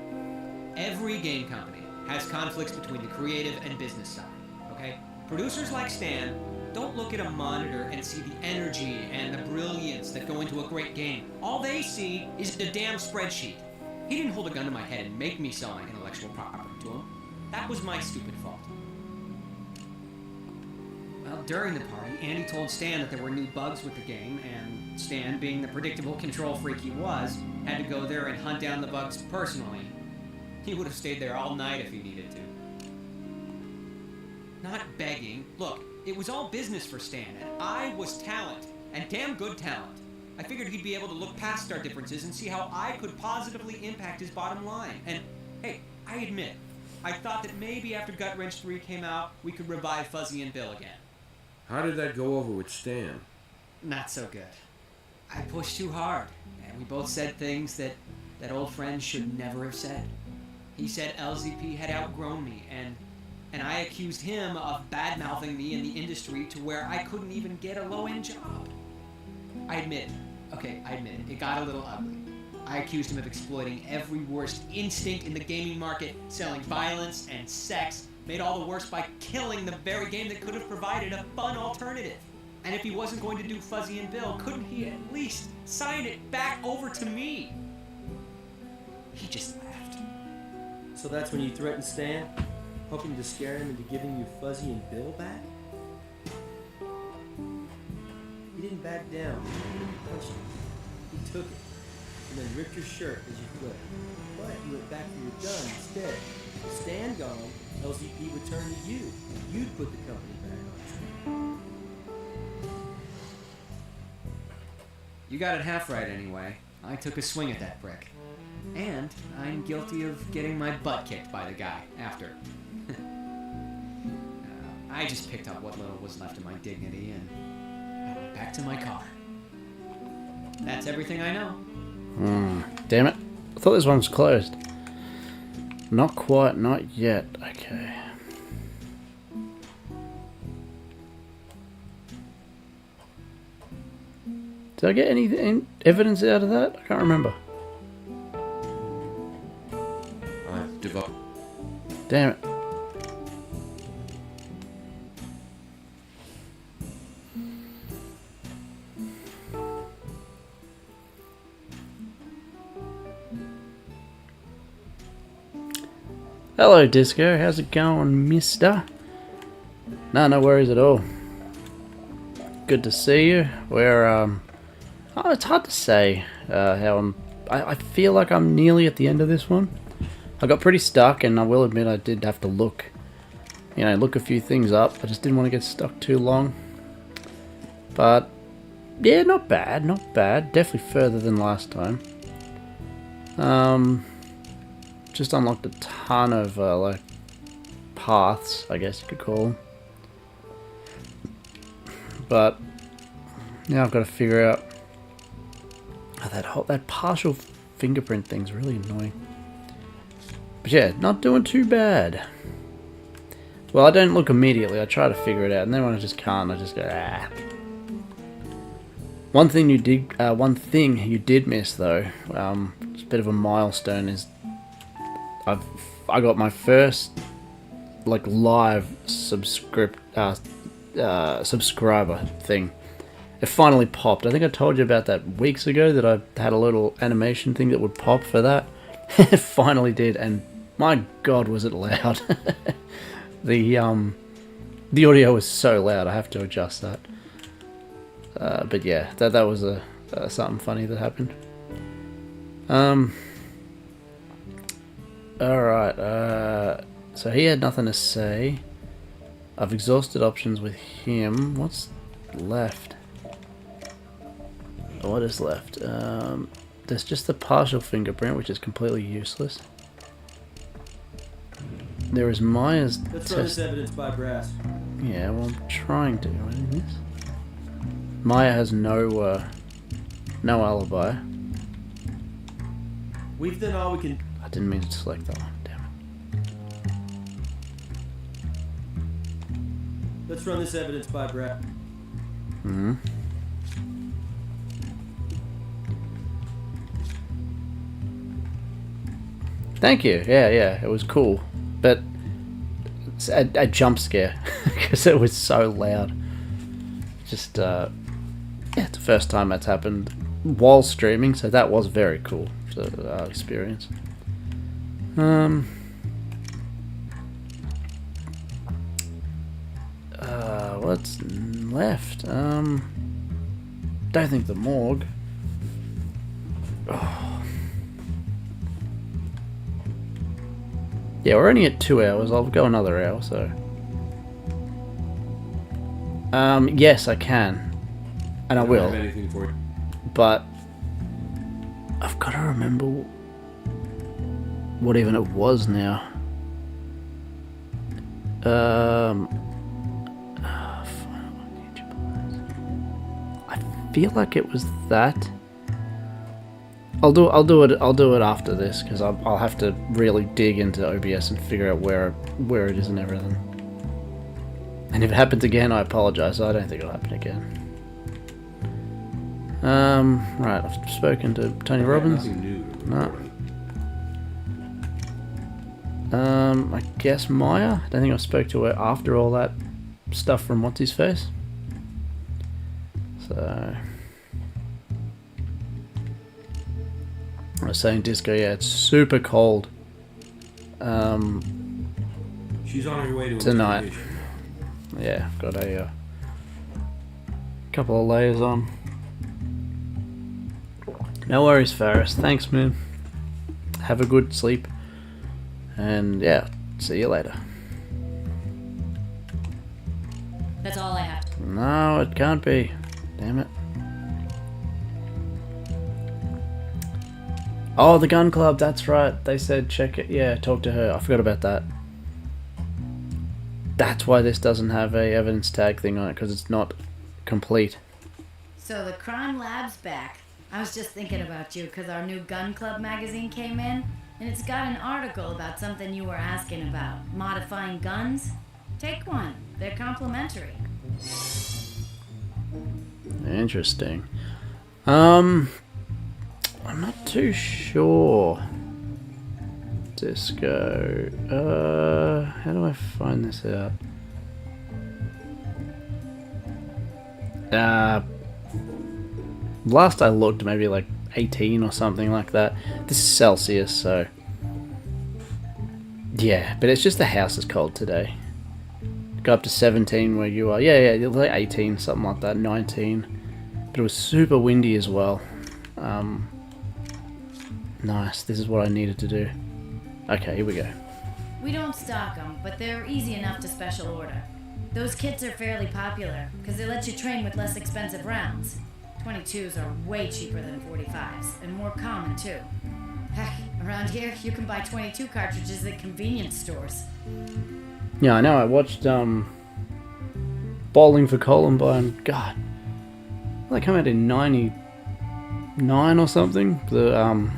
Every game company has conflicts between the creative and business side, okay? Producers like Stan don't look at a monitor and see the energy and the brilliance that go into a great game. All they see is the damn spreadsheet. He didn't hold a gun to my head and make me sell my intellectual property to him. That was my stupid fault. Well, during the party, Andy told Stan that there were new bugs with the game, and Stan, being the predictable control freak he was, had to go there and hunt down the bugs personally. He would have stayed there all night if he needed to. Not begging. Look, it was all business for Stan, and I was talent, and damn good talent. I figured he'd be able to look past our differences and see how I could positively impact his bottom line. And, hey, I admit, I thought that maybe after Gut Wrench 3 came out, we could revive Fuzzy and Bill again. How did that go over with Stan? Not so good. I pushed too hard, and we both said things that old friends should never have said. He said LZP had outgrown me, and I accused him of bad-mouthing me in the industry to where I couldn't even get a low-end job. I admit it. It got a little ugly. I accused him of exploiting every worst instinct in the gaming market, selling violence and sex, made all the worse by killing the very game that could have provided a fun alternative. And if he wasn't going to do Fuzzy and Bill, couldn't he at least sign it back over to me? He just laughed. So that's when you threatened Stan? Hoping to scare him into giving you Fuzzy and Bill back? He didn't back down. He didn't punch you. He took it, and then ripped your shirt as you flipped. But you went back for your gun instead. With Stan gone, LZP returned to you. You'd put the company back on track. You got it half right anyway. I took a swing at that brick. And I'm guilty of getting my butt kicked by the guy after. I just picked up what little was left of my dignity and I went back to my car. That's everything I know. Damn it. I thought this one was closed. Not quite, not yet. Okay. Did I get any evidence out of that? I can't remember. I've developed. Damn it. Hello, Disco. How's it going, mister? No worries at all. Good to see you. We're, oh, it's hard to say how I feel like I'm nearly at the end of this one. I got pretty stuck, and I will admit I did have to look a few things up. I just didn't want to get stuck too long. But, yeah, not bad. Definitely further than last time. Just unlocked a ton of, like, paths, I guess you could call them. But, now I've got to figure out... Oh, that partial fingerprint thing's really annoying. But yeah, not doing too bad. Well, I don't look immediately, I try to figure it out, and then when I just can't, I just go, ah. One thing you did miss, though, it's a bit of a milestone, is I got my first like live subscriber thing. It finally popped. I think I told you about that weeks ago, that I had a little animation thing that would pop for that. It finally did, and my god was it loud. The audio was so loud, I have to adjust that. But yeah, that was something funny that happened. Alright, so he had nothing to say. I've exhausted options with him. What's left? What is left? There's just the partial fingerprint, which is completely useless. There is Maya's Let's run this evidence by Brass. Yeah, well, I'm trying to. What is this? Maya has no alibi. We've done all we can. I didn't mean to select that one. Damn it. Let's run this evidence by Brass. Mm-hmm. Thank you. Yeah, it was cool, but it's a jump scare because it was so loud. Just yeah, it's the first time that's happened while streaming, so that was very cool experience. What's left? Don't think the morgue. Oh. Yeah, we're only at 2 hours. I'll go another hour, so. Yes, I can. And I will. Have anything for you? But I've got to remember what even it was now. I feel like it was that. I'll do it after this, because I'll have to really dig into OBS and figure out where it is and everything. And if it happens again, I apologize. I don't think it'll happen again. Right, I've spoken to Tony Robbins. Nothing new to report. I guess Maya. I don't think I spoke to her after all that stuff from What's His Face. So I was saying, Disco, yeah, it's super cold. She's on her way to Tonight. interrogation. Yeah, got a couple of layers on. No worries, Faris. Thanks, man. Have a good sleep. And yeah, see you later. That's all I have to. No, it can't be. Damn it. Oh, the gun club, that's right. They said check it. Yeah, talk to her. I forgot about that. That's why this doesn't have a evidence tag thing on it, because it's not complete. So the crime lab's back. I was just thinking about you because our new gun club magazine came in, and it's got an article about something you were asking about. Modifying guns? Take one. They're complimentary. Interesting. I'm not too sure. Disco. How do I find this out? Last I looked, maybe like 18 or something like that. This is Celsius, so yeah. But it's just the house is cold today. Go up to 17 where you are. Yeah, like 18, something like that. 19. But it was super windy as well. Nice. This is what I needed to do. Okay, here we go. We don't stock them, but they're easy enough to special order. Those kits are fairly popular because they let you train with less expensive rounds. 22s are way cheaper than 45s, and more common too. Heck, around here you can buy 22 cartridges at convenience stores. Yeah, I know. I watched Bowling for Columbine. God, they come out in '99 or something. The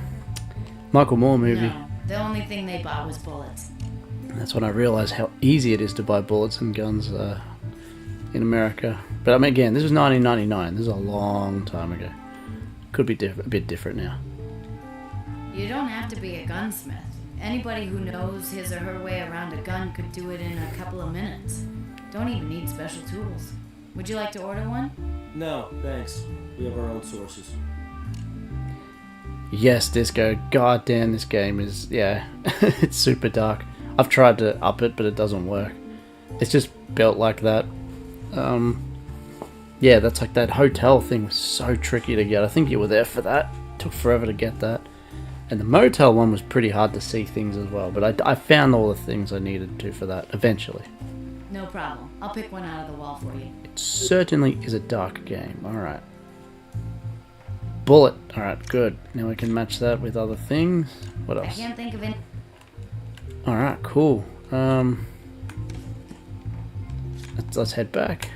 Michael Moore movie. No, the only thing they bought was bullets. That's when I realized how easy it is to buy bullets and guns in America. But I mean, again, this was 1999. This is a long time ago. Could be a bit different now. You don't have to be a gunsmith. Anybody who knows his or her way around a gun could do it in a couple of minutes. Don't even need special tools. Would you like to order one? No, thanks. We have our own sources. Yes, Disco. God damn, this game is, yeah, it's super dark. I've tried to up it, but it doesn't work. It's just built like that. Yeah, that's like that hotel thing was so tricky to get. I think you were there for that. It took forever to get that. And the motel one was pretty hard to see things as well. But I found all the things I needed to for that eventually. No problem. I'll pick one out of the wall for you. It certainly is a dark game. Alright. Bullet. Alright, good. Now we can match that with other things. What I else? can't think of any. Alright, cool. Let's head back.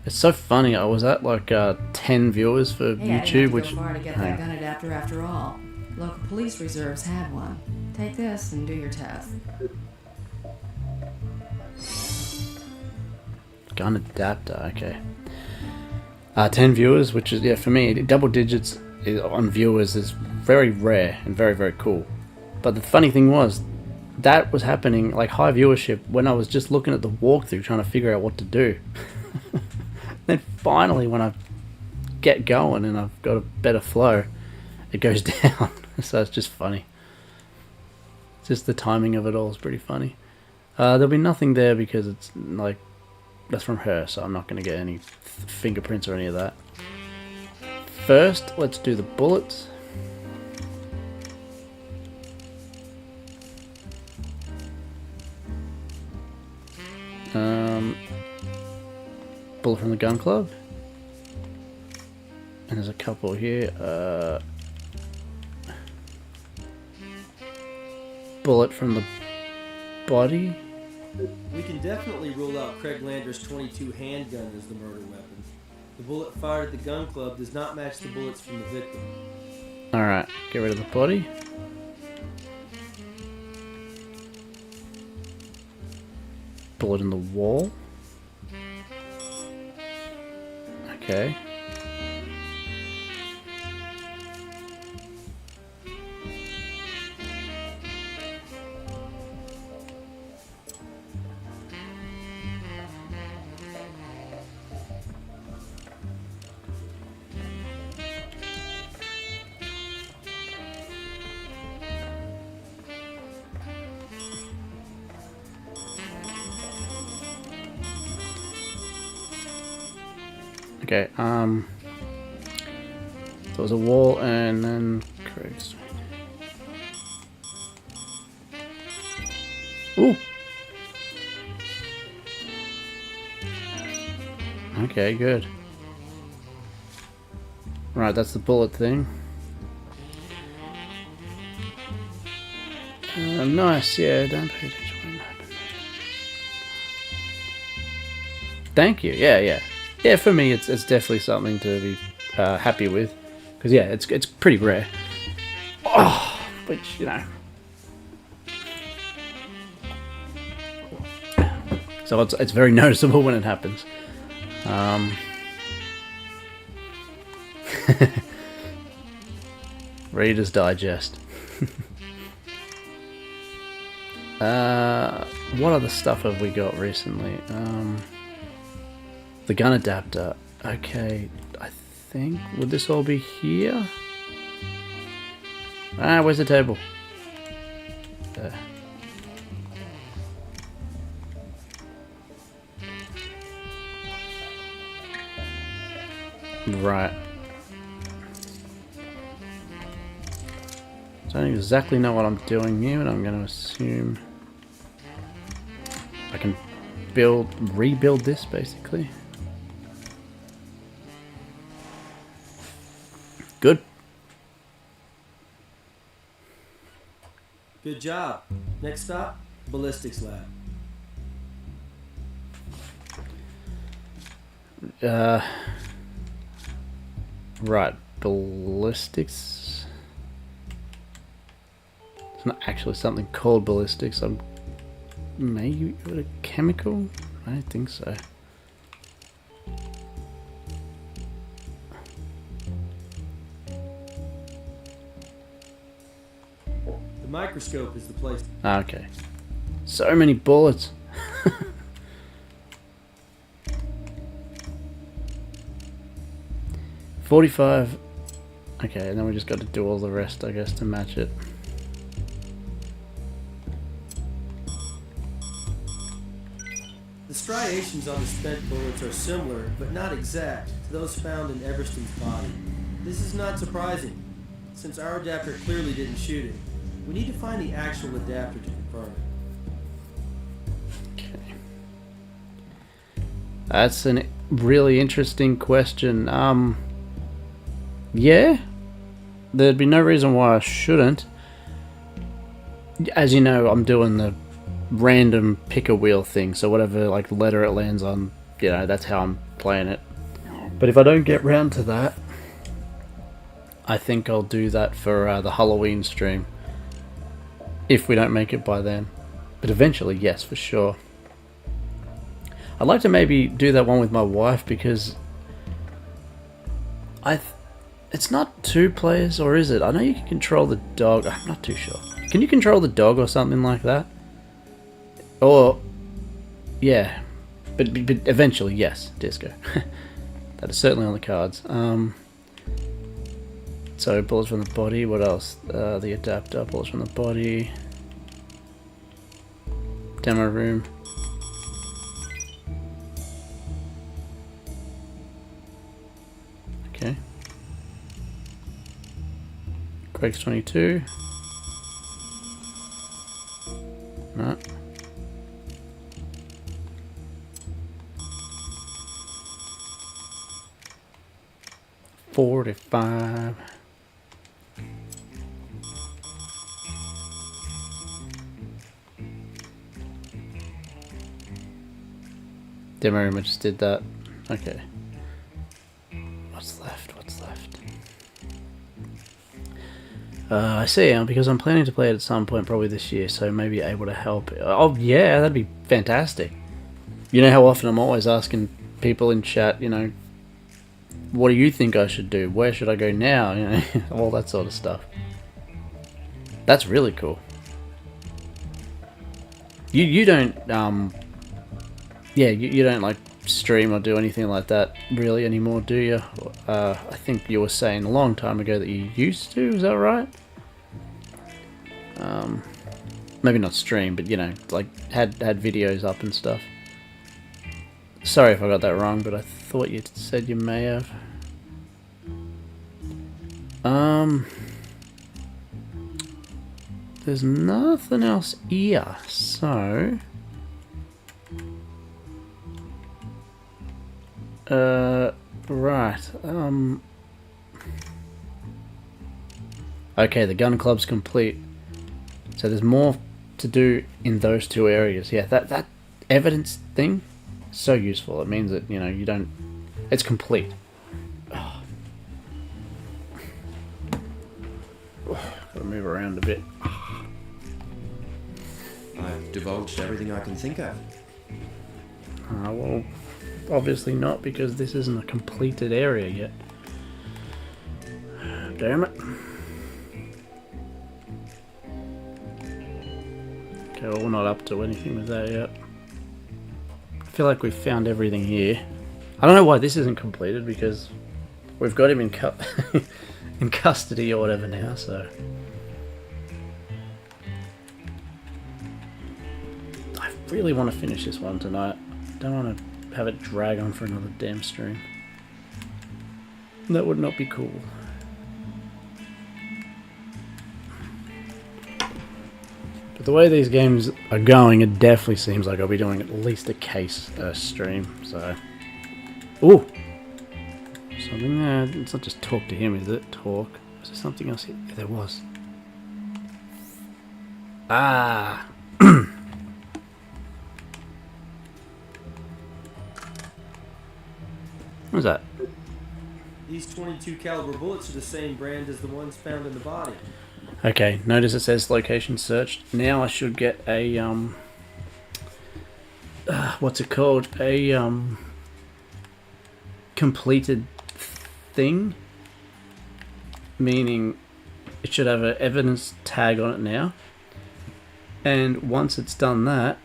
It's so funny. I was at like 10 viewers for Hey, I YouTube, didn't have to which go far to get that gun adapter after all. Local police reserves had one. Take this and do your test. gun adapter. Okay. 10 viewers, which is, yeah, for me, double digits on viewers is very rare and very, very cool. But the funny thing was, that was happening, like high viewership, when I was just looking at the walkthrough trying to figure out what to do. Then finally, when I get going and I've got a better flow, it goes down. So it's just funny. Just the timing of it all is pretty funny. There'll be nothing there because it's like, that's from her, so I'm not going to get any fingerprints or any of that. First, let's do the bullets. Bullet from the gun club. And there's a couple here. Bullet from the body. We can definitely rule out Craig Lander's 22 handgun as the murder weapon. The bullet fired at the gun club does not match the bullets from the victim. Alright, get rid of the body. Bullet in the wall. Okay. Okay, there was a wall and then Craig's. Ooh! Okay, good. Right, that's the bullet thing. Nice, yeah, don't pay attention when it happens. Thank you, yeah. Yeah, for me, it's definitely something to be happy with. Because, yeah, it's pretty rare. Oh, which, you know. So it's very noticeable when it happens. Reader's Digest. What other stuff have we got recently? The gun adapter. Okay, I think... Would this all be here? Ah, where's the table? There. Right. Don't exactly know what I'm doing here, but I'm going to assume I can rebuild this basically. Good. Good job. Next stop, ballistics lab. Right, ballistics. It's not actually something called ballistics. I'm maybe a chemical. I don't think so. The microscope is the place. Okay. So many bullets. $45. Okay, and then we just got to do all the rest, I guess, to match it. The striations on the spent bullets are similar, but not exact, to those found in Everston's body. This is not surprising, since our adapter clearly didn't shoot him. We need to find the actual adapter to confirm it. Okay. That's a really interesting question. Yeah, there'd be no reason why I shouldn't. As you know, I'm doing the random pick a wheel thing, so whatever like letter it lands on, you know, that's how I'm playing it. But if I don't get round to that, I think I'll do that for the Halloween stream. If we don't make it by then. But eventually, yes, for sure. I'd like to maybe do that one with my wife because it's not 2 players, or is it? I know you can control the dog. I'm not too sure. Can you control the dog or something like that? Or, yeah. But eventually, yes, disco. That is certainly on the cards. So, bullets from the body. What else? The adapter. Bullets from the body. Demo room. Okay. Quakes 22. No. $45. Demo room, I just did that. Okay. What's left? I see, because I'm planning to play it at some point probably this year, so maybe able to help. Oh yeah, that'd be fantastic. You know how often I'm always asking people in chat, you know, what do you think I should do? Where should I go now? You know, all that sort of stuff. That's really cool. You don't you don't like stream or do anything like that really anymore, do you? I think you were saying a long time ago that you used to, is that right? Maybe not stream, but you know, like had videos up and stuff. Sorry if I got that wrong, but I thought you said you may have. There's nothing else here, so Right. Okay, the gun club's complete. So there's more to do in those two areas. Yeah, that evidence thing, so useful. It means that, you know, you don't... It's complete. Oh. Gotta move around a bit. I've divulged everything I can think of. Well, obviously not, because this isn't a completed area yet. Damn it. Okay, well, we're not up to anything with that yet. I feel like we've found everything here. I don't know why this isn't completed, because we've got him in in custody or whatever now, so... I really want to finish this one tonight. I don't want to have it drag on for another damn stream. That would not be cool. But the way these games are going, it definitely seems like I'll be doing at least a case stream, so... Ooh! Something there. It's not just talk to him, is it? Talk. Was there something else here? Yeah, there was. Ah! What was that? These 22 caliber bullets are the same brand as the ones found in the body. Okay, notice it says location searched. Now I should get a, what's it called? A, completed thing. Meaning it should have an evidence tag on it now. And once it's done that,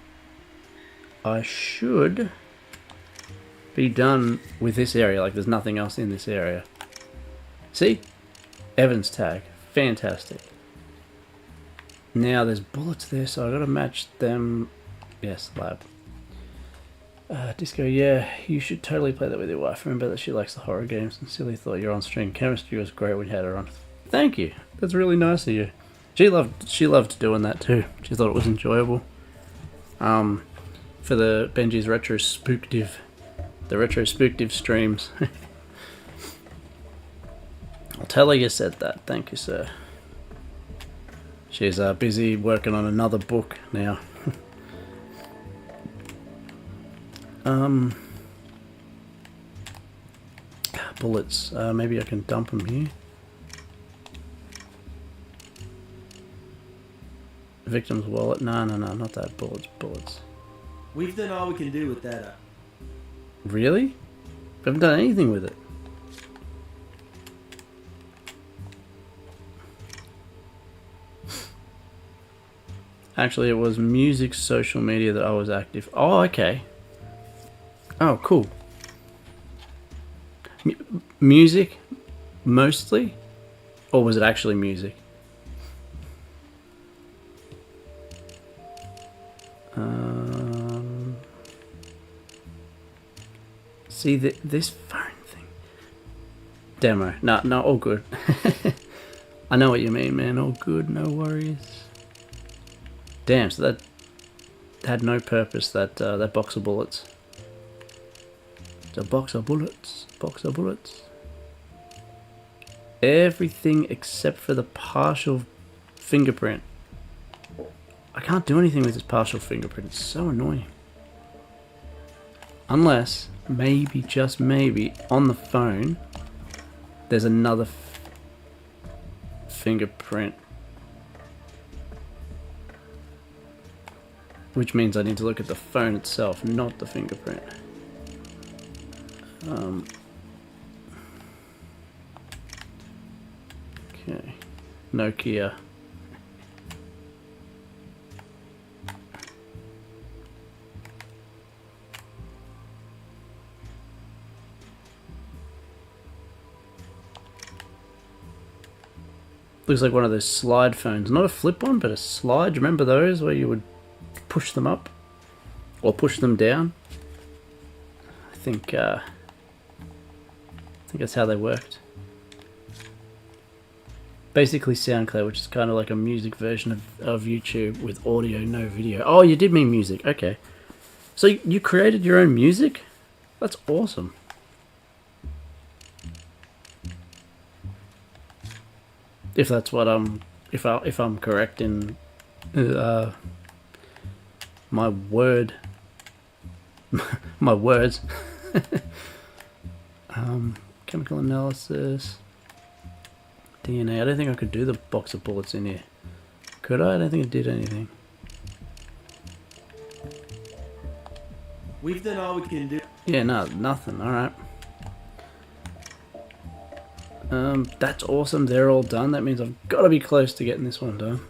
I should be done with this area. Like, there's nothing else in this area. See? Evidence tag. Fantastic. Now there's bullets there, so I gotta match them. Yes, lab. Disco, yeah, you should totally play that with your wife. Remember that she likes the horror games. Sincerely thought you're on stream. Chemistry was great when you had her on. Thank you. That's really nice of you. She loved doing that too. She thought it was enjoyable. For the Benji's retrospective, the retrospective streams. I'll tell her you said that. Thank you, sir. She's busy working on another book now. Bullets. Maybe I can dump them here. Victim's wallet. No, not that. Bullets. We've done all we can do with that. Really? We haven't done anything with it. Actually, it was music, social media that I was active. Oh, okay. Oh, cool. Music, mostly? Or was it actually music? See, this phone thing. Demo. No, all good. I know what you mean, man. All good, no worries. Damn, so that had no purpose, that box of bullets. It's a box of bullets. Box of bullets. Everything except for the partial fingerprint. I can't do anything with this partial fingerprint. It's so annoying. Unless, maybe, just maybe, on the phone, there's another fingerprint. Which means I need to look at the phone itself, not the fingerprint. Okay. Nokia. Looks like one of those slide phones. Not a flip one, but a slide. Do you remember those where you would push them up? Or push them down? I think that's how they worked. Basically SoundCloud, which is kind of like a music version of YouTube with audio, no video. Oh, you did mean music. Okay. So you created your own music? That's awesome. If that's what if I'm correct in my word, my words. Chemical analysis, DNA. I don't think I could do the box of bullets in here. Could I? I don't think it did anything. We've done all we can do. Yeah, no, nothing. All right. That's awesome. They're all done. That means I've got to be close to getting this one done.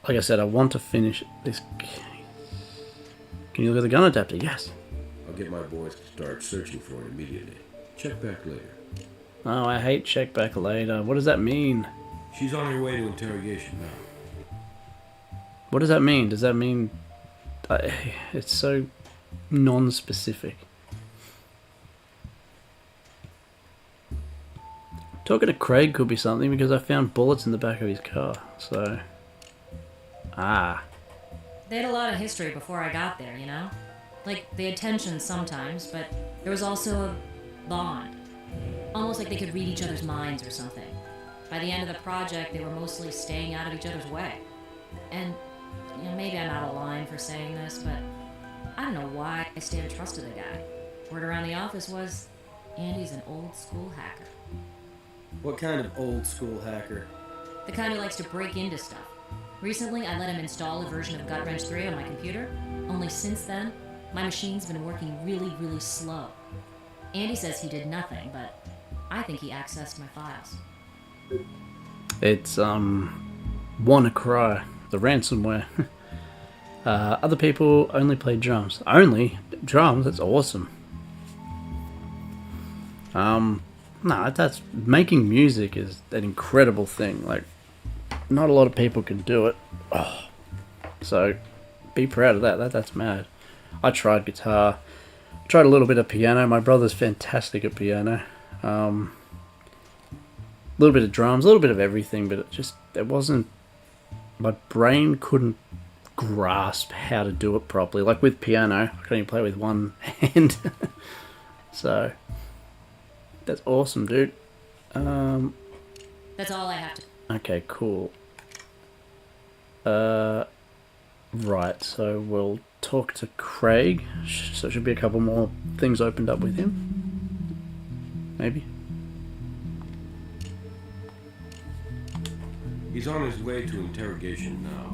Like I said, I want to finish this case. Can you look at the gun adapter? Yes. I'll get my boys to start searching for it immediately. Check back later. Oh, I hate check back later. What does that mean? She's on her way to interrogation now. What does that mean? Does that mean... it's so non-specific. Talking to Craig could be something because I found bullets in the back of his car, so... Ah. They had a lot of history before I got there, you know? Like, they had tensions sometimes, but there was also a bond. Almost like they could read each other's minds or something. By the end of the project, they were mostly staying out of each other's way. And, you know, maybe I'm out of line for saying this, but I don't know why Stan trusted the guy. Word around the office was, Andy's an old school hacker. What kind of old school hacker? The kind who likes to break into stuff. Recently, I let him install a version of Gut Wrench 3 on my computer, only since then, my machine's been working really, really slow. Andy says he did nothing, but I think he accessed my files. It's, WannaCry, the ransomware. Other people only play drums. Only? Drums? That's awesome. No, that's... Making music is an incredible thing. Like, not a lot of people can do it. Oh. So, be proud of that. That's mad. I tried guitar. Tried a little bit of piano. My brother's fantastic at piano. A little bit of drums, a little bit of everything, but it wasn't... My brain couldn't grasp how to do it properly. Like with piano, I can only play with one hand. So, that's awesome, dude. That's all I have to... Okay, cool. Right, so we'll talk to Craig. So there should be a couple more things opened up with him. Maybe. He's on his way to interrogation now.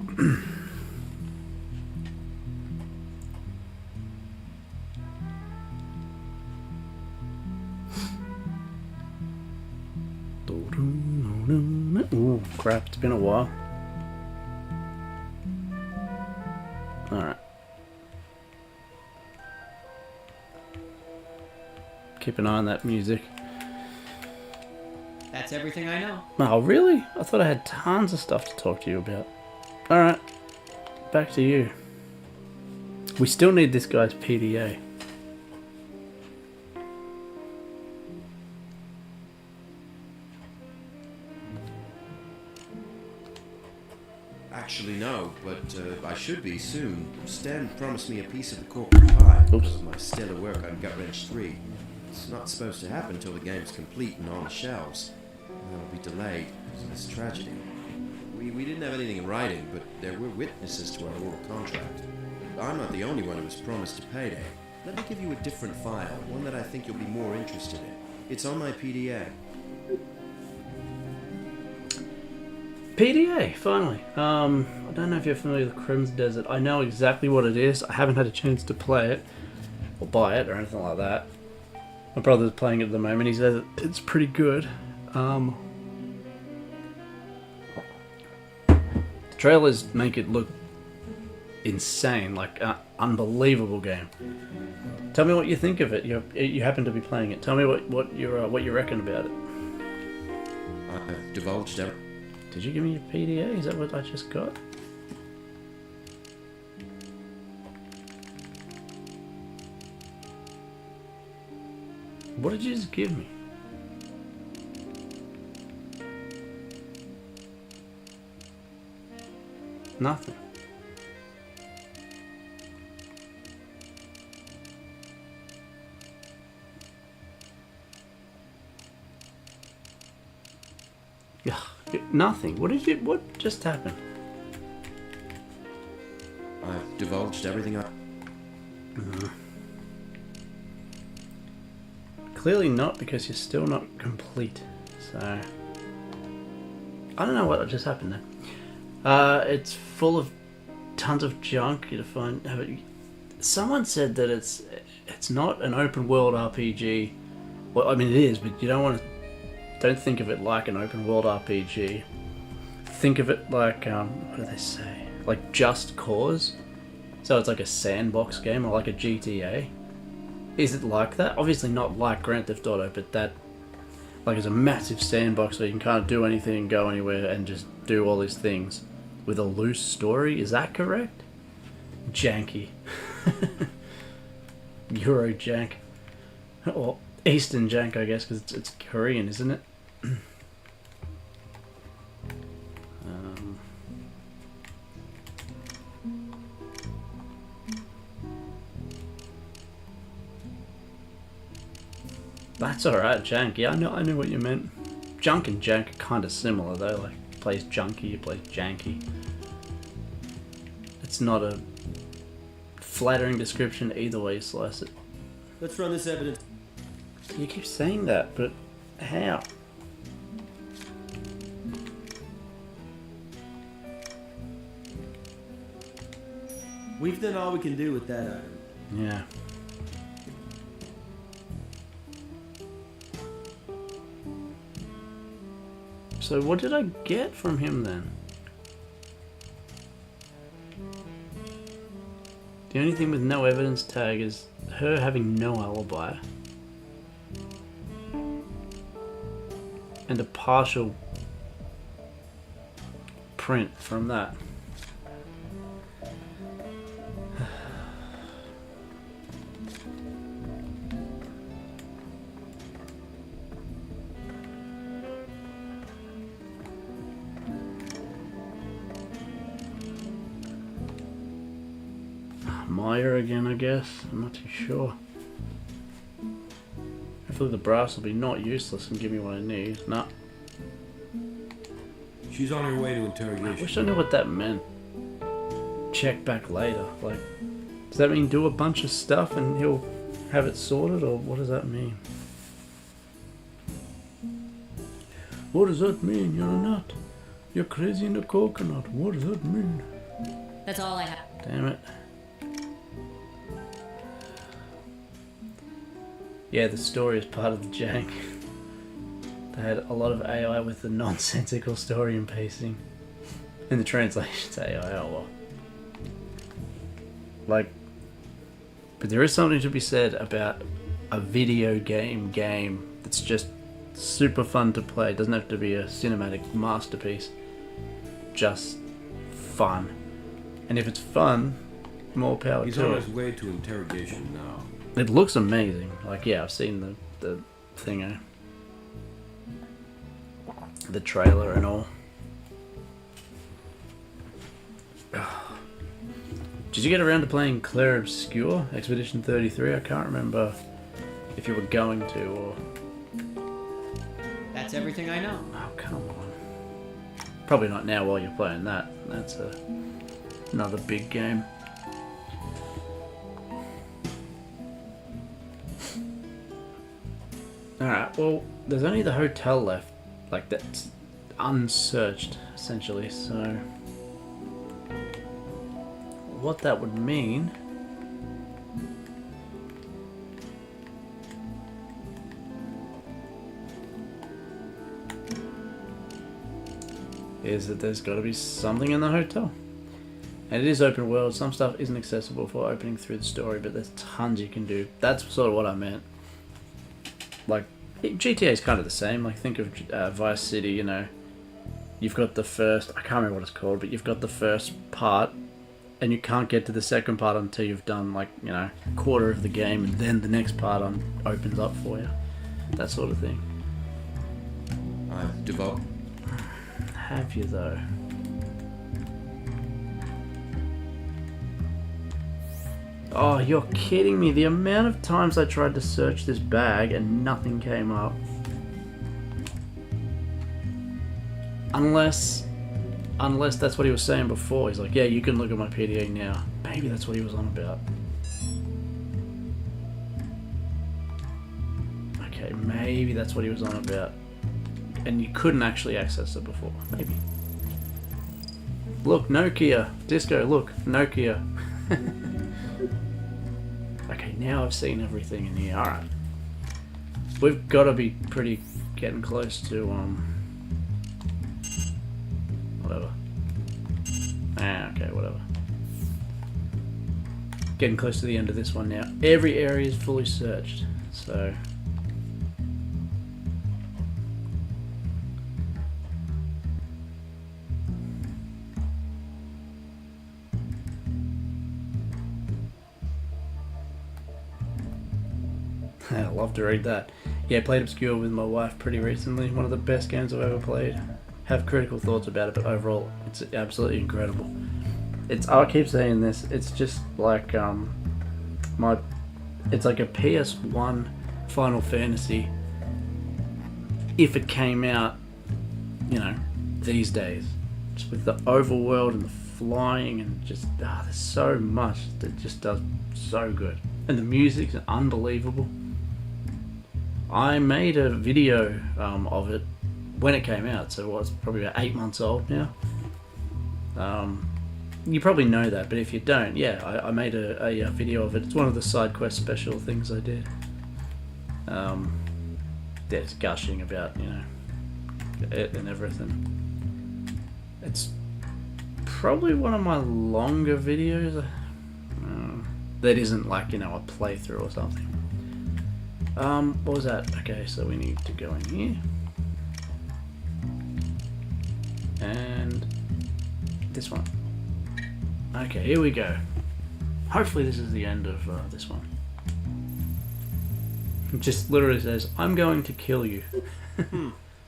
Ooh, crap, it's been a while. Alright. Keep an eye on that music. That's everything I know. Oh, really? I thought I had tons of stuff to talk to you about. Alright. Back to you. We still need this guy's PDA. Actually, no, but I should be soon. Stan promised me a piece of the corporate pie because of my stellar work on Gut Wrench 3. It's not supposed to happen until the game's complete and on the shelves. And it'll be delayed because of this tragedy. We didn't have anything in writing, but there were witnesses to our oral contract. I'm not the only one who was promised a payday. Let me give you a different file, one that I think you'll be more interested in. It's on my PDA. PDA, finally. I don't know if you're familiar with Crim's Desert. I know exactly what it is. I haven't had a chance to play it or buy it or anything like that. My brother's playing it at the moment. He says it's pretty good. The trailers make it look insane, like an unbelievable game. Tell me what you think of it. You happen to be playing it. Tell me what you reckon about it. I've divulged everything. Did you give me your PDA? Is that what I just got? What did you just give me? Nothing. Nothing. What just happened? I've divulged everything I... Clearly not, because you're still not complete. So I don't know what just happened there. It's full of tons of junk. You find. Someone said that it's not an open world RPG. Well, I mean it is, but you don't think of it like an open world RPG. Think of it like what do they say? Like Just Cause. So it's like a sandbox game, or like a GTA. Is it like that? Obviously not like Grand Theft Auto, but that like is a massive sandbox where you can kind of do anything, go anywhere, and just do all these things with a loose story. Is that correct? Janky. Euro jank. Or Eastern jank, I guess, because it's Korean, isn't it? That's alright, jank. Yeah, I knew what you meant. Junk and jank are kind of similar though. Like, you plays junky, you plays janky. It's not a flattering description either way you slice it. Let's run this evidence. You keep saying that, but how? We've done all we can do with that item. Yeah. So what did I get from him then? The only thing with no evidence tag is her having no alibi. And a partial print from that. Meyer again, I guess. I'm not too sure. Hopefully the brass will be not useless and give me what I need. Nah. She's on her way to I interrogation. wish I knew what that meant. Check back later. Like, does that mean do a bunch of stuff and he'll have it sorted, or what does that mean? What does that mean? You're a nut. You're crazy in the coconut. What does that mean? That's all I have. Damn it. Yeah, the story is part of the jank. They had a lot of AI with the nonsensical story and pacing. In the translation's AI, oh well. Like, but there is something to be said about a video game that's just super fun to play. It doesn't have to be a cinematic masterpiece. Just fun. And if it's fun, more power He's to on it. his way to interrogation now. It looks amazing. Like, yeah, I've seen the thing, the trailer and all. Did you get around to playing Claire Obscure, Expedition 33? I can't remember if you were going to, or... That's everything I know. Oh, come on. Probably not now while you're playing that. That's another big game. Alright, well, there's only the hotel left. Like, that's unsearched, essentially, so... What that would mean... is that there's got to be something in the hotel. And it is open world. Some stuff isn't accessible for opening through the story, but there's tons you can do. That's sort of what I meant. Like, GTA is kind of the same. Like, think of Vice City, you know. You've got the first... I can't remember what it's called, but you've got the first part, and you can't get to the second part until you've done, like, you know, a quarter of the game, and then the next part opens up for you. That sort of thing. I've divulged... Have you, though? Oh, you're kidding me. The amount of times I tried to search this bag and nothing came up. Unless that's what he was saying before. He's like, yeah, you can look at my PDA now. Maybe that's what he was on about. Okay, maybe that's what he was on about. And you couldn't actually access it before. Maybe. Look, Nokia. Disco, look. Nokia. Okay, now I've seen everything in here. Alright. We've got to be pretty getting close to, whatever. Okay, whatever. Getting close to the end of this one now. Every area is fully searched, so... I love to read that. Yeah, played Obscure with my wife pretty recently. One of the best games I've ever played. Have critical thoughts about it, but overall, it's absolutely incredible. I keep saying this. It's just like it's like a PS1 Final Fantasy. If it came out, you know, these days, just with the overworld and the flying and just there's so much that just does so good, and the music's unbelievable. I made a video of it when it came out, so it's probably about 8 months old now. You probably know that, but if you don't, yeah, I made a video of it. It's one of the side quest special things I did. It's gushing about, you know, it and everything. It's probably one of my longer videos. That isn't like, you know, a playthrough or something. What was that? Okay, so we need to go in here. And this one. Okay, here we go. Hopefully this is the end of this one. It just literally says, I'm going to kill you.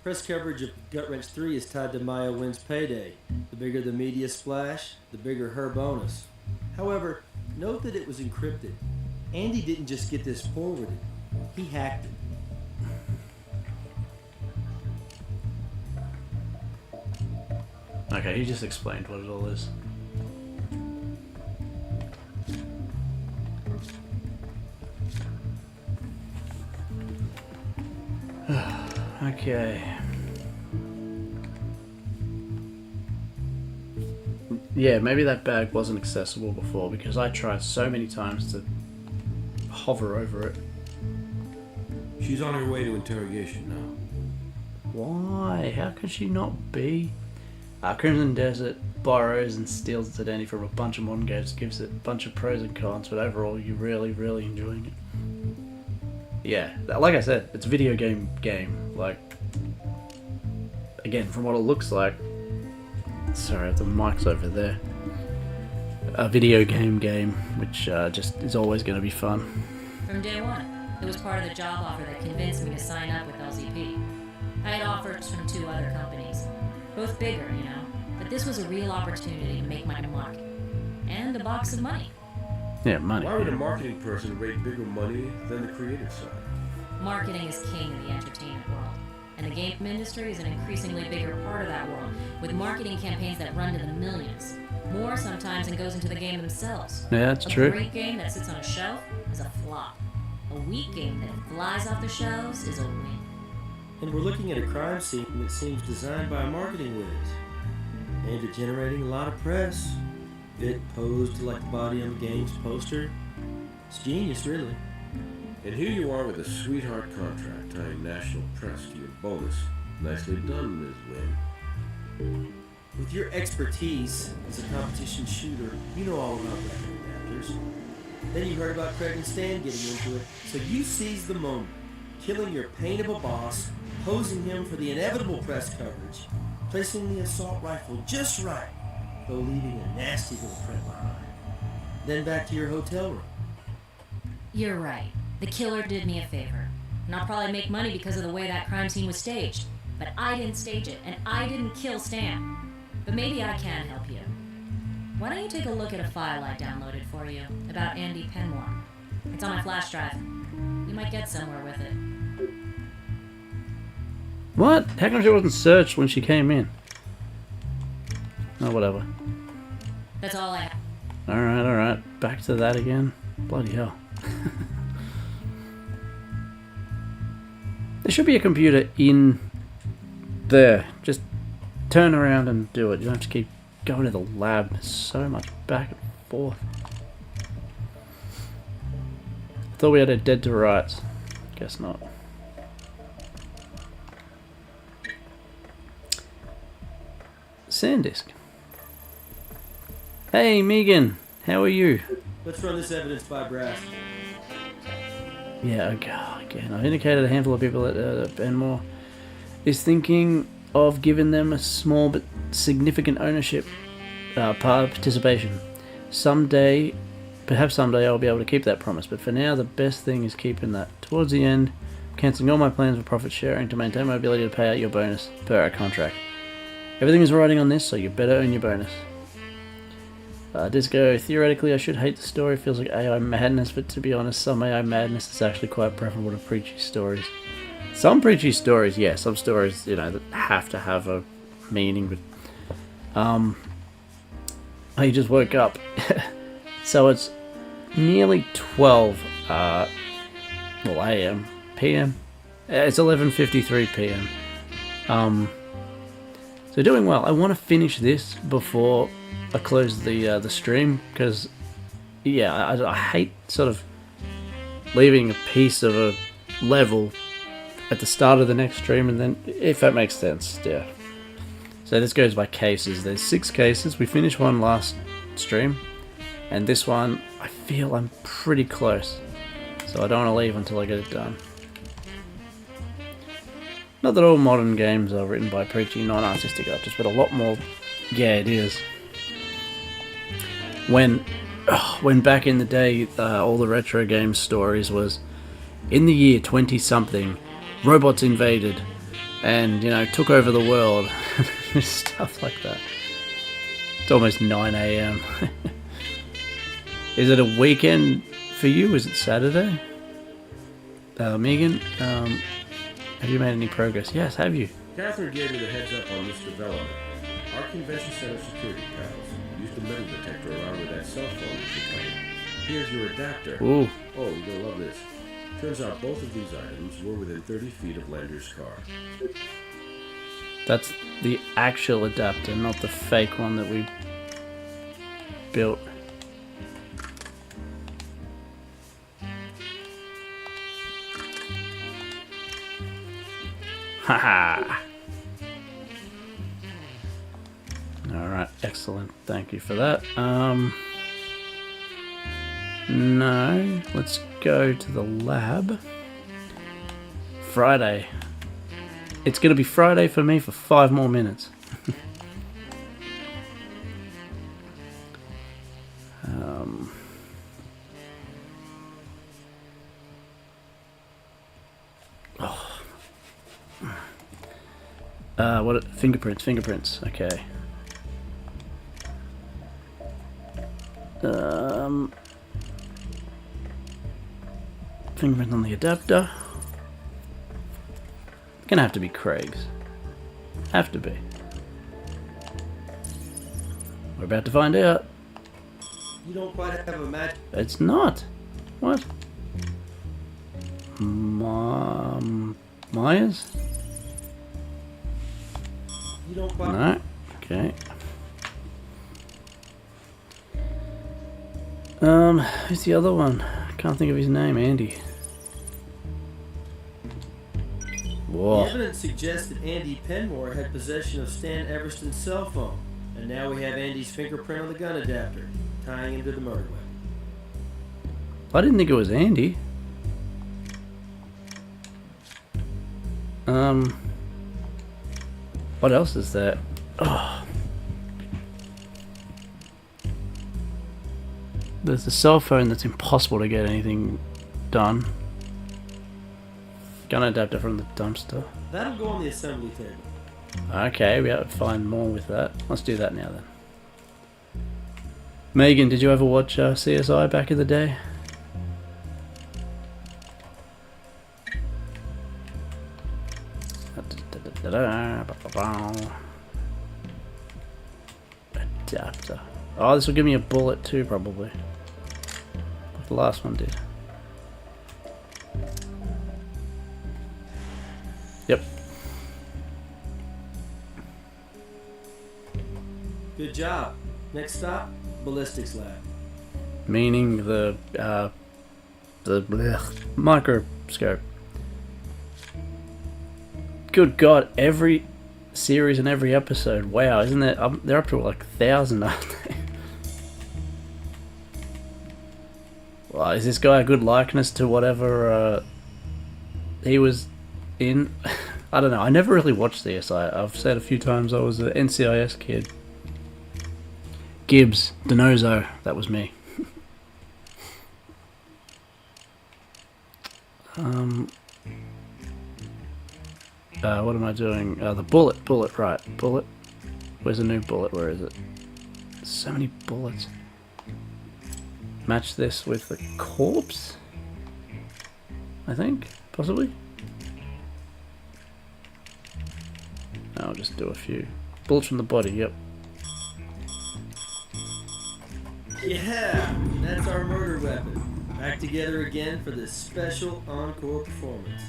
Press coverage of Gut Wrench 3 is tied to Maya Wynn's payday. The bigger the media splash, the bigger her bonus. However, note that it was encrypted. Andy didn't just get this forwarded. He hacked it. Okay, he just explained what it all is. Okay. Yeah, maybe that bag wasn't accessible before because I tried so many times to hover over it. She's on her way to interrogation now. Why? How could she not be? Crimson Desert borrows and steals its identity from a bunch of modern games, gives it a bunch of pros and cons, but overall you're really, really enjoying it. Yeah, like I said, it's a video game. Like, again, from what it looks like, sorry, the mic's over there. A video game, which just is always going to be fun. From day one, it was part of the job offer that convinced me to sign up with LZP. I had offers from 2 other companies, both bigger, you know, but this was a real opportunity to make my mark. And a box of money. Yeah, money. Why would a marketing person rate bigger money than the creative side? Marketing is king in the entertainment world, and the game industry is an increasingly bigger part of that world, with marketing campaigns that run to the millions. More sometimes than goes into the game themselves. Yeah, that's true. A great game that sits on a shelf is a flop. A weak game that flies off the shelves is a win. And we're looking at a crime scene that seems designed by a marketing whiz. Aimed at generating a lot of press. It posed like the body on the game's poster. It's genius, really. And here you are with a sweetheart contract tying national press to your bonus. Nicely done, Ms. Wynn. With your expertise as a competition shooter, you know all about record adapters. Then you heard about Craig and Stan getting into it, so you seized the moment, killing your pain of a boss, posing him for the inevitable press coverage, placing the assault rifle just right, though leaving a nasty little print behind. Then back to your hotel room. You're right. The killer did me a favor. And I'll probably make money because of the way that crime scene was staged. But I didn't stage it, and I didn't kill Stan. But maybe I can help you. Why don't you take a look at a file I downloaded for you about Andy Penmore? It's on my flash drive. You might get somewhere with it. What? How come she wasn't searched when she came in? Oh, whatever. That's all I. Alright. Back to that again. Bloody hell. There should be a computer in there. Just turn around and do it. You don't have to keep going to the lab. There's so much back and forth. I thought we had a dead to rights. Guess not. SanDisk. Hey Megan, how are you? Let's run this evidence by Brass. Yeah, again, I've indicated a handful of people that Benmore is thinking of giving them a small but significant ownership participation. Perhaps someday I'll be able to keep that promise, but for now the best thing is keeping that. Towards the end, cancelling all my plans for profit sharing to maintain my ability to pay out your bonus per our contract. Everything is riding on this, so you better earn your bonus. Disco, theoretically I should hate the story, feels like AI madness, but to be honest, some AI madness is actually quite preferable to preachy stories. Some preachy stories, yeah, some stories, you know, that have to have a meaning, but I just woke up. So it's nearly 12 AM, PM. It's 11:53 PM. So doing well. I want to finish this before I close the stream, because yeah, I hate sort of leaving a piece of a level at the start of the next stream, and then, if that makes sense, yeah. So this goes by cases. There's 6 cases. We finished one last stream, and this one I feel I'm pretty close, so I don't want to leave until I get it done. Not that all modern games are written by preachy, non-artistic artists, but a lot more. Yeah, it is. When back in the day, all the retro game stories was, in the year 20-something, robots invaded and, you know, took over the world. Stuff like that. It's almost 9 AM. Is it a weekend for you? Is it Saturday? Megan, have you made any progress? Yes, have you? Catherine gave me the heads up on this development. Our convention center security pals used a metal detector along with that cell phone that you claimed. Here's your adapter. Ooh. Oh, you're gonna love this. Turns out both of these items were within 30 feet of Lander's car. That's the actual adapter, not the fake one that we built. Haha. Alright, excellent. Thank you for that. No, let's go to the lab. Friday. It's gonna be Friday for me for 5 more minutes. What? Fingerprints. Okay. Fingerprint on the adapter. Gonna have to be Craig's. Have to be. We're about to find out. You don't quite have a match. It's not. What? Myers? You don't quite. No. Okay. Who's the other one? Can't think of his name. Andy. Whoa. The evidence suggests that Andy Penmore had possession of Stan Everston's cell phone, and now we have Andy's fingerprint on the gun adapter, tying him to the murder weapon. I didn't think it was Andy. What else is there? Oh. There's a cell phone that's impossible to get anything done. Gun adapter from the dumpster. That'll go on the assembly table. Okay, we have to find more with that. Let's do that now then. Megan, did you ever watch CSI back in the day? adapter. Oh, this will give me a bullet too, probably. Like the last one did. Yep. Good job. Next stop, ballistics lab. Meaning the blech, microscope. Good God, every series and every episode. Wow, isn't that... they're up to like 1,000, aren't they? Well, is this guy a good likeness to whatever he was in? I don't know. I never really watched CSI. I've said a few times I was an NCIS kid. Gibbs, Denozo, that was me. What am I doing? The bullet, right. Bullet. Where's the new bullet? Where is it? So many bullets. Match this with the corpse? I think, possibly. I'll just do a few. Bullets from the body, yep. Yeah, that's our murder weapon. Back together again for this special encore performance.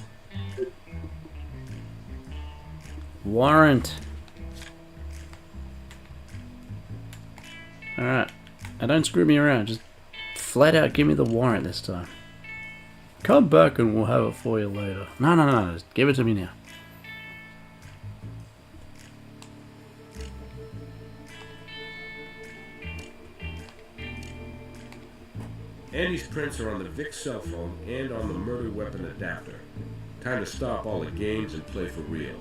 Warrant. Alright. Now don't screw me around. Just flat out give me the warrant this time. Come back and we'll have it for you later. No. Just give it to me now. Andy's prints are on the Vic cell phone and on the murder weapon adapter. Time to stop all the games and play for real.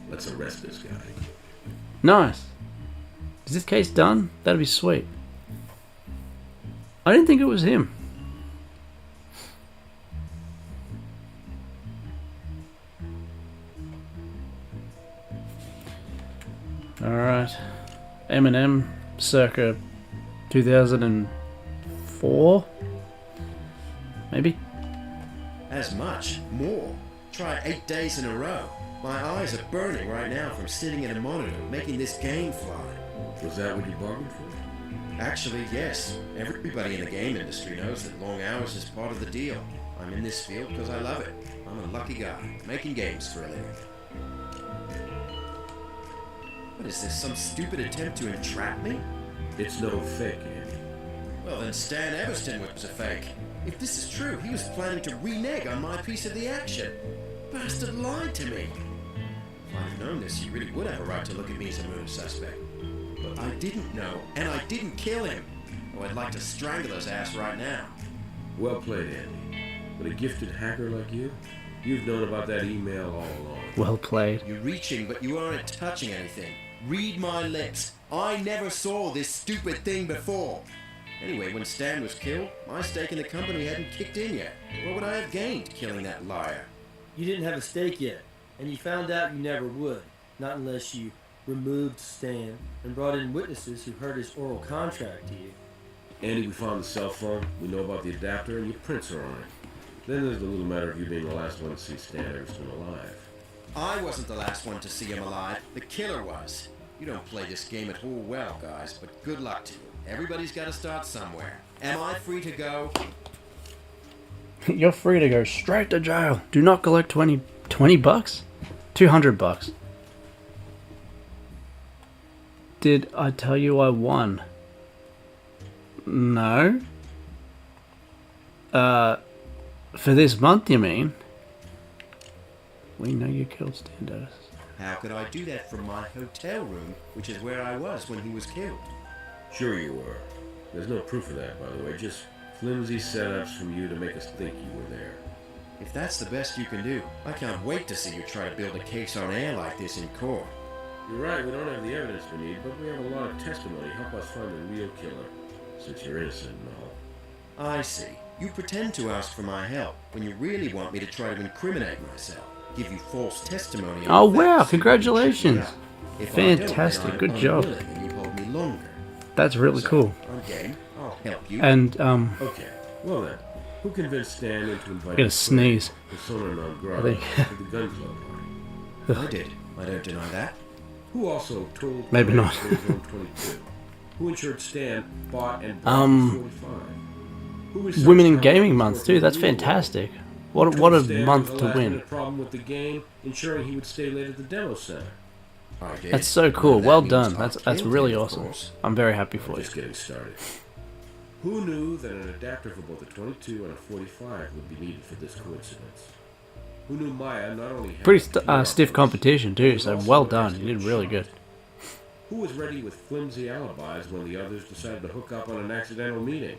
Let's arrest this guy. Nice. Is this case done? That'd be sweet. I didn't think it was him. Alright. Eminem circa 2004? Maybe? As much, more. Try 8 days in a row. My eyes are burning right now from sitting at a monitor, making this game fly. Was that what you bargained for? Actually, yes. Everybody in the game industry knows that long hours is part of the deal. I'm in this field because I love it. I'm a lucky guy, making games for a living. What is this, some stupid attempt to entrap me? It's no fake, Andy. Well, then Stan Everston was a fake. If this is true, he was planning to renege on my piece of the action. Bastard lied to me. If I'd known this, you really would have a right to look at me as a murder suspect. But I didn't know, and I didn't kill him. Oh, I'd like to strangle his ass right now. Well played, Andy. But a gifted hacker like you? You've known about that email all along. Well played. You're reaching, but you aren't touching anything. Read my lips. I never saw this stupid thing before. Anyway, when Stan was killed, my stake in the company hadn't kicked in yet. What would I have gained killing that liar? You didn't have a stake yet, and you found out you never would. Not unless you removed Stan and brought in witnesses who heard his oral contract to you. Andy, we found the cell phone, we know about the adapter, and your prints are on it. Then there's the little matter of you being the last one to see Stan Everston alive. I wasn't the last one to see him alive. The killer was. You don't play this game at all well, guys, but good luck to you. Everybody's got to start somewhere. Am I free to go? You're free to go straight to jail. Do not collect 20 bucks? 200 bucks. Did I tell you I won? No. For this month, you mean? We know you killed Stan Davis. How could I do that from my hotel room, which is where I was when he was killed? Sure you were. There's no proof of that, by the way. Just flimsy setups from you to make us think you were there. If that's the best you can do, I can't wait to see you try to build a case on air like this in court. You're right, we don't have the evidence we need, but we have a lot of testimony. Help us find the real killer, since you're innocent and all. I see. You pretend to ask for my help when you really want me to try to incriminate myself, give you false testimony. Oh wow, congratulations. If Fantastic, I don't, good job. And you hold me longer. That's really cool. I'm game. I'll help you. And, Okay, well then, who convinced Stan into inviting I'm gonna sneeze. persona non grata I to the gun club party? I did. I don't deny that. Who also told Maybe Claire not. Zone 22? Who insured Stan bought and bought the 45? Who researched Women in how Gaming weapons Month work too. in the That's real world? fantastic. Who What told a Stan month there was to a win. last-minute problem with the game, ensuring he would stay late at the demo center? I did. That's so cool. That well means done. I That's killed really him, of awesome. course. I'm very happy for We're you. just getting started. Who knew that an adapter for both a 22 and a 45 would be needed for this coincidence? Who knew Maya not only had Pretty a PR stiff post, competition but too. was So also well an done. You excellent did really shot? good. Who was ready with flimsy alibis when the others decided to hook up on an accidental meeting?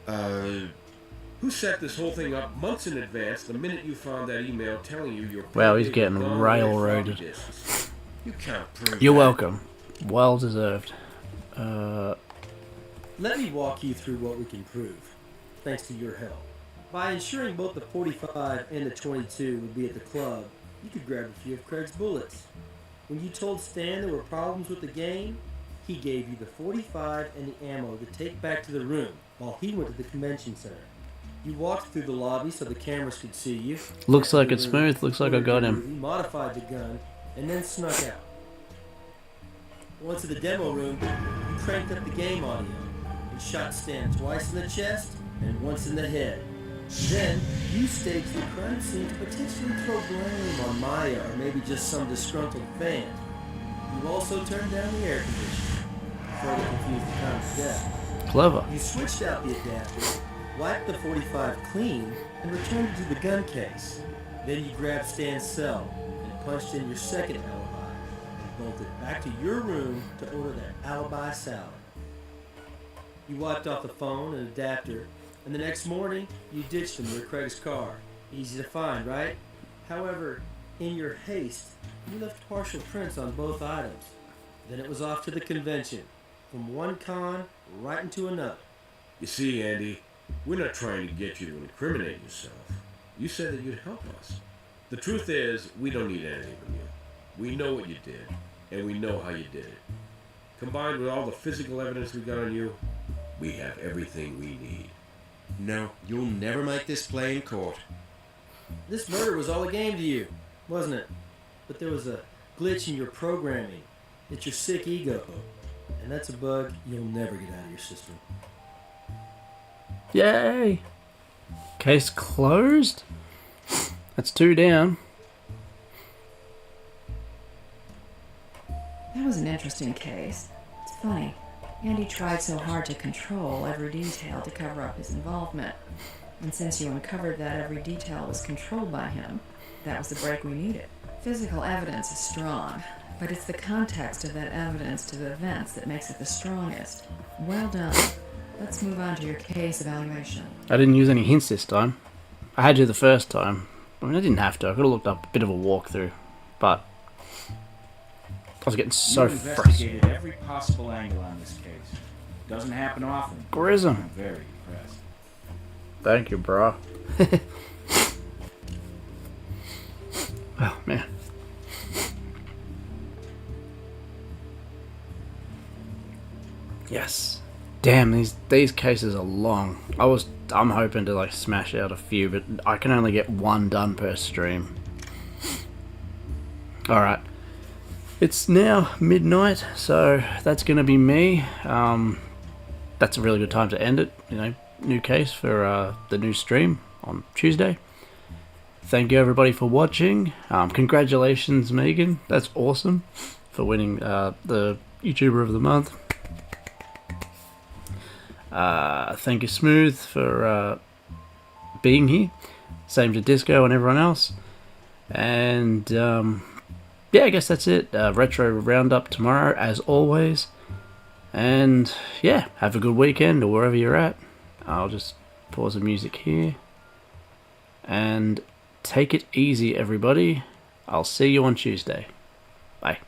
Who set this whole thing up months in advance the minute you found that email telling you your Wow, he's payday had getting gone away railroaded. floppy disks? You can't prove You're that. welcome. Well deserved. Let me walk you through what we can prove, thanks to your help. By ensuring both the 45 and the 22 would be at the club, you could grab a few of Craig's bullets. When you told Stan there were problems with the game, he gave you the 45 and the ammo to take back to the room while he went to the convention center. You walked through the lobby so the cameras could see you. Looks like entered it's the room, smooth. Looks like I ordered got your him. movie, modified the gun, and then snuck out. Once in the demo room, you cranked up the game audio and shot Stan twice in the chest and once in the head. Then, you staged the crime scene to potentially throw blame on Maya or maybe just some disgruntled fan. You also turned down the air conditioner, further confused the time of death. Clever. You switched out the adapter, wiped the 45 clean, and returned it to the gun case. Then you grabbed Stan's cell and punched in your second alibi and bolted back to your room to order that alibi salad. You wiped off the phone and adapter, and the next morning you ditched them near Craig's car. Easy to find, right? However, in your haste, you left partial prints on both items. Then it was off to the convention, from one con right into another. You see, Andy, we're not trying to get you to incriminate yourself. You said that you'd help us. The truth is, we don't need anything from you. We know what you did, and we know how you did it. Combined with all the physical evidence we got on you, we have everything we need. No, you'll never make this play in court. This murder was all a game to you, wasn't it? But there was a glitch in your programming. It's your sick ego. And that's a bug you'll never get out of your system. Yay! Case closed. That's 2 down. That was an interesting case. It's funny. Andy tried so hard to control every detail to cover up his involvement. And since you uncovered that every detail was controlled by him, that was the break we needed. Physical evidence is strong, but it's the context of that evidence to the events that makes it the strongest. Well done. Let's move on to your case evaluation. I didn't use any hints this time. I had to the first time. I mean, I didn't have to. I could have looked up a bit of a walkthrough, but I was getting so You frustrated. investigated every possible angle on this case. Doesn't happen often. Grism. I'm very impressed. Thank you, bro. Oh man. Yes. Damn, these cases are long. I'm hoping to like smash out a few, but I can only get one done per stream. Alright. It's now midnight, so that's gonna be me. That's a really good time to end it, you know. New case for the new stream on Tuesday. Thank you everybody for watching. Congratulations, Megan. That's awesome for winning the YouTuber of the month. Thank you, Smooth, for being here. Same to Disco and everyone else. And yeah, I guess that's it. Retro Roundup tomorrow, as always. And yeah, have a good weekend or wherever you're at. I'll just pause the music here. And take it easy, everybody. I'll see you on Tuesday. Bye.